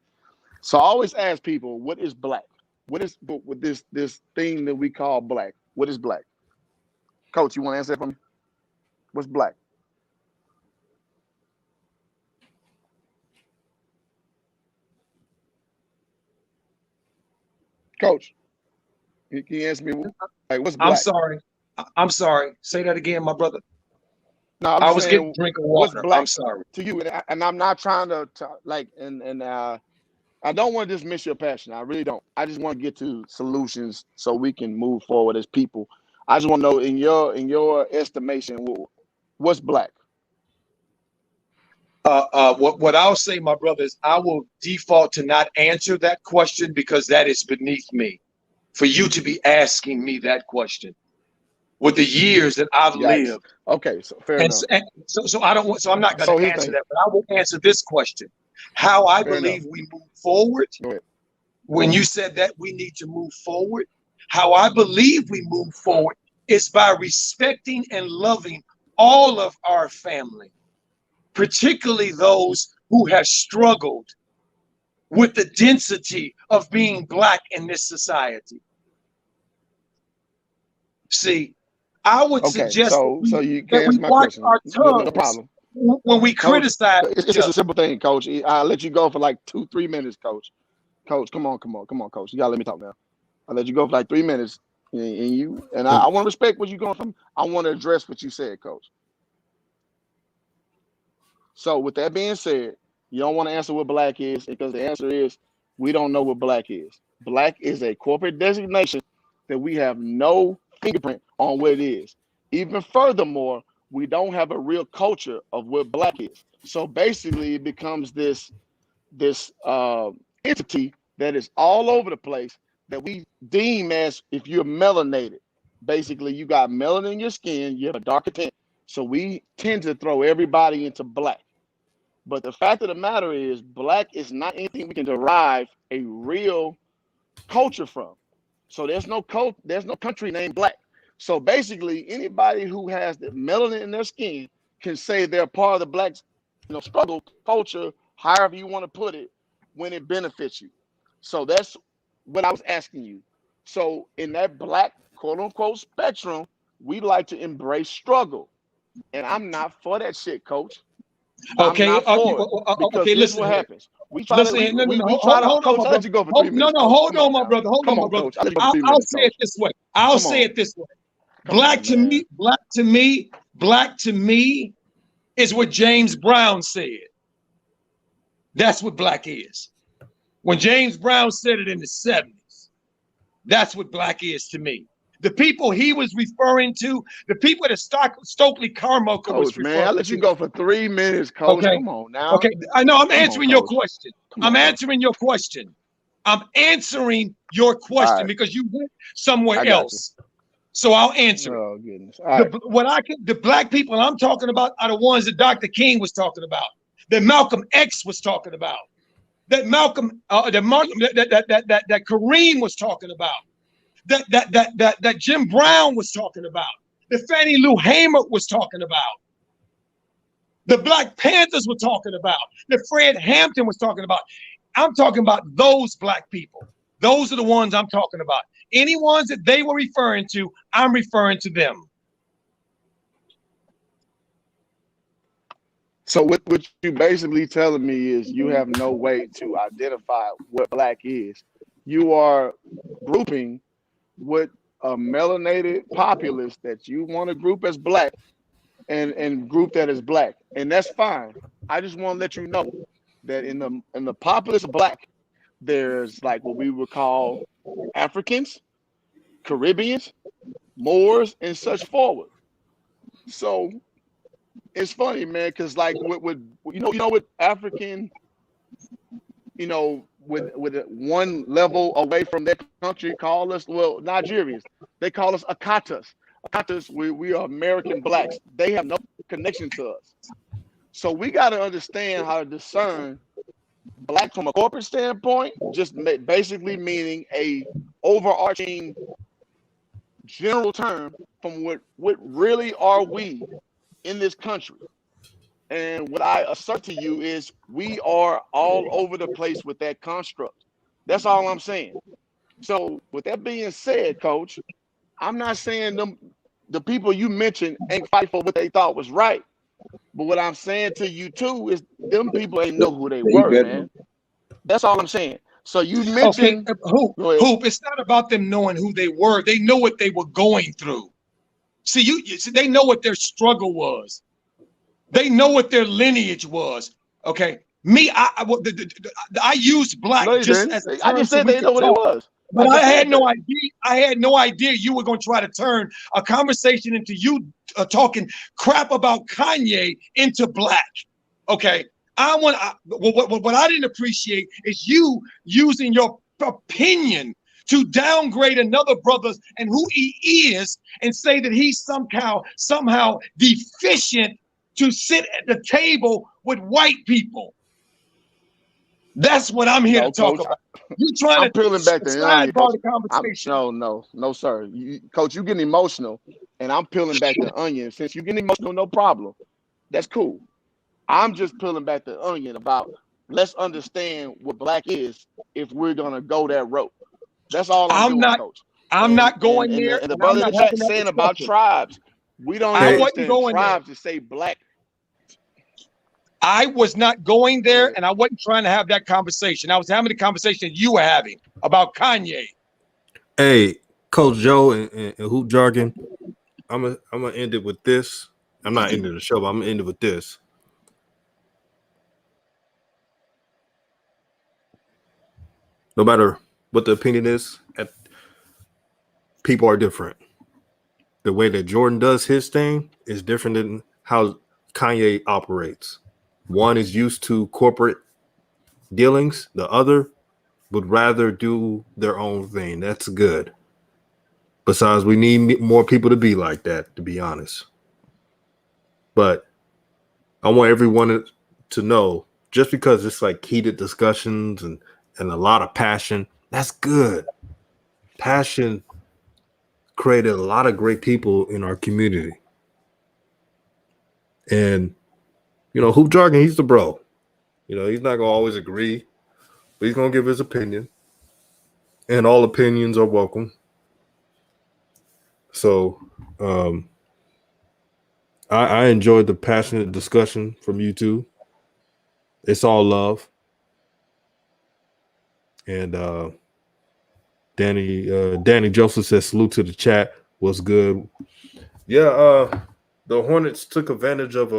So I always ask people, what is black? What is with this thing that we call black? What is black? Coach, you want to answer that for me? What's black? Coach, can you answer me? Like, what's black? I'm sorry. Say that again, my brother. No, I was getting a drink of water. I'm sorry. To you, and I'm not trying to like, and I don't want to dismiss your passion. I really don't. I just want to get to solutions so we can move forward as people. I just want to know, in your estimation, what's black? What I'll say, my brother, is I will default to not answer that question, because that is beneath me. For you to be asking me that question with the years that I've lived. Okay, so fair enough. So I don't want. So I'm not going to answer that, but I will answer this question: how I believe we move forward. When you said that we need to move forward, how I believe we move forward is by respecting and loving all of our family, particularly those who have struggled with the density of being black in this society. See, I would suggest so you can answer my watch question. our tongues. No problem. When we criticize, it's just a simple thing, Coach. I'll let you go for like 2-3 minutes, Coach. Coach, come on, Coach. You gotta let me talk now. I'll let you go for like 3 minutes, and I want to respect what you're going from. I want to address what you said, Coach. So with that being said, you don't want to answer what black is, because the answer is we don't know what black is. Black is a corporate designation that we have no fingerprint on what it is. Even furthermore, we don't have a real culture of what black is. So basically it becomes this entity that is all over the place that we deem as, if you're melanated. Basically, you got melanin in your skin, you have a darker tint. So we tend to throw everybody into black. But the fact of the matter is, black is not anything we can derive a real culture from. So there's no country named black. So basically, anybody who has the melanin in their skin can say they're part of the black struggle culture, however you want to put it, when it benefits you. So that's what I was asking you. So in that black quote unquote spectrum, we like to embrace struggle. And I'm not for that shit, coach. I'm Okay, not for it. Because okay. this is Listen what here. happens. We try to Listen here. No, no, no. we try to Hold on, coach, my I'll let brother. you go for 3 No, minutes, no. coach. Hold Come on on, my now. brother. Hold Come on, my on, brother. coach. I'll let you go for 3 I'll minutes, say coach. it this way. I'll Come say on. it this way. Come Black on, to man. me, black to me is what James Brown said. That's what black is. When James Brown said it in the 70s, that's what black is to me. The people he was referring to, the people that Stokely Carmichael was Coach, man, I'll referring let you to. go for 3 minutes, coach. Okay. Come on now. Okay. I know I'm Come on, answering your coach. question. Come I'm on, coach. answering your question. I'm answering your All question right. because you went somewhere I got you. else. So I'll answer it. Oh, goodness. All right. The black people I'm talking about are the ones that Dr. King was talking about, that Malcolm X was talking about, that that Kareem was talking about, that Jim Brown was talking about, that Fannie Lou Hamer was talking about, the Black Panthers were talking about, that Fred Hampton was talking about. I'm talking about those black people. Those are the ones I'm talking about. Any ones that they were referring to, I'm referring to them. So what you basically telling me is you have no way to identify what black is. You are grouping what a melanated populace that you want to group as black and group that as black. And that's fine. I just want to let you know that in the populace of black, there's like what we would call Africans, Caribbeans, Moors, and such forward. So it's funny, man, because like with with African, with one level away from their country, call us Nigerians. They call us Akatas. Akatas, we are American blacks. They have no connection to us. So we got to understand how to discern black from a corporate standpoint, just basically meaning a overarching general term from what really are we in this country. And what I assert to you is we are all over the place with that construct. That's all I'm saying. So with that being said, coach, I'm not saying the people you mentioned ain't fight for what they thought was right. But what I'm saying to you too is them people ain't know who they were, man. That's all I'm saying. So you mentioned Hoop, it's not about them knowing who they were. They know what they were going through. See, they know what their struggle was. They know what their lineage was. Okay. Me, I used black just as a term. I just said they know what it was. But I had no idea. I had no idea you were going to try to turn a conversation into you talking crap about Kanye into black. Okay. What I didn't appreciate is you using your opinion to downgrade another brother and who he is and say that he's somehow deficient to sit at the table with white people. That's what I'm here to talk about. You trying I'm peeling back the onion, coach. The conversation. No, sir. Coach, you getting emotional, and I'm peeling back the onion. Since you getting emotional, no problem. That's cool. I'm just peeling back the onion about let's understand what black is if we're gonna go that road. That's all I'm doing, coach. I'm not going there. And the brother in the chat saying about tribes, we don't understand tribes to say black. I was not going there, and I wasn't trying to have that conversation. I was having the conversation you were having about Kanye. Hey, Coach Joe and Hoop Jargon, I'm gonna end it with this. I'm not ending the show, but I'm gonna end it with this. No matter what the opinion is, people are different. The way that Jordan does his thing is different than how Kanye operates. One is used to corporate dealings. The other would rather do their own thing. That's good. Besides, we need more people to be like that, to be honest. But I want everyone to know, just because it's like heated discussions and a lot of passion, that's good. Passion created a lot of great people in our community. And Hoop Jargon, he's the bro. He's not gonna always agree, but he's gonna give his opinion. And all opinions are welcome. So I enjoyed the passionate discussion from you two. It's all love. And Danny Joseph says salute to the chat. What's good? Yeah, the Hornets took advantage of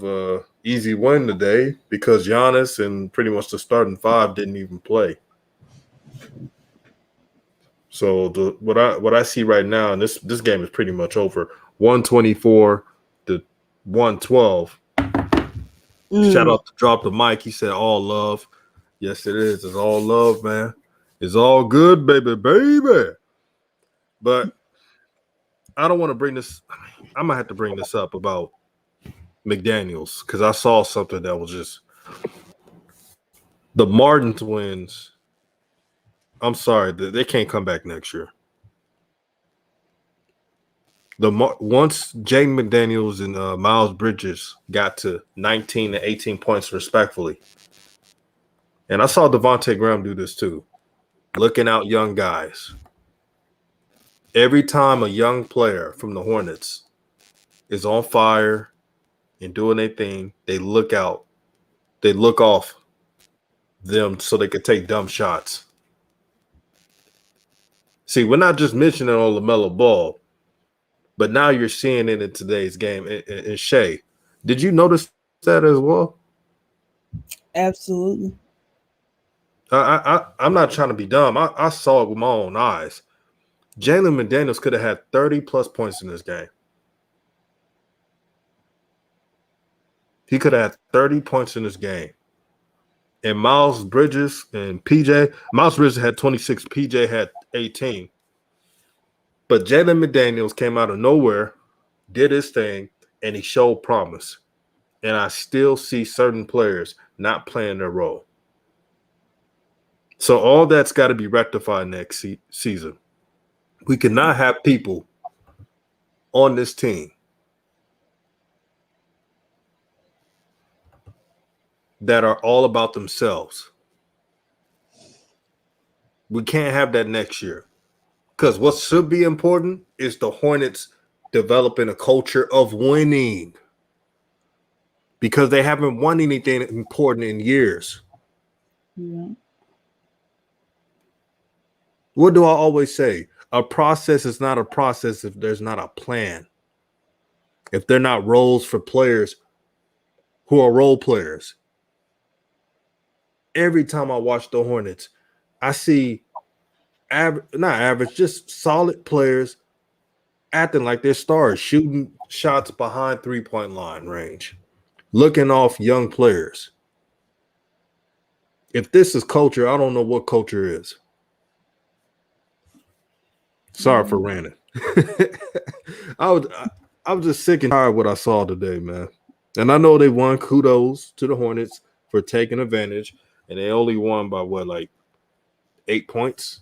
a easy win today because Giannis and pretty much the starting five didn't even play. So what I see right now, and this game is pretty much over. 124 to 112. Shout out to Drop the Mic. He said all love. Yes, it is. It's all love, man. It's all good, baby. But I don't want to bring this. I'm gonna have to bring this up about McDaniels because I saw something that was just the Martin twins. I'm sorry, they can't come back next year. Once Jaden McDaniels and Miles Bridges got to 19 and 18 points respectfully, and I saw Devontae Graham do this too, looking out young guys. Every time a young player from the Hornets is on fire and doing their thing, they look out. They look off them so they could take dumb shots. See, we're not just mentioning on LaMelo Ball, but now you're seeing it in today's game. And Shay, did you notice that as well? Absolutely. I'm not trying to be dumb. I saw it with my own eyes. Jalen McDaniels could have had 30-plus points in this game. He could have had 30 points in this game. And Miles Bridges and PJ, Miles Bridges had 26, PJ had 18. But Jalen McDaniels came out of nowhere, did his thing, and he showed promise. And I still see certain players not playing their role. So all that's got to be rectified next season. We cannot have people on this team that are all about themselves. We can't have that next year. Because what should be important is the Hornets developing a culture of winning. Because they haven't won anything important in years. Yeah. What do I always say? A process is not a process if there's not a plan. If they're not roles for players who are role players. Every time I watch the Hornets, I see just solid players acting like they're stars, shooting shots behind three-point line range, looking off young players. If this is culture, I don't know what culture is. Sorry for ranting. I was just sick and tired of what I saw today, man. And I know they won. Kudos to the Hornets for taking advantage. And they only won by 8 points?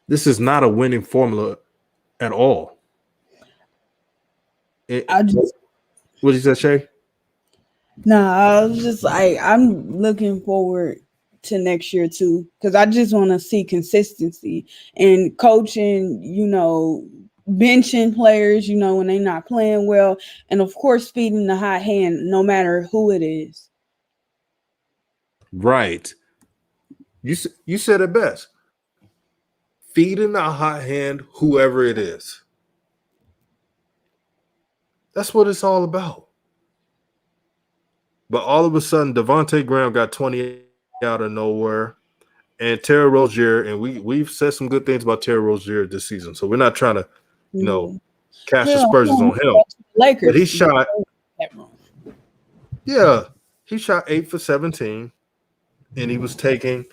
This is not a winning formula at all. What did you say, Shay? I was just like, I'm looking forward to next year too, because I just want to see consistency and coaching, benching players, when they're not playing well, and of course feeding the hot hand no matter who it is. Right. You said it best. Feeding the hot hand, whoever it is. That's what it's all about. But all of a sudden, Devontae Graham got 20 out of nowhere. And Terry Rozier, and we've said some good things about Terry Rozier this season. So we're not trying to, cast aspersions on him. Lakers, but he shot. Yeah, he shot 8 for 17, and he was taking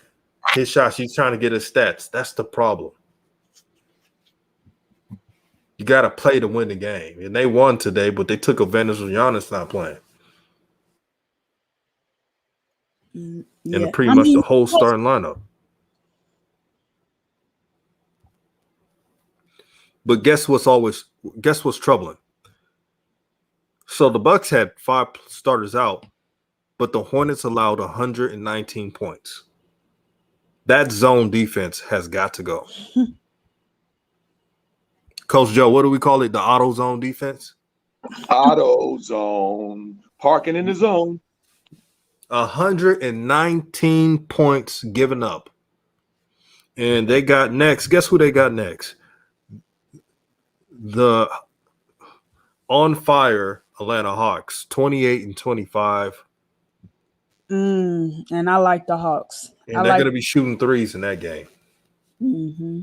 his shots. He's trying to get his stats. That's the problem. You got to play to win the game, and they won today, but they took advantage of Giannis not playing. Yeah. And pretty much the whole starting lineup. But guess what's always guess what's troubling? So the Bucks had 5 starters out, but the Hornets allowed 119 points. That zone defense has got to go. Coach Joe, what do we call it? The auto zone defense? Auto zone. Parking in the zone. 119 points given up. And they got next. Guess who they got next? The on fire Atlanta Hawks, 28-25. And I like the Hawks. And they're going to be shooting threes in that game. Mm-hmm.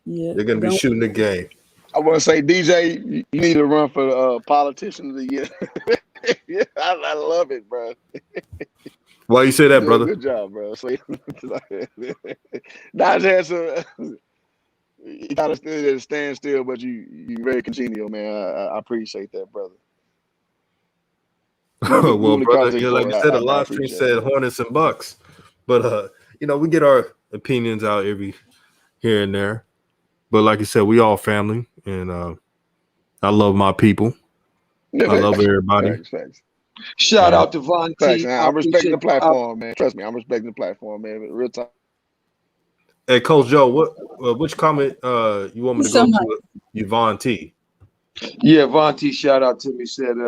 Yeah, they're going to be shooting the game. I want to say, DJ, you need to run for politician of the year. Yeah, I love it, bro. Why you say that, brother? Good job, bro. So, Dodge had some. You kind of stood at a standstill, but you very congenial, man. I appreciate that, brother. Well, brother, like you said, a live stream said Hornets and Bucks, but we get our opinions out every here and there. But like you said, we all family, and I love my people. I love everybody. Facts. Shout out to Von T. I'm respecting the platform, man. Trust me, I'm respecting the platform, man. Real time. Hey, Coach Joe, which comment you want me to go to? Yvonne T. Yeah, Von T. Shout out to me. Said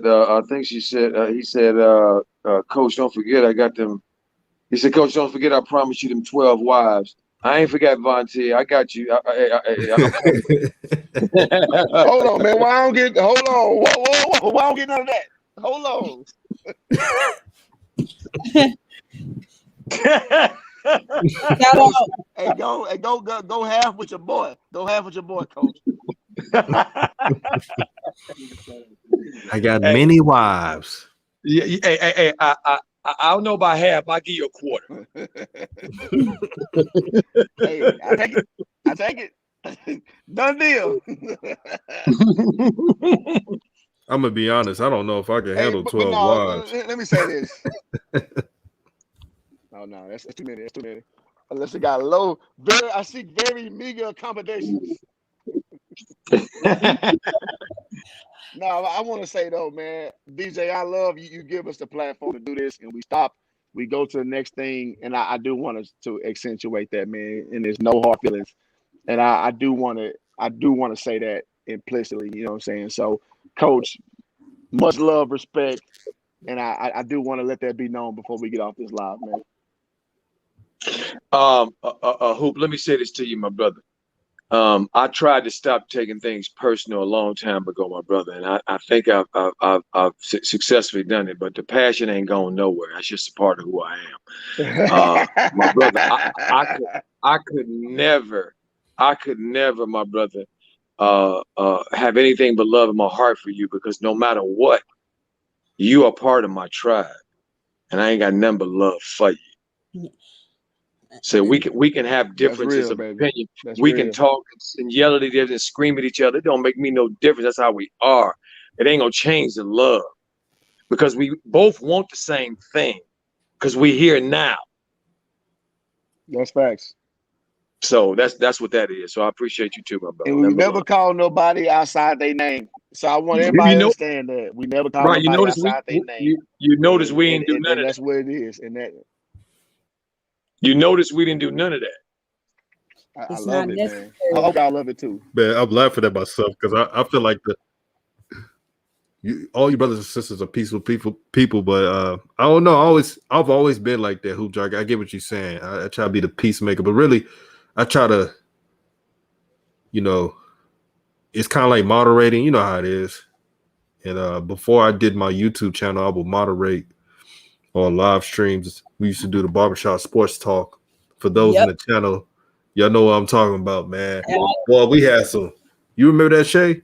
I think she said he said Coach, don't forget I got them. He said, Coach, don't forget I promised you them 12 wives. I ain't forgot, Von T. I got you. Hold on, man. Why I don't get? Hold on. Whoa. Why I don't get none of that? Hold on. Hey, go half with your boy. Go half with your boy, Coach. I got many wives. Yeah. Hey. I don't know about half. I'll give you a quarter. Hey, I take it. Done deal. I'm gonna be honest. I don't know if I can handle 12 wives. Let me say this. Oh no, that's too many. That's too many. Unless it got low, I seek very meager accommodations. No, I want to say though, man, DJ, I love you. You give us the platform to do this, and we stop. We go to the next thing, and I do want to accentuate that, man. And there's no hard feelings, and I do want to say that implicitly. You know what I'm saying? So, Coach, much love, respect, and I do want to let that be known before we get off this live, man. Hoop, let me say this to you, my brother. I tried to stop taking things personal a long time ago, my brother, and I think I've successfully done it. But the passion ain't going nowhere. That's just a part of who I am, my brother. I could never, my brother, have anything but love in my heart for you, because no matter what, you are part of my tribe, and I ain't got nothing but love for you. So we can have differences of opinion. We can talk and yell at each other and scream at each other. It don't make me no difference. That's how we are. It ain't gonna change the love, because we both want the same thing, because we're here now. That's facts. So that's what that is. So I appreciate you too, my brother. And we never call nobody outside their name. So I want everybody to understand that we never call nobody outside their name. You notice we ain't do none of that. That's what it is. And that. You notice we didn't do none of that. I love it, man. I hope y'all love it too. Man, I'm laughing at myself because I feel like all your brothers and sisters are peaceful people, but I don't know. I've always been like that, Hoop Jock. I get what you're saying. I try to be the peacemaker, but really, I try to, it's kind of like moderating. You know how it is. And before I did my YouTube channel, I would moderate on live streams. We used to do the barbershop sports talk. For those in the channel, y'all know what I'm talking about, man. Boy, we had some. You remember that, Shay?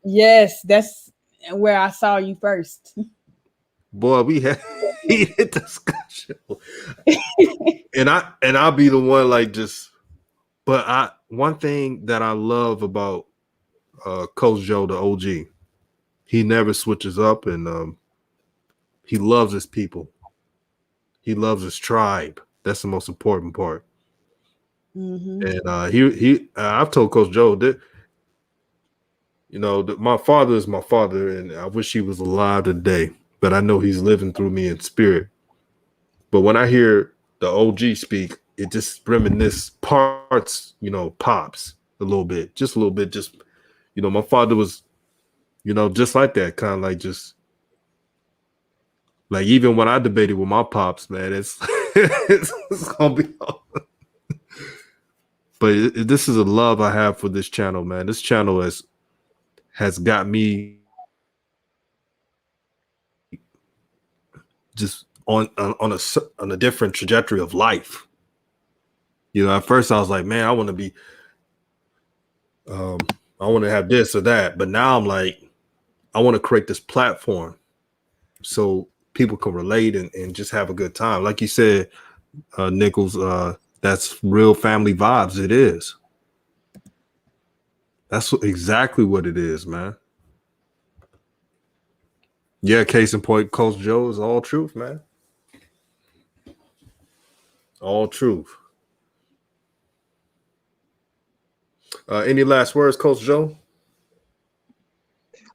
Yes, that's where I saw you first. Boy, we had heated discussion. and I'll be the one but one thing that I love about Coach Joe, the OG, he never switches up, and he loves his people. He loves his tribe. That's the most important part. Mhm. And I've told Coach Joe that, you know, that my father is my father, and I wish he was alive today, but I know he's living through me in spirit. But when I hear the OG speak, it just reminisce parts, you know, pops a little bit, just a little bit. Just, you know, my father was, you know, just like that, kind of like just like even when I debated with my pops, man, it's gonna be. But this is a love I have for this channel, man. This channel has got me just on a different trajectory of life. You know, at first I was like, man, I want to be, I want to have this or that, but now I'm like, I want to create this platform so people can relate and just have a good time. Like you said, Nichols, that's real family vibes. It is. That's exactly what it is, man. Yeah, case in point, Coach Joe is all truth, man. All truth. Any last words, Coach Joe?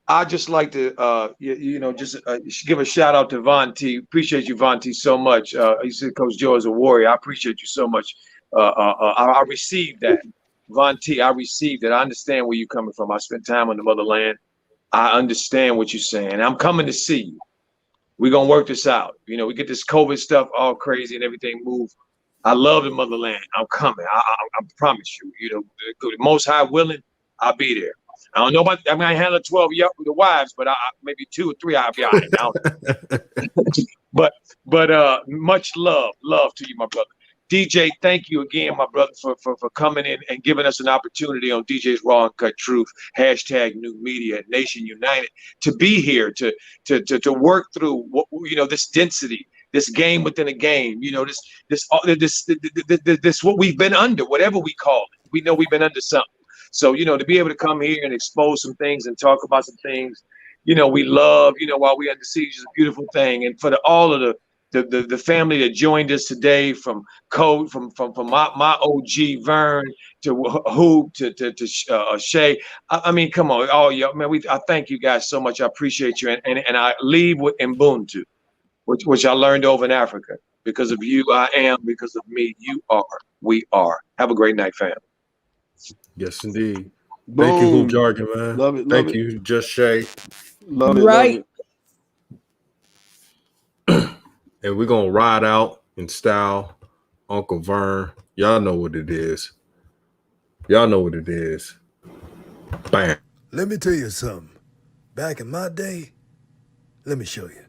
I just like to, just give a shout out to Von T. Appreciate you, Von T, so much. You said Coach Joe is a warrior. I appreciate you so much. I received that, Von T. I received it. I understand where you're coming from. I spent time on the motherland. I understand what you're saying. I'm coming to see you. We're gonna work this out. You know, we get this COVID stuff all crazy and everything move. I love the motherland. I'm coming. I promise you. You know, the Most High willing, I'll be there. I don't know about. I mean, I handle 12 the wives, but maybe 2 or 3 I'll be all right. But much love to you, my brother. DJ, thank you again, my brother, for coming in and giving us an opportunity on DJ's Raw and Cut Truth, hashtag New Media, Nation United, to be here to work through what, you know, this density, this game within a game, you know, this what we've been under, whatever we call it. We know we've been under something. So, you know, to be able to come here and expose some things and talk about some things, you know, we love, you know, while we under siege is a beautiful thing. And for all of the family that joined us today, from Code, from my OG Vern to Hoop to Shay. I mean, come on, all y'all, man. I thank you guys so much. I appreciate you, and I leave with Ubuntu, which I learned over in Africa. Because of you, I am. Because of me, you are. We are. Have a great night, fam. Yes, indeed. Boom. Thank you, Hoop Jargon, man. Love it. Thank you, Just Shay. Love it. Right. Love it. And we're gonna ride out in style, Uncle Vern. Y'all know what it is. Y'all know what it is. Bam. Let me tell you something. Back in my day, let me show you.